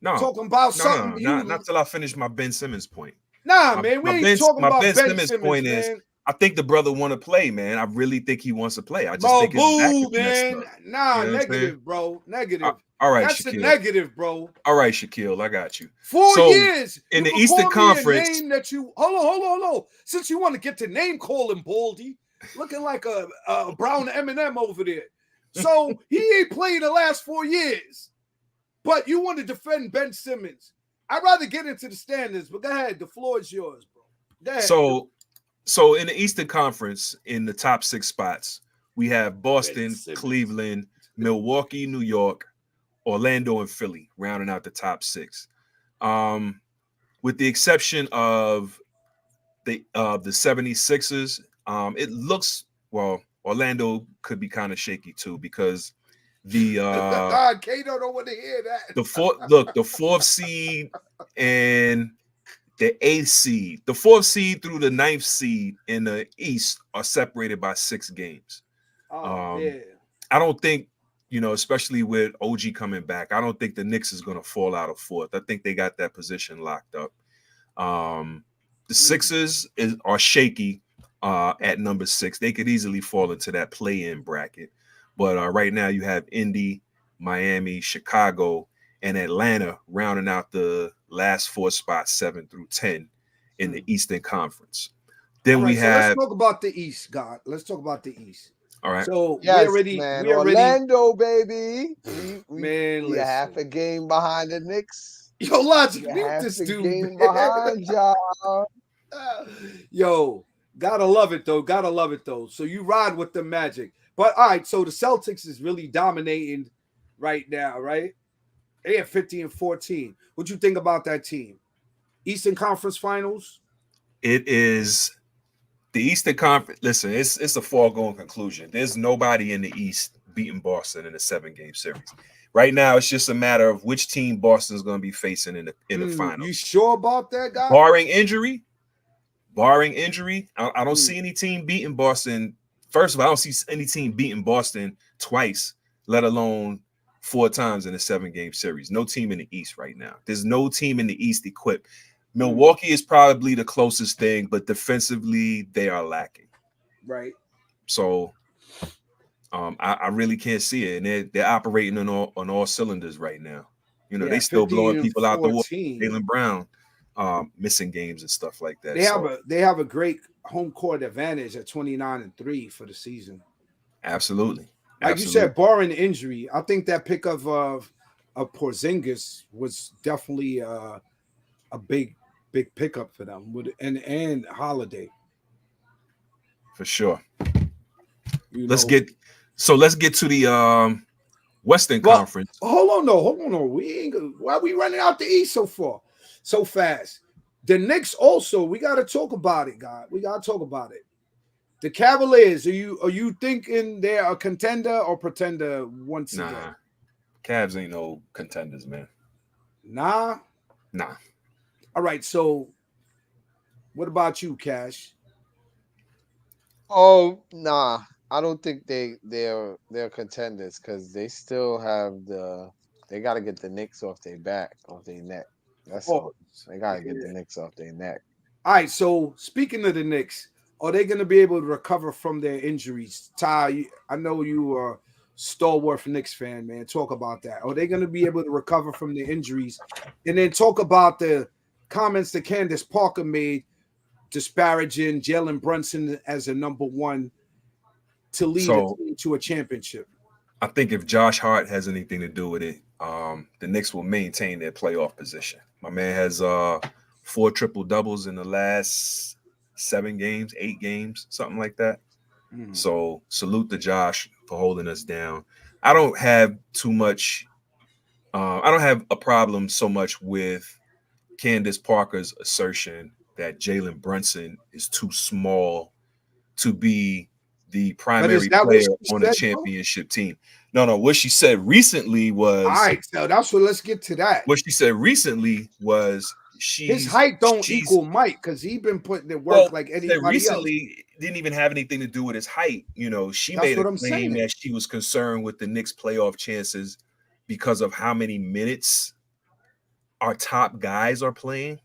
Speaker 2: No,
Speaker 1: Talking about something
Speaker 2: not till I finish my Ben Simmons point.
Speaker 1: Nah, man, we ain't talking about Ben Simmons,
Speaker 2: point
Speaker 1: man.
Speaker 2: is, I think the brother want to play, man. I really think he wants to play. I just
Speaker 1: Bro,
Speaker 2: think his back
Speaker 1: boo,
Speaker 2: is messed
Speaker 1: man.
Speaker 2: up.
Speaker 1: Nah,
Speaker 2: You know what I'm
Speaker 1: negative,
Speaker 2: saying?
Speaker 1: bro. Negative.
Speaker 2: All right,
Speaker 1: That's
Speaker 2: Shaquille.
Speaker 1: a negative, bro.
Speaker 2: All right, Shaquille, I got you.
Speaker 1: 4
Speaker 2: So,
Speaker 1: years
Speaker 2: in
Speaker 1: You
Speaker 2: the
Speaker 1: can
Speaker 2: Eastern
Speaker 1: call me a
Speaker 2: Conference-
Speaker 1: name that you hold on. Since you want to get to name calling Baldy, looking like a brown M&M over there. So he ain't played the last 4 years, but you want to defend Ben Simmons. I'd rather get into the standards, but go ahead. The floor is yours, bro. Go ahead.
Speaker 2: So in the Eastern Conference, in the top 6 spots, we have Boston,
Speaker 1: Simmons.
Speaker 2: Cleveland, Milwaukee, New York, Orlando, and Philly, rounding out the top 6. With the exception of the 76ers, it looks, well, Orlando could be kind of shaky too, because the
Speaker 1: K don't want to hear that.
Speaker 2: the 4th seed and the 8th seed, the 4th seed through the 9th seed in the East are separated by 6 games.
Speaker 1: Yeah.
Speaker 2: I don't think, especially with OG coming back, I don't think the Knicks is going to fall out of 4th. I think they got that position locked up. The Sixers are shaky at number 6. They could easily fall into that play-in bracket. But right now you have Indy, Miami, Chicago, and Atlanta rounding out the last 4 spots, 7 through 10 in the Eastern Conference. Then we have.
Speaker 1: Let's talk about the East, God. Let's talk about the East.
Speaker 2: All right.
Speaker 1: So
Speaker 4: Yes,
Speaker 1: we
Speaker 4: man.
Speaker 1: already,
Speaker 4: Orlando, baby.
Speaker 1: Man,
Speaker 4: we
Speaker 1: listen.
Speaker 4: half a game behind the Knicks.
Speaker 1: Yo, Logic,
Speaker 4: We
Speaker 1: mute
Speaker 4: half
Speaker 1: this
Speaker 4: a
Speaker 1: dude.
Speaker 4: game
Speaker 1: man.
Speaker 4: behind y'all.
Speaker 1: Yo, gotta love it though. So you ride with the Magic. But all right, so the Celtics is really dominating right now, right? They have 50-14. What you think about that team? Eastern Conference Finals?
Speaker 2: It is the Eastern Conference. Listen, it's a foregone conclusion. There's nobody in the East beating Boston in a 7-game series. Right now, it's just a matter of which team Boston's going to be facing in the finals.
Speaker 1: You sure about that, guy?
Speaker 2: Barring injury, I don't see any team beating Boston. First of all, I don't see any team beating Boston twice, let alone 4 times in a 7-game series. No team in the East right now. There's no team in the East equipped. Milwaukee is probably the closest thing, but defensively, they are lacking.
Speaker 1: Right.
Speaker 2: So I really can't see it. And they're operating on all cylinders right now. They still blowing people out the water. Jaylen Brown missing games and stuff like that.
Speaker 1: They have a great home court advantage at 29-3 for the season.
Speaker 2: Absolutely.
Speaker 1: Like you said, barring injury, I think that pickup of Porzingis was definitely a big pickup for them. And Holiday.
Speaker 2: For sure. Let's get to the Western Conference.
Speaker 1: Hold on. Why are we running out the East so fast? The Knicks also, we got to talk about it, God. We got to talk about it. The Cavaliers, are you thinking they're a contender or pretender once again?
Speaker 2: Cavs ain't no contenders, man.
Speaker 1: Nah. All right, so what about you, Cash?
Speaker 4: Oh, nah. I don't think they're contenders because they still have they got to get the Knicks off their neck. That's all. They got to get the Knicks off their neck.
Speaker 1: All right, so speaking of the Knicks, are they going to be able to recover from their injuries? Ty, I know you are a stalwart Knicks fan, man. Talk about that. Are they going to be able to recover from their injuries? And then talk about the comments that Candace Parker made disparaging Jalen Brunson as a number 1 to lead a team to a championship.
Speaker 2: I think if Josh Hart has anything to do with it, the Knicks will maintain their playoff position. My man has 4 triple-doubles in the last 7 games, 8 games, something like that. So salute to Josh for holding us down. I don't have too much. I don't have a problem so much with Candace Parker's assertion that Jalen Brunson is too small to be the primary player on the championship team. No. What she said recently was,
Speaker 1: all right. So that's what. Let's get to that.
Speaker 2: What she said recently was
Speaker 1: his height don't equal Mike because he been putting in work like anybody
Speaker 2: recently
Speaker 1: else.
Speaker 2: Didn't even have anything to do with his height. You know, she made a claim that she was concerned with the Knicks' playoff chances because of how many minutes our top guys are playing.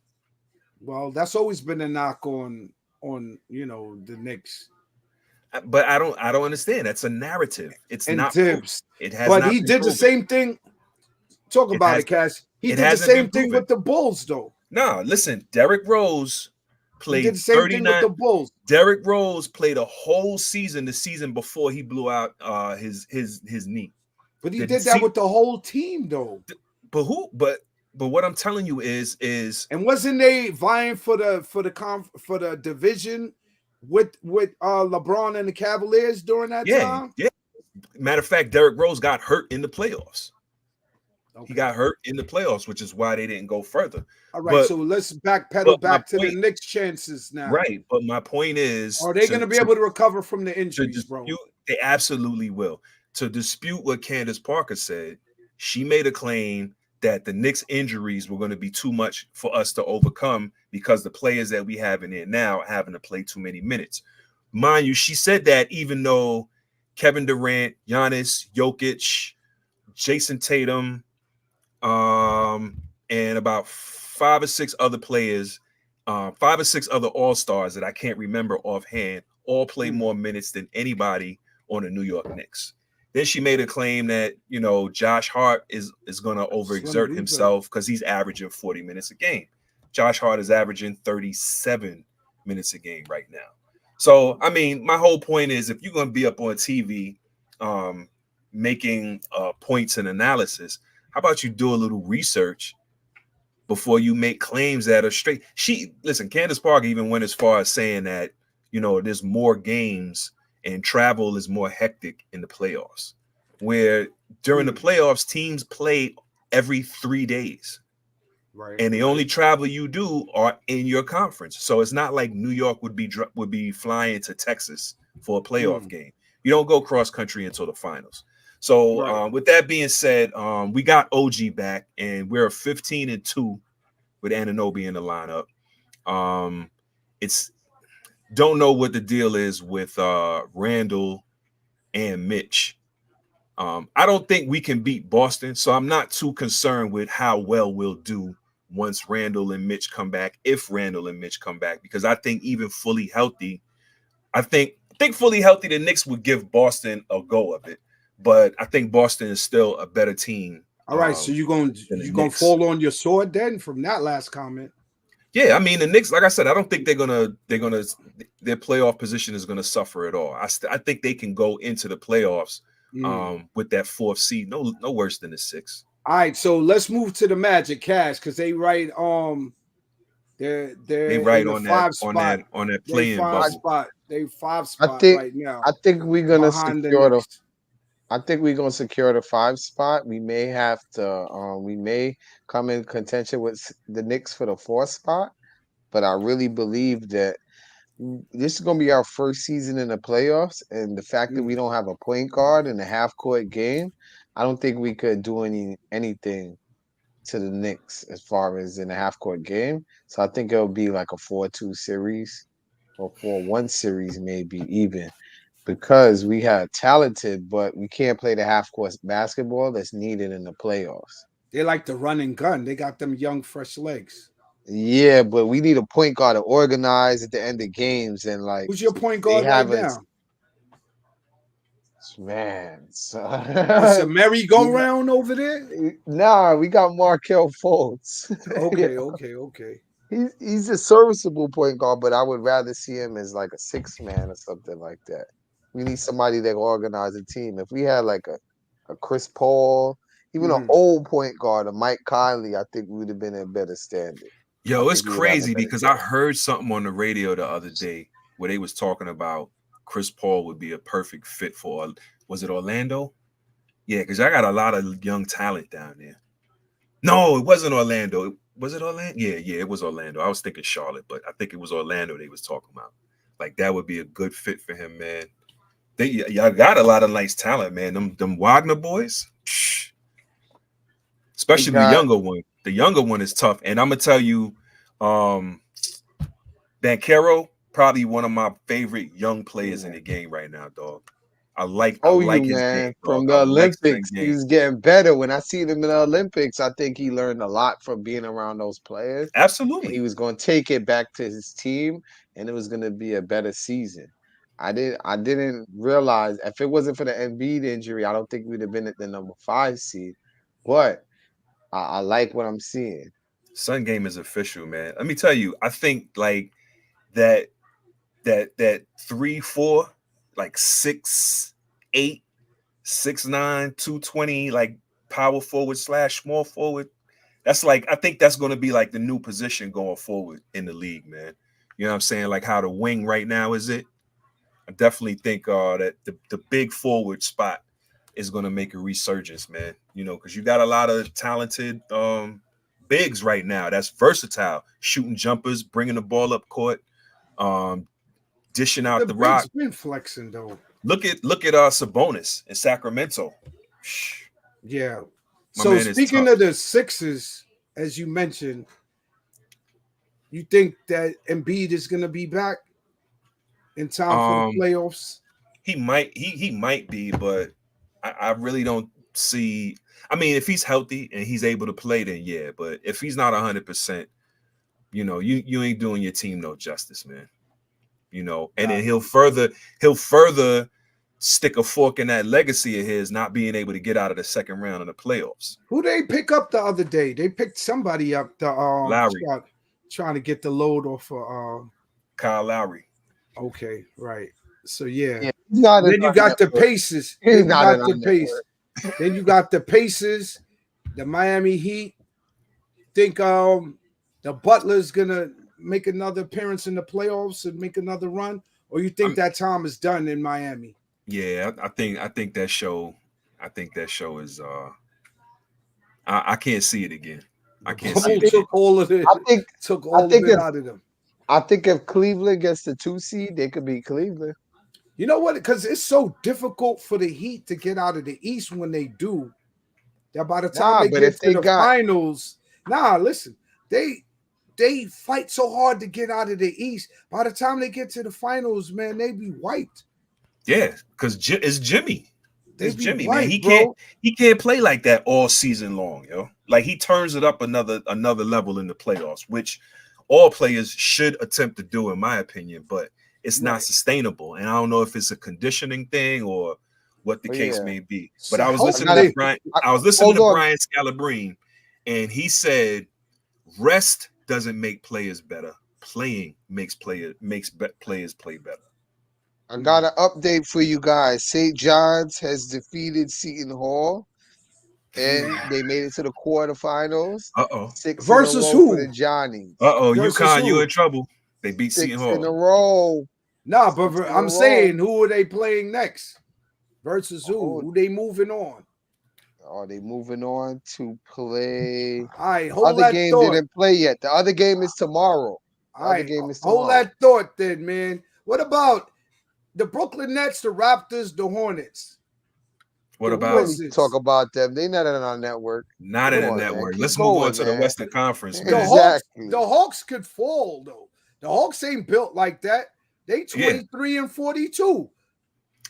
Speaker 1: Well, that's always been a knock on the Knicks.
Speaker 2: But I don't understand. That's a narrative. It's
Speaker 1: and
Speaker 2: not
Speaker 1: Tibbs.
Speaker 2: It has.
Speaker 1: But he did the same thing. Talk about it, Cash. He did the same thing with the Bulls, though.
Speaker 2: No, listen. Derrick Rose played
Speaker 1: did the same thing with the Bulls.
Speaker 2: Derrick Rose played a whole season the season before he blew out his knee.
Speaker 1: But he did that with the whole team, though.
Speaker 2: But who? But what I'm telling you is
Speaker 1: and wasn't they vying for the division with LeBron and the Cavaliers during that time?
Speaker 2: Yeah. Matter of fact, Derrick Rose got hurt in the playoffs. Okay. He got hurt in the playoffs, which is why they didn't go further.
Speaker 1: All right, so let's backpedal back to the Knicks' chances now.
Speaker 2: Right, but my point is,
Speaker 1: are they going to be able to recover from the injuries, bro?
Speaker 2: They absolutely will. To dispute what Candace Parker said, she made a claim that the Knicks' injuries were going to be too much for us to overcome because the players that we have in there now are having to play too many minutes. Mind you, she said that even though Kevin Durant, Giannis, Jokic, Jason Tatum, and about 5 or 6 other players, 5 or 6 other all-stars that I can't remember offhand, all play more minutes than anybody on the New York Knicks. Then she made a claim that, Josh Hart is going to overexert himself because he's averaging 40 minutes a game. Josh Hart is averaging 37 minutes a game right now. So, I mean, my whole point is if you're going to be up on TV making points and analysis, how about you do a little research before you make claims that are straight? Candace Parker even went as far as saying that, there's more games and travel is more hectic in the playoffs, where during the playoffs, teams play every 3 days. Right. And the only travel you do are in your conference. So it's not like New York would be flying to Texas for a playoff game. You don't go cross country until the finals. So with that being said, we got OG back, and we're 15-2 with Anunoby in the lineup. Don't know what the deal is with Randall and Mitch. I don't think we can beat Boston, so I'm not too concerned with how well we'll do once Randall and Mitch come back, if Randall and Mitch come back, because I think even fully healthy, I think fully healthy, the Knicks would give Boston a go of it. But I think Boston is still a better team.
Speaker 1: All right, so you're gonna fall on your sword then from that last comment.
Speaker 2: Yeah, I mean the Knicks, like I said, I don't think their playoff position is gonna suffer at all. I think they can go into the playoffs with that 4th seed, no worse than the 6th.
Speaker 1: All right, so let's move to the Magic, Cash, because they write they're right on
Speaker 2: that playing
Speaker 1: spot. They 5 spot right now.
Speaker 4: I think we're gonna secure the. I think we're gonna secure the 5 spot. We may have to. We may come in contention with the Knicks for the 4th spot, but I really believe that this is gonna be our first season in the playoffs, and the fact that we don't have a point guard in a half-court game, I don't think we could do anything to the Knicks as far as in a half-court game. So I think it'll be like a 4-2 series or 4-1 series, maybe even. Because we have talented, but we can't play the half-court basketball that's needed in the playoffs.
Speaker 1: They like the run and gun. They got them young, fresh legs.
Speaker 4: Yeah, but we need a point guard to organize at the end of games and like.
Speaker 1: Who's your point guard right now?
Speaker 4: Man, it's
Speaker 1: a merry-go-round over there.
Speaker 4: Nah, we got Markelle Fultz.
Speaker 1: Okay.
Speaker 4: He's a serviceable point guard, but I would rather see him as like a 6th man or something like that. We need somebody that organize a team. If we had like a Chris Paul, even an old point guard, a Mike Conley, I think we would have been in better standing.
Speaker 2: Yo, it's crazy because I heard something on the radio the other day where they was talking about Chris Paul would be a perfect fit for, was it Orlando? Yeah, because I got a lot of young talent down there. No, it wasn't Orlando. Was it Orlando? Yeah, it was Orlando. I was thinking Charlotte, but I think it was Orlando they was talking about. Like, that would be a good fit for him, man. Y'all got a lot of nice talent, man. Them Wagner boys, especially the younger one. The younger one is tough, and I'm gonna tell you, Banchero, probably one of my favorite young players in the game right now, dog. I like his game,
Speaker 4: from the Olympics. He's getting better. When I see him in the Olympics, I think he learned a lot from being around those players.
Speaker 2: Absolutely.
Speaker 4: And he was going to take it back to his team, and it was going to be a better season. I didn't realize if it wasn't for the Embiid injury, I don't think we'd have been at the number 5 seed. But I like what I'm seeing.
Speaker 2: Sun game is official, man. Let me tell you, I think like that 3-4, like 6'8", 6'9", 220, like power forward / small forward. That's like, I think that's going to be like the new position going forward in the league, man. You know what I'm saying? Like how the wing right now is it. I definitely think that the big forward spot is going to make a resurgence, man. You know, because you got a lot of talented bigs right now. That's versatile, shooting jumpers, bringing the ball up court, dishing out the rock.
Speaker 1: Been flexing though.
Speaker 2: Look at Sabonis in Sacramento.
Speaker 1: Yeah. So speaking of the Sixers, as you mentioned, you think that Embiid is going to be back in time for the playoffs?
Speaker 2: He might be, but I really don't see. I mean, if he's healthy and he's able to play, then yeah. But if he's not 100%, you know, you ain't doing your team no justice, man. You know, and then he'll further stick a fork in that legacy of his not being able to get out of the second round of the playoffs.
Speaker 1: Who they pick up the other day? They picked somebody up. The
Speaker 2: Lowry,
Speaker 1: trying to get the load off of
Speaker 2: Kyle Lowry.
Speaker 1: Okay, right. So yeah.
Speaker 4: Then
Speaker 1: you got the Pacers. Then you got the Pacers, the Miami Heat. Think the Butler's gonna make another appearance in the playoffs and make another run, or you think that time is done in Miami?
Speaker 2: Yeah, I think that show. I think that show is. I can't see it again. I can't see it.
Speaker 1: Took all of it. Took all of it out of them.
Speaker 4: I think if Cleveland gets the 2 seed, they could beat Cleveland.
Speaker 1: You know what? Because it's so difficult for the Heat to get out of the East when they do. That by the time they get to the finals, listen, they fight so hard to get out of the East. By the time they get to the finals, man, they be wiped.
Speaker 2: Yeah, because it's Jimmy. It's Jimmy, man. He can't play like that all season long, yo. Like he turns it up another level in the playoffs, which all players should attempt to do, in my opinion, but it's not sustainable. And I don't know if it's a conditioning thing or what the case may be. But I was listening to Brian Scalabrine, and he said rest doesn't make players better. Playing makes players play better.
Speaker 4: I got an update for you guys. St. John's has defeated Seton Hall, and they made it to the quarterfinals. 6
Speaker 1: versus who?
Speaker 4: For the Johnnies.
Speaker 2: UConn, you in trouble. They beat Seton Hall
Speaker 4: 6 in a row.
Speaker 1: Nah, but I'm saying, who are they playing next? Versus who? Who they moving on?
Speaker 4: Are they moving on to play?
Speaker 1: All right, hold
Speaker 4: that game thought. Didn't play yet. The other game is tomorrow.
Speaker 1: Hold that thought then, man. What about the Brooklyn Nets, the Raptors, the Hornets?
Speaker 2: What about
Speaker 4: talk about them? They're not on our network.
Speaker 2: Not in the network. Let's move on to the Western Conference. Man.
Speaker 1: The Hawks could fall though. The Hawks ain't built like that. They 23 and 42.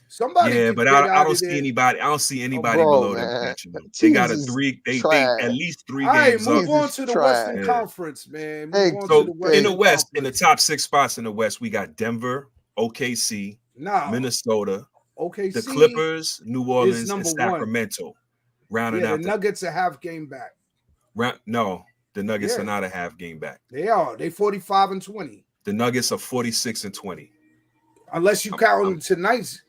Speaker 1: Somebody,
Speaker 2: but I don't see anybody. I don't see anybody below them. They got a 3. They at least 3 games.
Speaker 1: Move on to the Western Conference, man.
Speaker 2: In the West, in the top 6 spots in the West, we got Denver, OKC, Minnesota,
Speaker 1: OKC,
Speaker 2: the Clippers, New Orleans, and Sacramento. Rounding out
Speaker 1: the Nuggets a half game back.
Speaker 2: No, the Nuggets are not a half game back.
Speaker 1: They are. They 45 and 20.
Speaker 2: The Nuggets are 46 and 20.
Speaker 1: Unless you count tonight's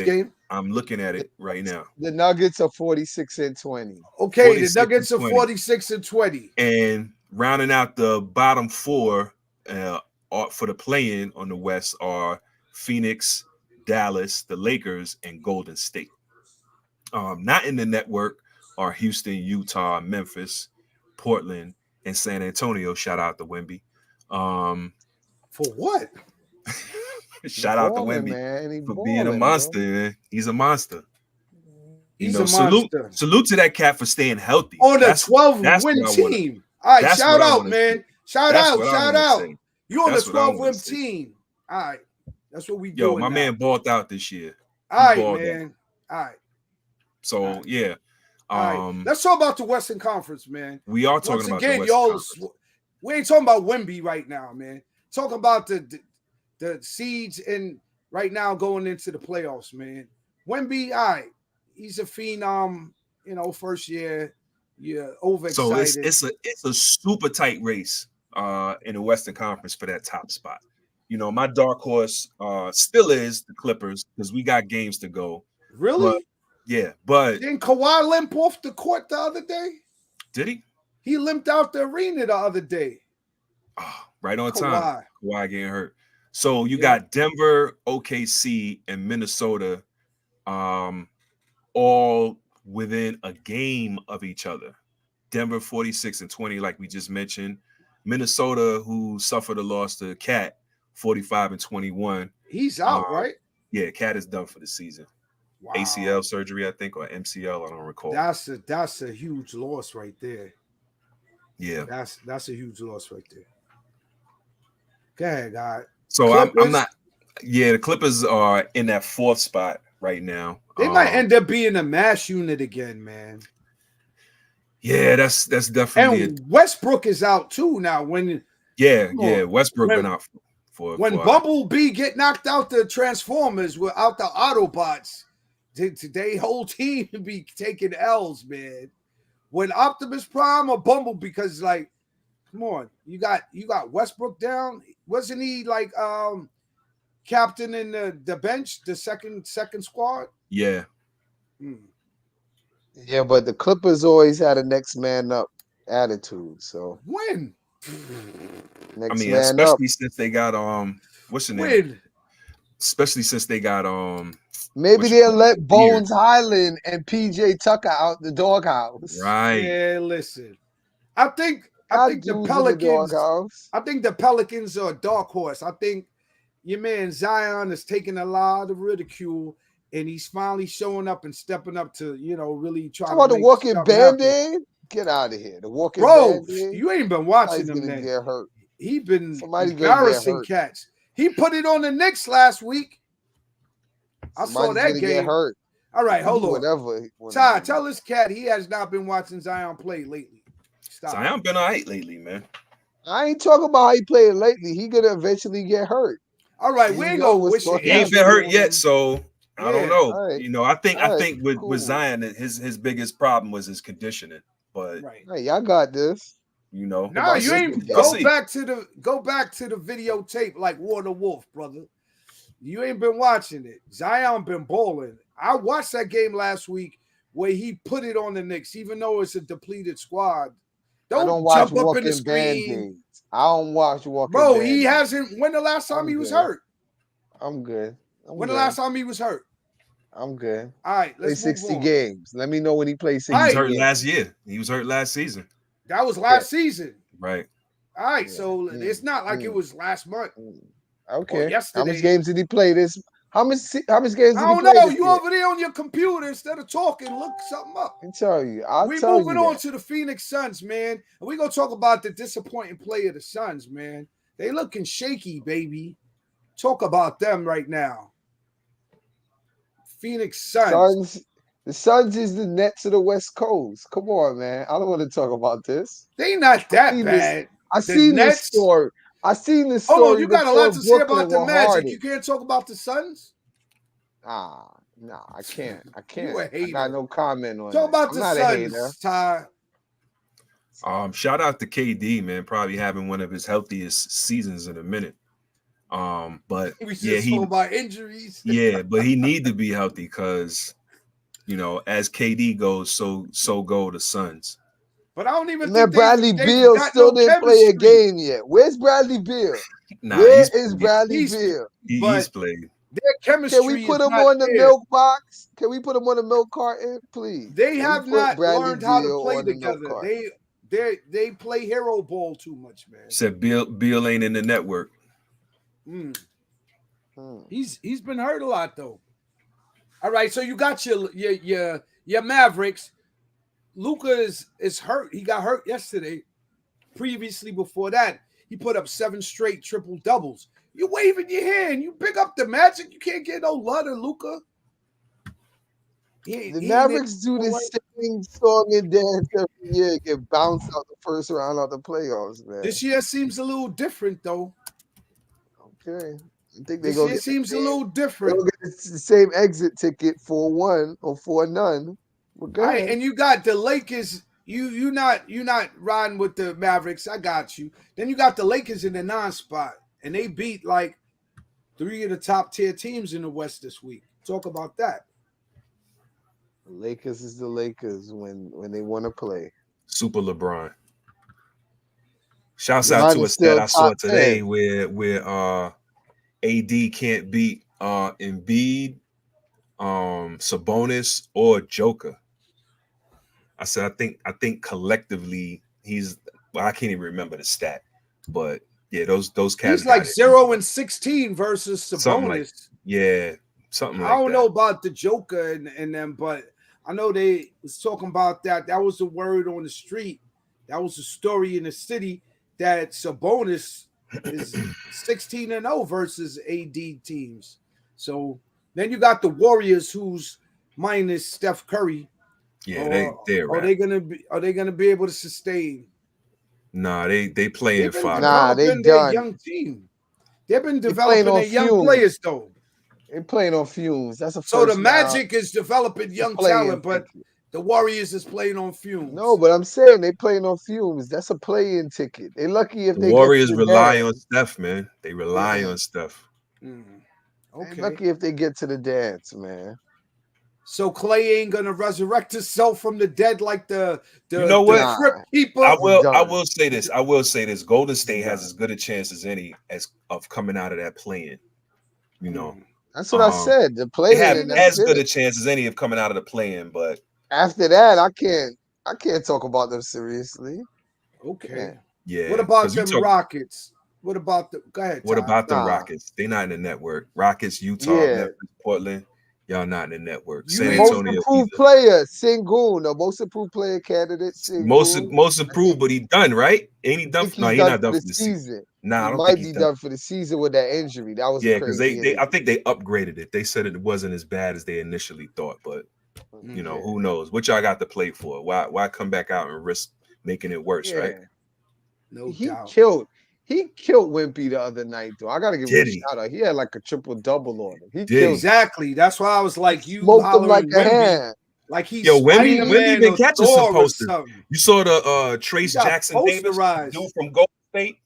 Speaker 1: game.
Speaker 2: I'm looking at it right now.
Speaker 4: The Nuggets are 46 and 20.
Speaker 1: Okay, the Nuggets are 46 and 20.
Speaker 2: And rounding out the bottom 4 for the play-in on the West are Phoenix, Dallas, the Lakers, and Golden State. Not in the network are Houston, Utah, Memphis, Portland, and San Antonio. Shout out to Wemby.
Speaker 1: For what?
Speaker 2: Shout out to Wemby,
Speaker 4: man.
Speaker 2: for being a monster, man. He's a monster.
Speaker 1: He's a monster.
Speaker 2: Salute to that cat for staying healthy.
Speaker 1: On a 12-win team. All right, shout out, man. Shout out. You on the 12-win team. All right. That's what we do.
Speaker 2: Yo, my man balled out this year.
Speaker 1: All right, man. All right.
Speaker 2: So, yeah.
Speaker 1: All right. Let's talk about the Western Conference, man.
Speaker 2: We are talking about the Western Conference.
Speaker 1: We ain't talking about Wemby right now, man. Talking about the seeds and right now going into the playoffs, man. Wemby, all right. He's a phenom, first year. Yeah, overexcited.
Speaker 2: So it's a super tight race in the Western Conference for that top spot. My dark horse still is the Clippers because we got games to go.
Speaker 1: Really?
Speaker 2: But
Speaker 1: didn't Kawhi limp off the court the other day?
Speaker 2: Did he?
Speaker 1: He limped out the arena the other day.
Speaker 2: Oh, right on time. Kawhi getting hurt. So you got Denver, OKC, and Minnesota all within a game of each other. Denver 46-20, like we just mentioned. Minnesota, who suffered a loss to Cat, 45-21.
Speaker 1: He's out, right?
Speaker 2: Yeah, Cat is done for the season. Wow. ACL surgery, I think, or MCL, I don't recall.
Speaker 1: That's a huge loss right there.
Speaker 2: Yeah,
Speaker 1: that's a huge loss right there. Go ahead, guy.
Speaker 2: So I'm not. Yeah, the Clippers are in that fourth spot right now.
Speaker 1: They might end up being a mash unit again, man.
Speaker 2: Yeah, that's definitely.
Speaker 1: And Westbrook is out too now.
Speaker 2: Westbrook been out for
Speaker 1: when Bumblebee get knocked out the Transformers without the Autobots. Today whole team be taking L's, man. When Optimus Prime or Bumblebee, because come on, you got Westbrook down. Wasn't he captain in the bench, the second squad?
Speaker 2: Yeah.
Speaker 4: Yeah, but the Clippers always had a next man up attitude. So
Speaker 1: when?
Speaker 2: Especially since they got what's the name? Especially since they got
Speaker 4: maybe they'll let Bones Highland and PJ Tucker out the doghouse.
Speaker 2: Right.
Speaker 1: Yeah, listen. I think the Pelicans. I think the Pelicans are a dark horse. I think your man Zion is taking a lot of ridicule, and he's finally showing up and stepping up to really trying.
Speaker 4: About the walking Band-Aid? Get out of here. The walking Band-Aid.
Speaker 1: You ain't been watching him. Then
Speaker 4: get hurt.
Speaker 1: He been embarrassing cats. He put it on the Knicks last week. I saw that game.
Speaker 4: Get hurt.
Speaker 1: All right, hold on.
Speaker 4: Whatever.
Speaker 1: Ty, tell this cat he has not been watching Zion play lately. Stop.
Speaker 2: Zion been all right lately, man.
Speaker 4: I ain't talking about how he played lately. He gonna eventually get hurt.
Speaker 1: All right, we ain't gonna wish it.
Speaker 2: He ain't been hurt yet, so I don't know.
Speaker 4: Right.
Speaker 2: I think with Zion, his biggest problem was his conditioning. But
Speaker 4: hey, y'all got this.
Speaker 1: No, you ain't go back to the videotape like Water Wolf, brother. You ain't been watching it. Zion been balling. I watched that game last week where he put it on the Knicks, even though it's a depleted squad. Don't jump up in the screen.
Speaker 4: I don't watch walking.
Speaker 1: Bro, he hasn't. When the last time he was hurt?
Speaker 4: I'm good.
Speaker 1: When the last time he was hurt?
Speaker 4: I'm good.
Speaker 1: All right,
Speaker 4: let's play 60 games. Let me know when he plays 60
Speaker 2: games. He was hurt last year. He was hurt last season.
Speaker 1: That was last season.
Speaker 2: Right.
Speaker 1: All right, so it's not like it was last month.
Speaker 4: Okay.
Speaker 1: Yesterday.
Speaker 4: How much games did he play this? How much games did he play?
Speaker 1: I don't know. You over there on your computer instead of talking, look something up.
Speaker 4: I tell you.
Speaker 1: We're moving on to the Phoenix Suns, man. And we're going to talk about the disappointing play of the Suns, man. They looking shaky, baby. Talk about them right now. Phoenix Suns.
Speaker 4: The Suns is the Nets of the West Coast. Come on, man. I don't want to talk about this.
Speaker 1: They not that bad.
Speaker 4: I seen this story. I seen this story.
Speaker 1: Oh, you got a lot to say about the Magic. You can't talk about the Suns?
Speaker 4: Nah, I can't.
Speaker 1: You a hater.
Speaker 4: I got no comment on
Speaker 1: Talk about the Suns, Ty.
Speaker 2: Shout out to KD, man. Probably having one of his healthiest seasons in a minute. But
Speaker 1: he about injuries.
Speaker 2: Yeah, but he need to be healthy because as KD goes, so go the Suns.
Speaker 1: But I don't even
Speaker 4: think Bradley Beal still didn't play a game yet. Where's Bradley Beal? Where is Bradley Beal?
Speaker 2: He's played.
Speaker 1: Their chemistry.
Speaker 4: Can we put him on the milk box? Can we put him on the milk carton, please?
Speaker 1: They have not learned how to play together. They play hero ball too much, man.
Speaker 2: Said Beal ain't in the network.
Speaker 1: He's been hurt a lot though. All right, so you got your Mavericks. Luka is hurt. He got hurt yesterday. Previously, before that, he put up 7 straight triple doubles. You waving your hand. You pick up the Magic. You can't get no love to Luka.
Speaker 6: The Mavericks do the same song and dance every year, get bounced out the first round of the playoffs, man.
Speaker 1: This year seems a little different, though.
Speaker 6: Okay. I think they
Speaker 1: this year seems a little different.
Speaker 6: They'll get the same exit ticket 4-1 or 4-0.
Speaker 1: All right, and you got the Lakers. You not riding with the Mavericks. I got you. Then you got the Lakers in the 9 spot, and they beat like 3 of the top tier teams in the West this week. Talk about that.
Speaker 6: The Lakers is the Lakers when they want to play.
Speaker 2: Super LeBron. Shouts out to a stat I saw today where AD can't beat Embiid, Sabonis, or Joker. I said I think collectively I can't even remember the stat, but yeah, those cats.
Speaker 1: He's like 0-16 versus Sabonis.
Speaker 2: Something like
Speaker 1: I don't know about the Joker and them, but I know they was talking about that. That was the word on the street. That was the story in the city that Sabonis is 16-0 versus AD teams. So then you got the Warriors, who's minus Steph Curry.
Speaker 2: Yeah,
Speaker 1: are they gonna be able to sustain?
Speaker 2: Nah, they playing 5.
Speaker 6: Nah, they done.
Speaker 1: Young team. They've been developing their young players though.
Speaker 6: They're playing on fumes. That's a
Speaker 1: so the Magic is developing young talent, but the Warriors is playing on fumes.
Speaker 6: No, but I'm saying they playing on fumes. That's a play-in ticket. They lucky if
Speaker 2: the Warriors rely on Steph, man. They rely on Steph.
Speaker 6: Okay. They're lucky if they get to the dance, man.
Speaker 1: So Clay ain't gonna resurrect himself from the dead like the
Speaker 2: you know what?
Speaker 1: Crypt people.
Speaker 2: I will say this. Golden State has as good a chance as any of coming out of that play-in. You know.
Speaker 6: That's what I said. The play-in
Speaker 2: have as good a chance as any of coming out of the play-in, but
Speaker 6: after that, I can't talk about them seriously.
Speaker 1: Okay.
Speaker 2: Yeah.
Speaker 1: What about them Rockets? What about the? Go ahead.
Speaker 2: What about the Rockets? They're not in the network. Rockets, Utah, Memphis, Portland. Y'all not in the network. San Antonio.
Speaker 6: Most improved player, Sengun. The most improved player candidate, Sengun.
Speaker 2: Most improved, but he done, right? Ain't he done? No, he's not done for the
Speaker 6: season.
Speaker 2: Nah, I don't
Speaker 6: might
Speaker 2: think
Speaker 6: be
Speaker 2: he's
Speaker 6: done for the season with that injury. That was
Speaker 2: because I think they upgraded it. They said it wasn't as bad as they initially thought, but you know, who knows? What y'all got to play for? Why come back out and risk making it worse, right?
Speaker 1: No doubt.
Speaker 6: He killed Wimpy the other night, though. I gotta give him a shout out. He had like a triple-double on him. He killed
Speaker 1: exactly. That's why I was like, you
Speaker 6: smoked him like a hand.
Speaker 1: Like he's
Speaker 2: Wemby been catching some posters. You saw the Trace Jackson Davis dude from Golden State.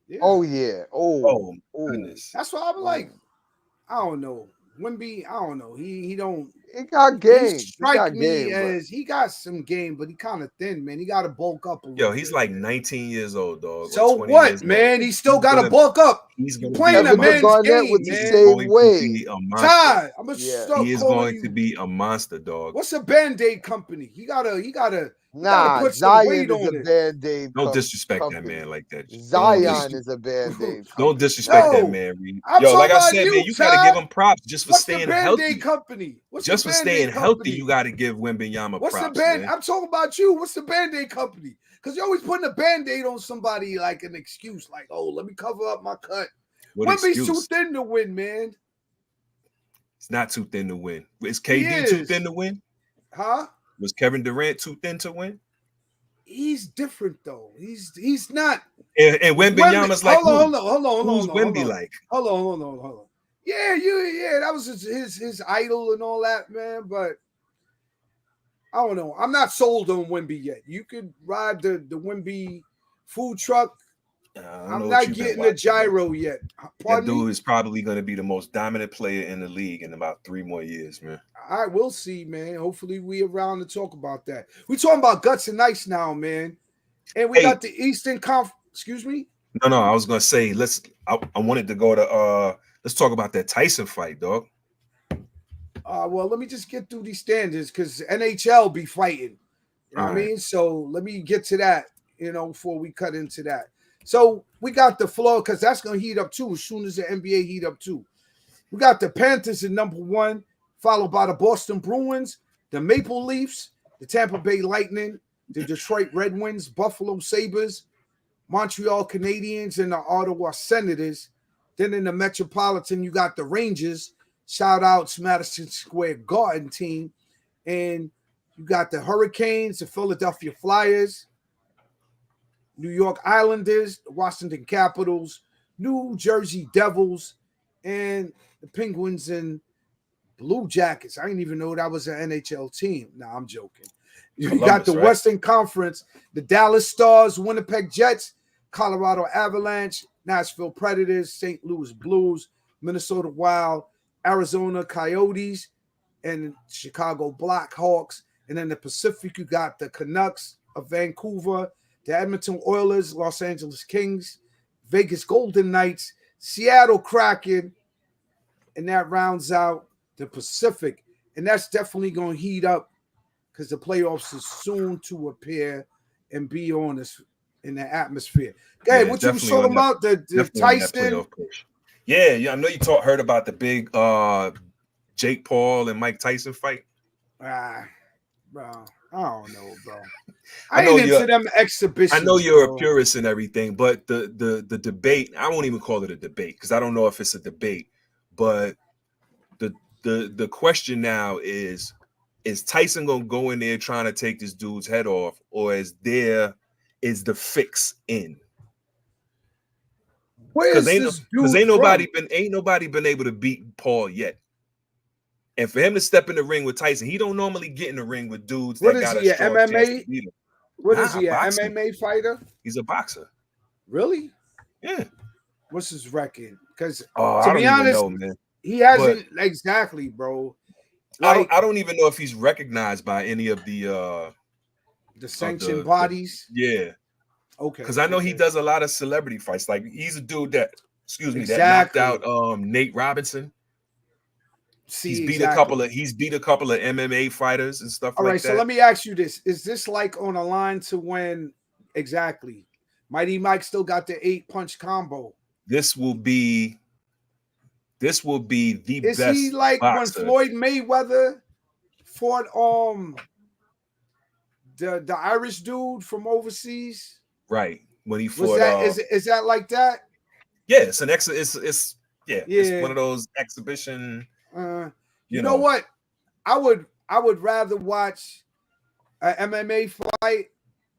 Speaker 6: Yeah. Oh yeah. Oh
Speaker 2: goodness.
Speaker 1: That's why I'm like, I don't know. Wemby, I don't know. He don't.
Speaker 6: He got game.
Speaker 1: He got some game, but he kind of thin, man. He got to bulk up a little.
Speaker 2: Yo, he's like 19 years old, dog.
Speaker 1: So what, man? He still got to bulk up. He's playing a man's game,
Speaker 6: with the same way.
Speaker 1: Ty,
Speaker 2: he is going to be a monster, dog.
Speaker 1: What's a Band-Aid company? He gotta.
Speaker 6: Nah, Zion is a Band-Aid.
Speaker 2: Don't disrespect that man like that.
Speaker 6: Zion is a Band-Aid.
Speaker 2: Don't disrespect that man, Reed. Yo, like I said, man, you gotta give him props just for staying healthy.
Speaker 1: Company?
Speaker 2: Just for staying healthy, you gotta give Wembanyama props.
Speaker 1: What's the band? I'm talking about you. What's the Band-Aid company? Because you're always putting a Band-Aid on somebody like an excuse, like, oh, let me cover up my cut. Wemby's too thin to win, man.
Speaker 2: It's not too thin to win. Is KD too thin to win?
Speaker 1: Huh?
Speaker 2: Was Kevin Durant too thin to win?
Speaker 1: He's different though. He's not.
Speaker 2: And Wembanyama's like,
Speaker 1: hold on.
Speaker 2: Who's Wemby like?
Speaker 1: Hold on. Yeah, that was his idol and all that, man. But I don't know. I'm not sold on Wemby yet. You could ride the Wemby food truck. I'm not getting the gyro yet.
Speaker 2: That dude is probably going to be the most dominant player in the league in about 3 more years, man.
Speaker 1: All right, we'll see, man. Hopefully we around to talk about that. We're talking about guts and ice now, man. And we got the Eastern Conference. Excuse me?
Speaker 2: No. I was going to say, I wanted to go to, let's talk about that Tyson fight, dog.
Speaker 1: Well, let me just get through these standards because NHL be fighting. You know what I mean? So let me get to that, before we cut into that. So we got the floor because that's going to heat up too as soon as the NBA heat up too. We got the Panthers at number 1, followed by the Boston Bruins, the Maple Leafs, the Tampa Bay Lightning, the Detroit Red Wings, Buffalo Sabres, Montreal Canadiens, and the Ottawa Senators. Then in the Metropolitan, you got the Rangers. Shout outs Madison Square Garden team. And you got the Hurricanes, the Philadelphia Flyers, New York Islanders, the Washington Capitals, New Jersey Devils, and the Penguins and Blue Jackets. I didn't even know that was an NHL team. Nah, I'm joking. You got the Western Conference, the Dallas Stars, Winnipeg Jets, Colorado Avalanche, Nashville Predators, St. Louis Blues, Minnesota Wild, Arizona Coyotes, and Chicago Blackhawks. And in the Pacific, you got the Canucks of Vancouver, the Edmonton Oilers, Los Angeles Kings, Vegas Golden Knights, Seattle Kraken, and that rounds out the Pacific. And that's definitely going to heat up because the playoffs is soon to appear and be on this in the atmosphere. Go ahead, what you was talking about? The Tyson?
Speaker 2: Yeah, I know you heard about the big Jake Paul and Mike Tyson fight.
Speaker 1: Bro, I don't know, bro. I ain't into them exhibitions.
Speaker 2: I know you're a purist and everything, but the debate, I won't even call it a debate because I don't know if it's a debate, but the question now is Tyson gonna go in there trying to take this dude's head off, or is the fix in? Because ain't nobody been able to beat Paul yet. And for him to step in the ring with Tyson, he don't normally get in the ring with dudes that got a strong chance to beat him.
Speaker 1: What is he, an MMA fighter?
Speaker 2: He's a boxer.
Speaker 1: Really?
Speaker 2: Yeah.
Speaker 1: What's his record? Because
Speaker 2: to be honest, even know, man.
Speaker 1: He hasn't exactly, bro.
Speaker 2: Like, I don't even know if he's recognized by any of the
Speaker 1: sanctioned bodies.
Speaker 2: Yeah.
Speaker 1: Okay.
Speaker 2: Because I know he does a lot of celebrity fights. Like he's a dude that, that knocked out Nate Robinson. He's beat a couple of MMA fighters and stuff like that. All right,
Speaker 1: so let me ask you this. Is this like on a line to when exactly Mighty Mike still got the 8-punch combo?
Speaker 2: This will be the best.
Speaker 1: Is he like
Speaker 2: boxer.
Speaker 1: When Floyd Mayweather fought the Irish dude from overseas?
Speaker 2: Right. When he fought
Speaker 1: is that like that?
Speaker 2: Yeah, it's it's one of those exhibition.
Speaker 1: You know what? I would rather watch an MMA fight,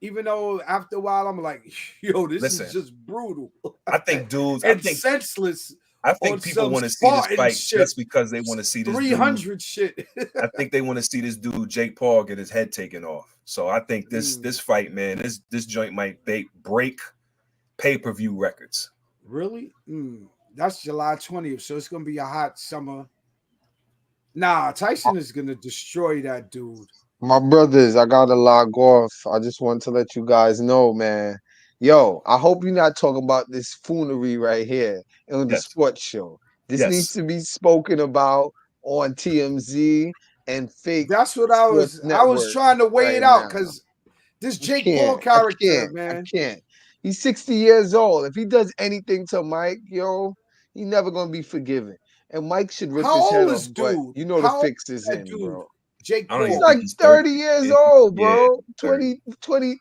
Speaker 1: even though after a while I'm like, yo, this is just brutal.
Speaker 2: I think dudes,
Speaker 1: senseless.
Speaker 2: I think people want to see this fight just because they want to see this
Speaker 1: 300 shit.
Speaker 2: I think they want to see this dude Jake Paul get his head taken off. So I think this fight, man, this joint might break pay-per-view records.
Speaker 1: Really? That's July 20th, so it's gonna be a hot summer. Nah, Tyson is gonna destroy that dude.
Speaker 6: My brothers, I gotta log off. I just want to let you guys know, man. Yo, I hope you're not talking about this foolery right here on the sports show. This needs to be spoken about on TMZ and fake.
Speaker 1: That's what I was trying to weigh it out because this Jake Paul character, man.
Speaker 6: I can't. He's 60 years old. If he does anything to Mike, yo, he's never gonna be forgiven. And Mike should rip his head off, but you know the fix is in, bro.
Speaker 1: Jake Paul.
Speaker 6: He's like 30 years old, bro. 20,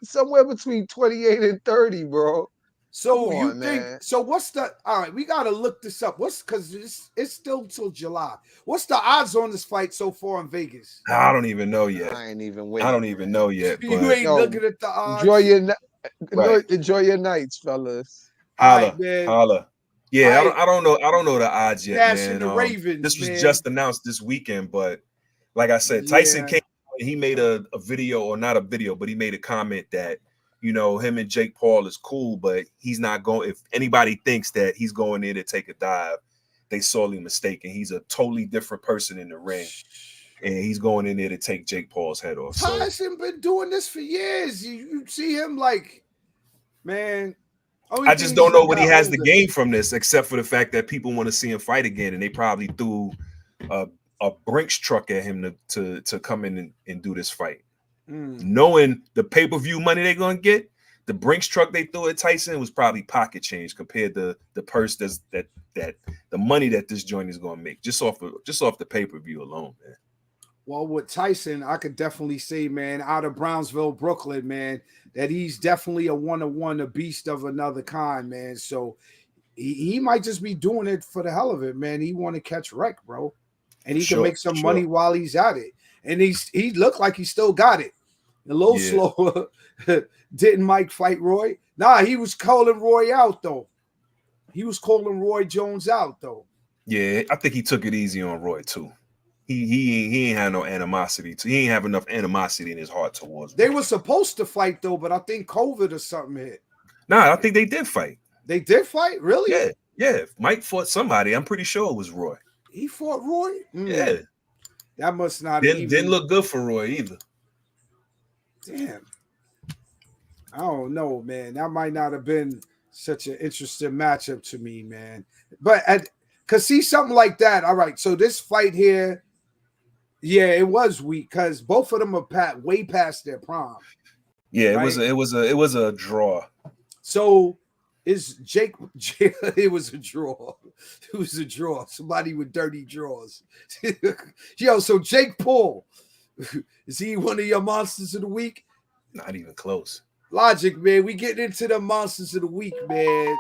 Speaker 6: somewhere between 28 and 30, bro.
Speaker 1: So you think, so what's the, all right, we got to look this up. Because it's still till July. What's the odds on this fight so far in Vegas?
Speaker 2: I don't even know yet.
Speaker 6: I ain't even waiting.
Speaker 2: I don't even know yet.
Speaker 1: You ain't looking at the odds.
Speaker 6: Enjoy your nights, fellas.
Speaker 2: Holla. Yeah, I don't know the odds yet, man.
Speaker 1: The Ravens,
Speaker 2: this was just announced this weekend, but like I said, Tyson came. He made a video, or not a video, but he made a comment that, you know, him and Jake Paul is cool, but he's not going. If anybody thinks that he's going in to take a dive, they sorely mistaken. He's a totally different person in the ring, and he's going in there to take Jake Paul's head off.
Speaker 1: Tyson been doing this for years. You see him like, man.
Speaker 2: I just don't know what he has to gain from this, except for the fact that people want to see him fight again, and they probably threw a Brinks truck at him to come in and do this fight. Knowing the pay-per-view money they're gonna get, the Brinks truck they threw at Tyson was probably pocket change compared to the purse that the money that this joint is going to make just off the pay-per-view alone, man.
Speaker 1: Well, with Tyson, I could definitely say, man, out of Brownsville, Brooklyn, man, that he's definitely a one-on-one, a beast of another kind, man. So he might just be doing it for the hell of it, man. He want to catch wreck, bro, and he can make some money while he's at it. And he looked like he still got it. A little slower. Didn't Mike fight Roy? Nah, he was calling Roy out though. He was calling Roy Jones out though.
Speaker 2: Yeah, I think he took it easy on Roy too. He ain't had no animosity. He ain't have enough animosity in his heart towards.
Speaker 1: They were supposed to fight though, but I think COVID or something hit.
Speaker 2: Nah, I think they did fight.
Speaker 1: They did fight, really?
Speaker 2: Yeah. Mike fought somebody. I'm pretty sure it was Roy.
Speaker 1: He fought Roy.
Speaker 2: Yeah,
Speaker 1: that must not
Speaker 2: didn't look good for Roy either.
Speaker 1: Damn. I don't know, man. That might not have been such an interesting matchup to me, man. But cause see something like that. All right, so this fight here, yeah, it was weak because both of them are way past their prime.
Speaker 2: Yeah,
Speaker 1: right?
Speaker 2: it was a draw.
Speaker 1: So is Jake? It was a draw. It was a draw. Somebody with dirty draws. Yo, so Jake Paul, is he one of your monsters of the week?
Speaker 2: Not even close.
Speaker 1: Logic, man. We getting into the monsters of the week, man.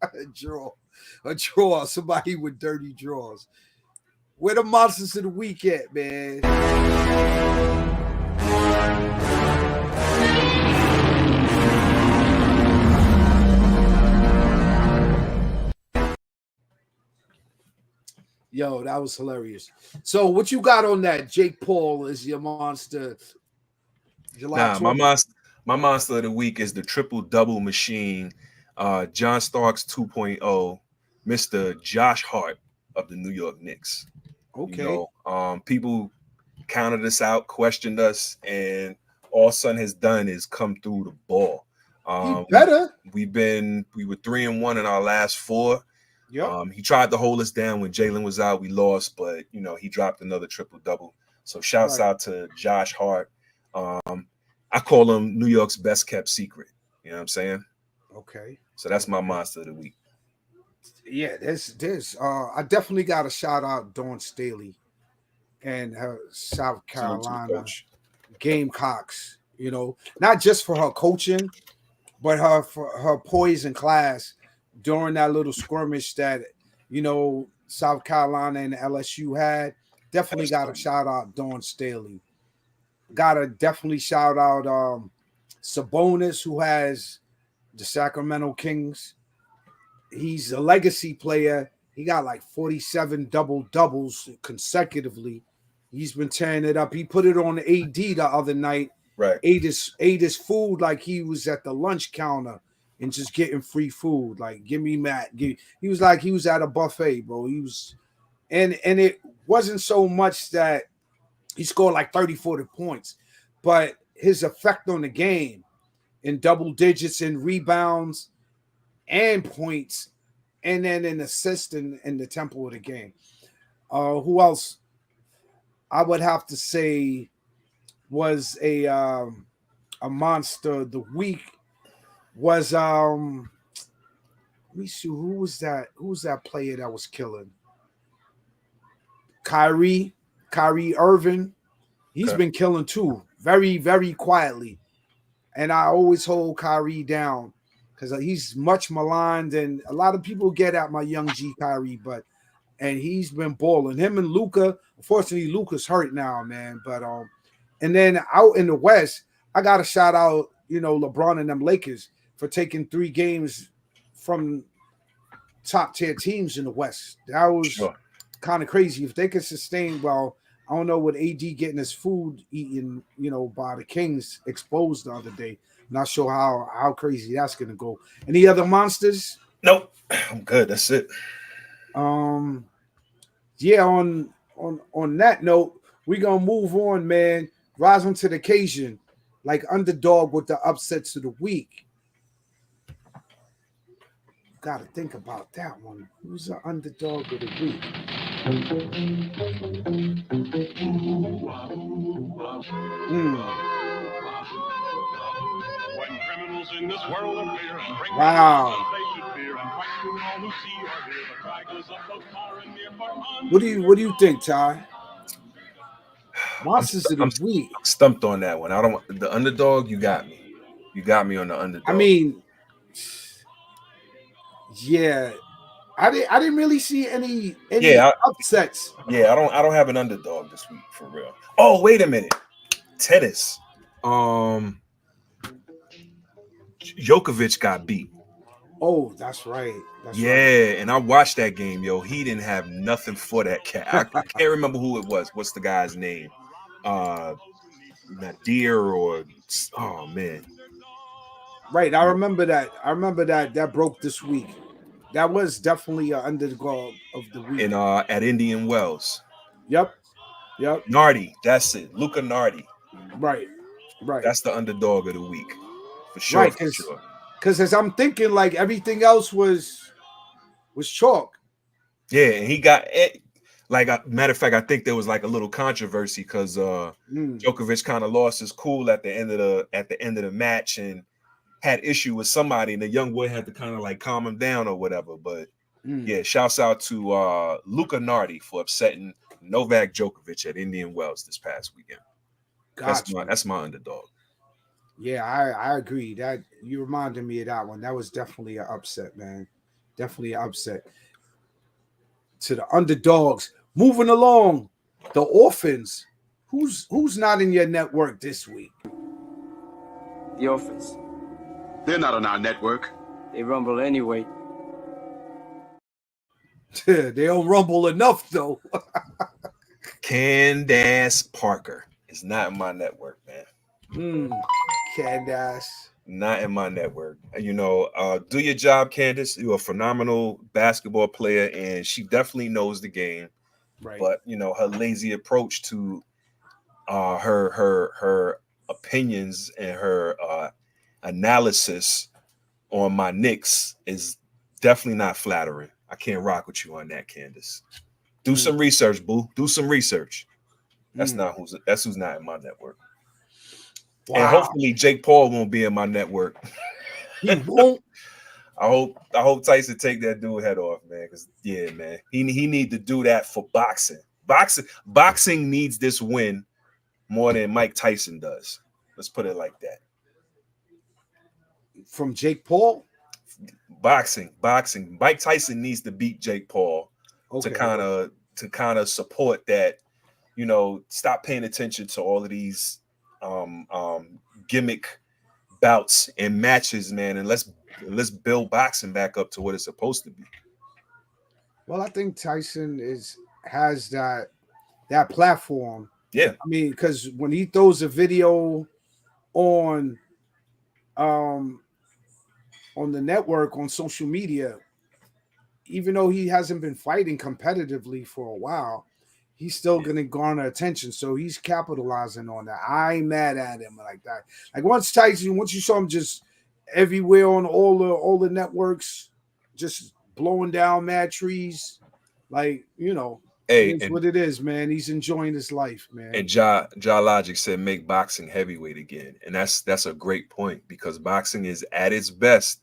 Speaker 1: A draw. Somebody with dirty draws. Where the monsters of the week at, man? Yo, that was hilarious. So what you got on that? Jake Paul is your monster.
Speaker 2: My monster of the week is the triple-double machine, John Starks 2.0, Mr. Josh Hart of the New York Knicks.
Speaker 1: Okay.
Speaker 2: You know, people counted us out, questioned us, and all Son has done is come through the ball.
Speaker 1: Better.
Speaker 2: We were 3-1 in our last 4.
Speaker 1: Yep.
Speaker 2: He tried to hold us down when Jalen was out. We lost, but you know, he dropped another triple-double. So shouts out to Josh Hart. I call him New York's best kept secret. You know what I'm saying?
Speaker 1: Okay.
Speaker 2: So that's my monster of the week.
Speaker 1: Yeah, there's I definitely got to shout out Dawn Staley and her South Carolina Gamecocks, you know, not just for her coaching, but for her poise in class during that little skirmish that, you know, South Carolina and LSU had. Definitely got to shout out Dawn Staley. Got to definitely shout out Sabonis, who has the Sacramento Kings. He's a legacy player. He got like 47 double-doubles consecutively. He's been tearing it up. He put it on AD the other night.
Speaker 2: Right.
Speaker 1: Ate his food like he was at the lunch counter and just getting free food. Like, give me Matt. He was like he was at a buffet, bro. He was, and it wasn't so much that he scored like 30, 40 points, but his effect on the game in double digits in rebounds and points, and then in assists in the tempo of the game. Who else I would have to say was a monster of the week was let me see, who was that player that was killing? Kyrie Irving. He's been killing too, very, very quietly. And I always hold Kyrie down because he's much maligned, and a lot of people get at my young G Kyrie, and he's been balling. Him and Luka. Unfortunately, Luka's hurt now, man. But and then out in the West, I gotta shout out, you know, LeBron and them Lakers for taking 3 games from top tier teams in the West. That was kind of crazy. If they could sustain, well, I don't know what AD getting his food eaten, you know, by the Kings exposed the other day. Not sure how crazy that's gonna go. Any other monsters?
Speaker 2: Nope, I'm good. That's it.
Speaker 1: Yeah. On that note, we're gonna move on, man. Rise onto the occasion, like underdog with the upsets of the week. Got to think about that one. Who's the underdog of the week? Wow. What do you think, Ty? Monsters of the Week.
Speaker 2: I'm stumped on that one. I don't the underdog. You got me. You got me on the underdog.
Speaker 1: I mean, yeah, I didn't really see any upsets.
Speaker 2: Yeah, I don't have an underdog this week for real. Oh, wait a minute. Tennis. Djokovic got beat.
Speaker 1: Oh, that's right.
Speaker 2: And I watched that game, yo. He didn't have nothing for that cat. I can't remember who it was. What's the guy's name? Nadir or oh man.
Speaker 1: Right, I remember that. That broke this week. That was definitely an underdog of the week.
Speaker 2: And at Indian Wells.
Speaker 1: Yep.
Speaker 2: Nardi, that's it. Luca Nardi.
Speaker 1: Right.
Speaker 2: That's the underdog of the week. For sure. Right,
Speaker 1: because as I'm thinking, like everything else was chalk.
Speaker 2: Yeah, and he got it. Like, matter of fact, I think there was like a little controversy because Djokovic kind of lost his cool at the end of the match and had issue with somebody, and the young boy had to kind of like calm him down or whatever. But yeah, shouts out to Luca Nardi for upsetting Novak Djokovic at Indian Wells this past weekend. Gotcha. That's my underdog.
Speaker 1: Yeah, I agree. That you reminded me of that one. That was definitely an upset, man. Definitely an upset. To the underdogs. Moving along, the orphans. Who's not in your network this week?
Speaker 7: The orphans.
Speaker 8: They're not on our network.
Speaker 7: They rumble anyway.
Speaker 1: They don't rumble enough, though.
Speaker 2: Candace Parker is not in my network, man.
Speaker 1: Candace.
Speaker 2: Not in my network. You know, do your job, Candace. You're a phenomenal basketball player, and she definitely knows the game.
Speaker 1: Right.
Speaker 2: But you know, her lazy approach to her opinions and her analysis on my Knicks is definitely not flattering. I can't rock with you on that, Candace. Do some research, boo. Do some research. That's who's not in my network. Wow. And hopefully Jake Paul won't be in my network.
Speaker 1: He won't.
Speaker 2: I hope Tyson take that dude head off, man. Because yeah, man, he need to do that for boxing. Boxing needs this win more than Mike Tyson does. Let's put it like that.
Speaker 1: From Jake Paul?
Speaker 2: Boxing. Mike Tyson needs to beat Jake Paul to kind of support that. You know, stop paying attention to all of these gimmick bouts and matches, man, and let's build boxing back up to what it's supposed to be.
Speaker 1: Well, I think Tyson has that platform.
Speaker 2: Yeah,
Speaker 1: I mean, because when he throws a video on the network on social media, even though he hasn't been fighting competitively for a while, he's still going to garner attention. So he's capitalizing on that. I ain't mad at him like that. Like once you saw him just everywhere on all the networks, just blowing down mad trees, like, you know, it's what it is, man. He's enjoying his life, man.
Speaker 2: And Ja Logic said make boxing heavyweight again. And that's a great point because boxing is at its best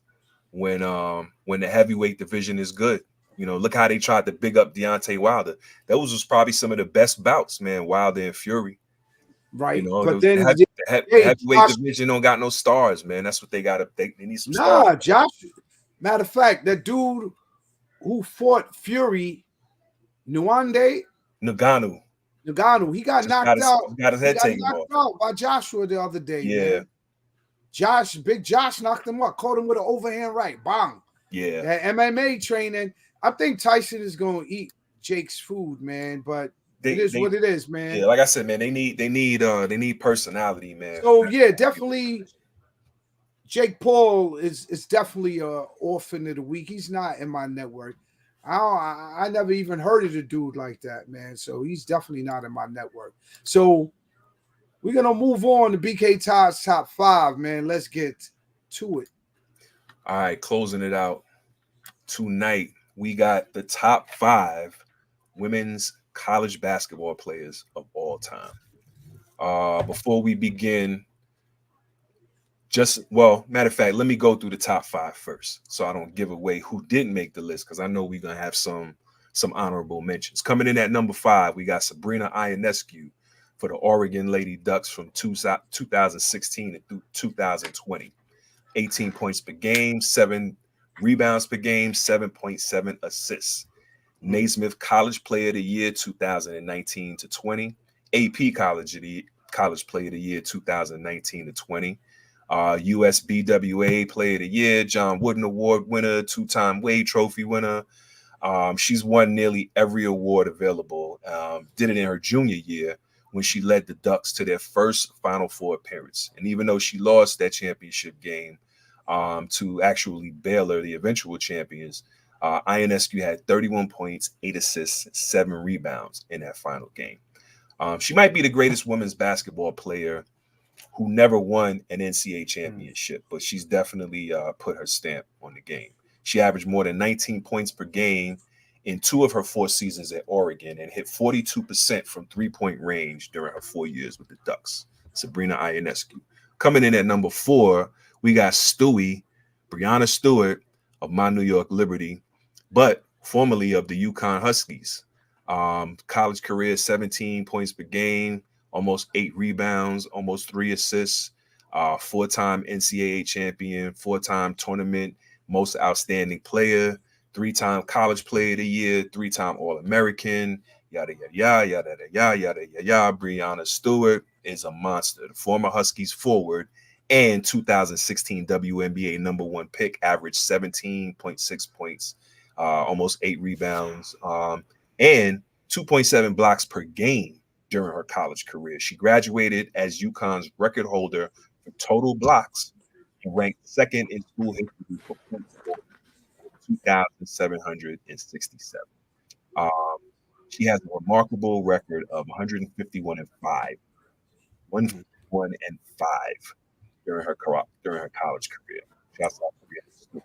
Speaker 2: when the heavyweight division is good. You know, look how they tried to big up Deontay Wilder. Those was probably some of the best bouts, man. Wilder and Fury,
Speaker 1: right?
Speaker 2: You know,
Speaker 1: but then
Speaker 2: the heavyweight division don't got no stars, man. That's what they got. They need some stars.
Speaker 1: Josh. Matter of fact, that dude who fought Fury, Ngannou, he got knocked out.
Speaker 2: Got his head taken off
Speaker 1: by Joshua the other day.
Speaker 2: Yeah,
Speaker 1: man. Big Josh knocked him up, caught him with an overhand right, bang.
Speaker 2: Yeah,
Speaker 1: that MMA training. I think Tyson is going to eat Jake's food, man. But it is what it is, man.
Speaker 2: Yeah, like I said, man, they need personality, man.
Speaker 1: So yeah, definitely. Jake Paul is definitely a orphan of the week. He's not in my network. I never even heard of a dude like that, man. So he's definitely not in my network. So we're gonna move on to BK Todd's top 5, man. Let's get to it.
Speaker 2: All right, closing it out tonight. We got the top 5 women's college basketball players of all time. Before we begin, Matter of fact, let me go through the top 5 first, so I don't give away who didn't make the list, because I know we're gonna have some honorable mentions. Coming in at number 5, we got Sabrina Ionescu for the Oregon Lady Ducks from 2016 through 2020. 18 points per game, 7 rebounds per game, 7.7 assists. Naismith College Player of the Year 2019 to 20. AP College Player of the Year 2019 to 20. USBWA Player of the Year, John Wooden Award winner, 2-time Wade Trophy winner. She's won nearly every award available. Did it in her junior year when she led the Ducks to their first Final Four appearance. And even though she lost that championship game to actually Baylor, the eventual champions, Ionescu had 31 points, 8 assists, 7 rebounds in that final game. She might be the greatest women's basketball player who never won an NCAA championship, but she's definitely put her stamp on the game. She averaged more than 19 points per game in 2 of her 4 seasons at Oregon and hit 42% from three-point range during her 4 years with the Ducks. Sabrina Ionescu. Coming in at number 4, we got Breanna Stewart of My New York Liberty, but formerly of the UConn Huskies. College career, 17 points per game, almost 8 rebounds, almost 3 assists, 4-time NCAA champion, 4-time tournament most outstanding player, 3-time college player of the year, 3-time All-American, yada, yada, yada, yada, yada, yada. Breanna Stewart is a monster. The former Huskies forward and 2016 WNBA number 1 pick, averaged 17.6 points, almost 8 rebounds, and 2.7 blocks per game during her college career. She graduated as UConn's record holder for total blocks and ranked 2nd in school history for points scored, 2,767. She has a remarkable record of 151 and 5, 151 and 5 during her college career. Shouts out to Breanna.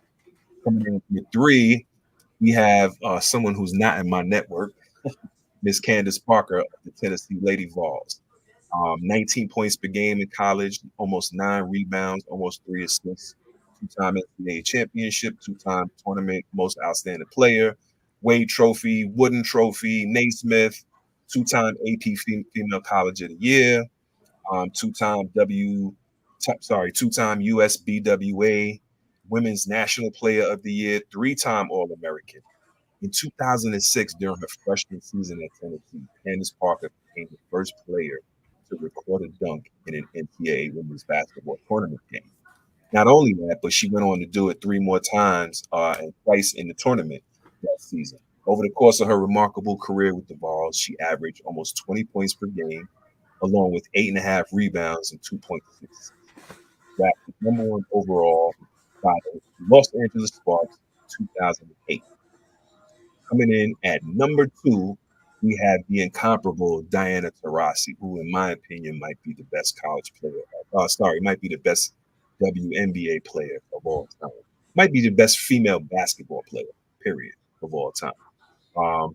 Speaker 2: Coming in at 3, we have someone who's not in my network, Miss Candace Parker of the Tennessee Lady Vols. 19 points per game in college, almost 9 rebounds, almost 3 assists, 2-time NCAA championship, 2-time tournament most outstanding player, Wade Trophy, Wooden Trophy, Naismith, 2-time AP Female College of the Year, 2-time USBWA Women's National Player of the Year, 3-time All-American. In 2006, during her freshman season at Tennessee, Candace Parker became the first player to record a dunk in an NCAA women's basketball tournament game. Not only that, but she went on to do it 3 more times and twice in the tournament that season. Over the course of her remarkable career with the Vols, she averaged almost 20 points per game, along with 8.5 rebounds and 2.6. Drafted number 1 overall by the Los Angeles Sparks in 2008. Coming in at number 2, we have the incomparable Diana Taurasi, who, in my opinion, might be the best college player. Might be the best WNBA player of all time. Might be the best female basketball player, period, of all time.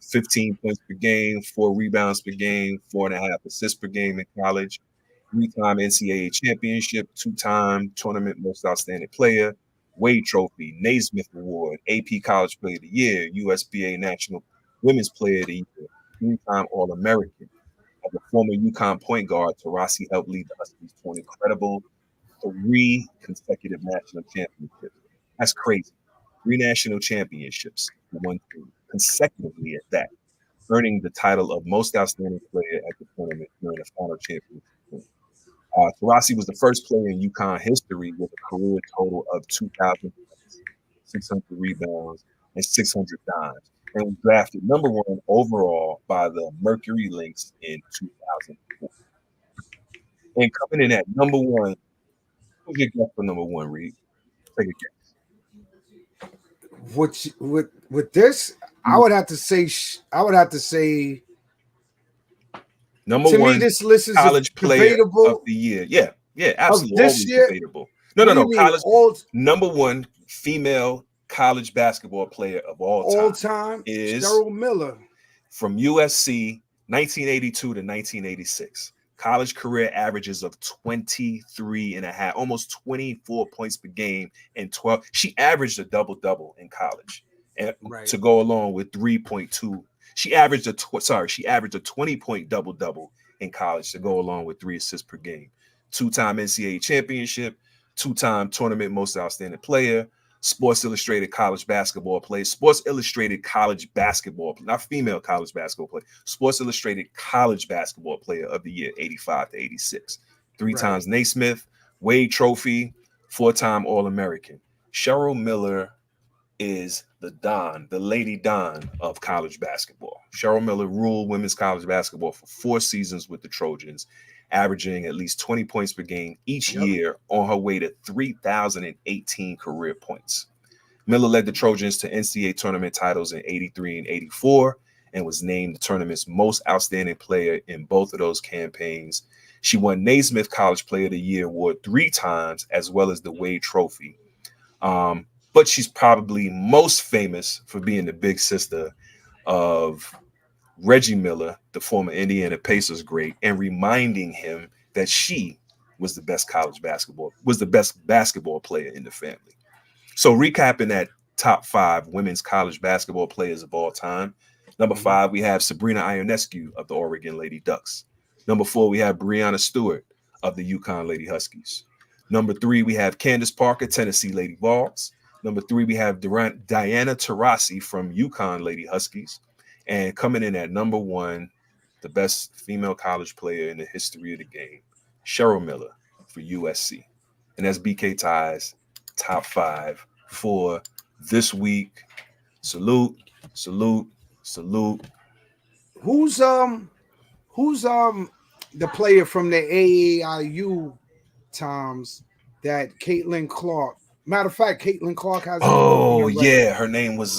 Speaker 2: 15 points per game, 4 rebounds per game, 4.5 assists per game in college, 3-time NCAA championship, 2-time tournament most outstanding player, Wade Trophy, Naismith Award, AP College Player of the Year, USBA National Women's Player of the Year, 3-time All-American. As a former UConn point guard, Taurasi helped lead the Huskies to an incredible 3 consecutive national championships. That's crazy. 3 national championships, 1 consecutively at that, earning the title of most outstanding player at the tournament during the final championship. Taurasi was the first player in UConn history with a career total of 2,600 rebounds and 600 dimes, and was drafted number 1 overall by the Mercury Lynx in 2004. And coming in at number 1, who's your guess for number 1, Reed? Take a guess.
Speaker 1: With this, I would have to say
Speaker 2: number
Speaker 1: to
Speaker 2: 1
Speaker 1: me, this list is
Speaker 2: college player
Speaker 1: debatable
Speaker 2: of the year. Yeah, absolutely.
Speaker 1: This year,
Speaker 2: debatable. No. College number 1 female college basketball player of all time is
Speaker 1: Cheryl Miller
Speaker 2: from USC, 1982 to 1986. college career averages of 23 and a half, almost 24 points per game and 12. She averaged a double-double in college, and to go along with 3.2. She averaged a 20-point double-double in college to go along with 3 assists per game. 2-time NCAA championship, 2-time tournament most outstanding player, Sports Illustrated college basketball player, Sports Illustrated college basketball, not female college basketball player, Sports Illustrated college basketball player of the year, 85 to 86. 3 times Naismith, Wade Trophy, 4-time All-American. Cheryl Miller is the Lady Don of college basketball. Cheryl Miller ruled women's college basketball for 4 seasons with the Trojans, averaging at least 20 points per game each year on her way to 3,018 career points. Miller led the Trojans to NCAA tournament titles in 83 and 84 and was named the tournament's most outstanding player in both of those campaigns. She won Naismith College Player of the Year award 3 times, as well as the Wade Trophy. But she's probably most famous for being the big sister of Reggie Miller, the former Indiana Pacers great, and reminding him that she was the best basketball player in the family. So recapping that top 5 women's college basketball players of all time. Number 5, we have Sabrina Ionescu of the Oregon Lady Ducks. Number 4, we have Breanna Stewart of the UConn Lady Huskies. Number 3, we have Candace Parker, Tennessee Lady Vols. Number 3, we have Diana Taurasi from UConn Lady Huskies. And coming in at number 1, the best female college player in the history of the game, Cheryl Miller for USC. And that's BK Ty's top 5 for this week. Salute, salute, salute.
Speaker 1: Who's the player from the AAIU times that Caitlin Clark? Matter of fact, Caitlin Clark has.
Speaker 2: Oh yeah, her name was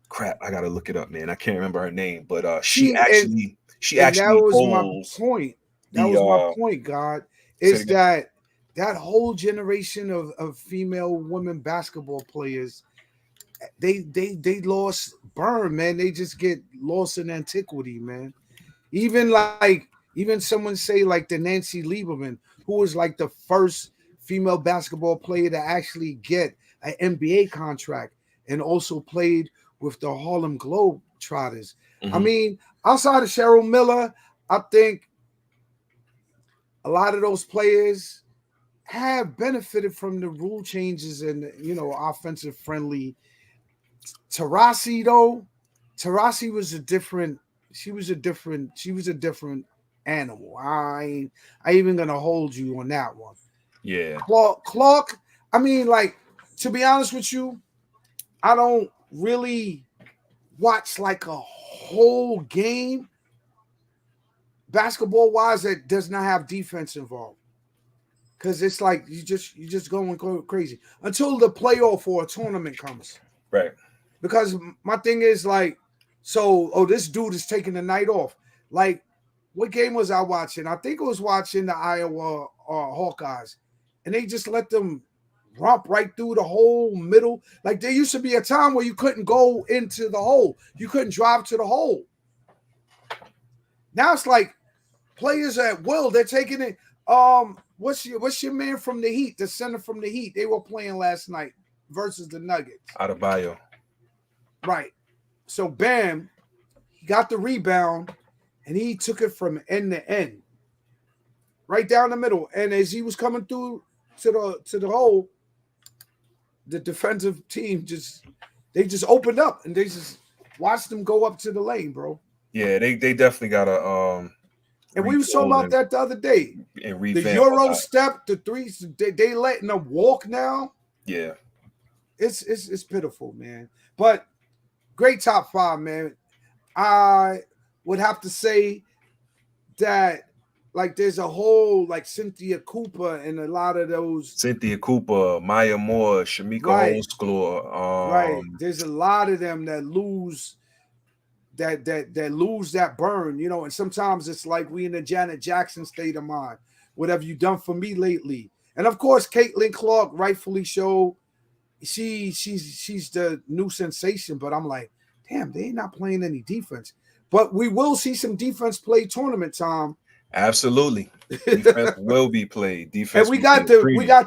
Speaker 2: crap. I gotta look it up, man. I can't remember her name, but she actually
Speaker 1: that was my point. That was my point. God, is that whole generation of female women basketball players, they lost burn, man. They just get lost in antiquity, man. Even someone say like the Nancy Lieberman, who was like the first female basketball player to actually get an NBA contract and also played with the Harlem Globetrotters. I mean, outside of Cheryl Miller, I think a lot of those players have benefited from the rule changes and, offensive friendly. Taurasi was a different animal. I ain't even gonna hold you on that one.
Speaker 2: Yeah.
Speaker 1: Clark, I mean, like, to be honest with you, I don't really watch like a whole game basketball wise that does not have defense involved. Cause it's like you just going crazy until the playoff or a tournament comes.
Speaker 2: Right.
Speaker 1: Because my thing is like, this dude is taking the night off. Like, what game was I watching? I think I was watching the Iowa Hawkeyes, and they just let them romp right through the whole middle. Like, there used to be a time where you couldn't go into the hole. You couldn't drive to the hole. Now it's like players at will. They're taking it. What's your man from the Heat? The center from the Heat. They were playing last night versus the Nuggets.
Speaker 2: Adebayo.
Speaker 1: Right. So Bam, he got the rebound, and he took it from end to end, right down the middle. And as he was coming through to the hole, the defensive team just opened up and they just watched them go up to the lane, bro.
Speaker 2: Yeah, they definitely got a
Speaker 1: and we were talking about that the other day.
Speaker 2: And
Speaker 1: the Euro step, the threes, they letting them walk now.
Speaker 2: Yeah,
Speaker 1: it's pitiful, man. But great top 5, man. I would have to say that, like, there's a whole, like, Cynthia Cooper and a lot of those.
Speaker 2: Cynthia Cooper, Maya Moore, Shamika Holdsclaw.
Speaker 1: Right. There's a lot of them that lose that burn, and sometimes it's like we in the Janet Jackson state of mind. What have you done for me lately? And of course, Caitlin Clark rightfully showed she's the new sensation, but I'm like, damn, they ain't not playing any defense. But we will see some defense play tournament time
Speaker 2: Absolutely. Defense will be played. Defense.
Speaker 1: And we got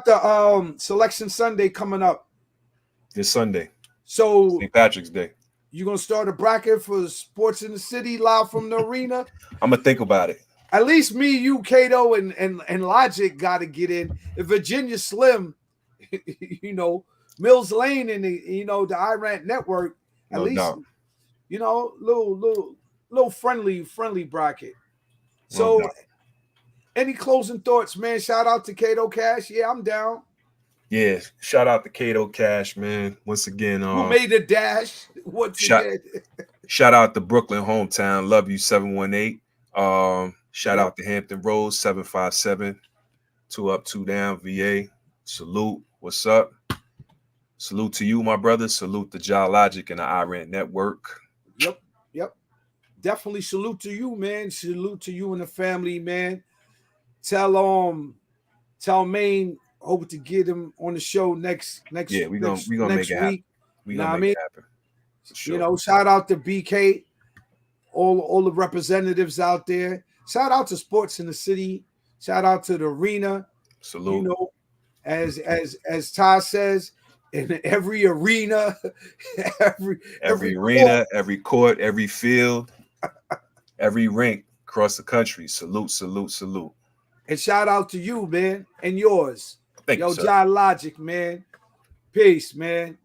Speaker 1: the Selection Sunday coming up
Speaker 2: this Sunday.
Speaker 1: So
Speaker 2: St. Patrick's Day.
Speaker 1: You gonna start a bracket for Sports in the City live from the arena?
Speaker 2: I'm gonna think about it.
Speaker 1: At least me, you, Kato, and Logic got to get in. If Virginia Slim, you know, Mills Lane and the the Iran Network, at
Speaker 2: No
Speaker 1: least
Speaker 2: doubt.
Speaker 1: little friendly bracket. So, any closing thoughts, man? Shout out to Kato Cash. Yeah, I'm down.
Speaker 2: Yeah, shout out to Kato Cash, man. Once again,
Speaker 1: who made the dash?
Speaker 2: Shout out to Brooklyn hometown. Love you 718. Shout out to Hampton Roads 757. 2 up, 2 down. VA. Salute. What's up? Salute to you, my brother. Salute to Logic and the Iran Network.
Speaker 1: Yep. Definitely salute to you, man. Salute to you and the family, man. Tell Maine, hope to get him on the show next
Speaker 2: we're gonna make it happen. We gonna make it happen.
Speaker 1: Sure. Shout out to BK, all the representatives out there. Shout out to Sports in the City. Shout out to the arena.
Speaker 2: Salute.
Speaker 1: As Ty says, in every arena,
Speaker 2: every arena, every court, every field, every rink across the country. Salute.
Speaker 1: And shout out to you, man, and yours.
Speaker 2: Thank you, sir.
Speaker 1: John Logic, man. Peace, man.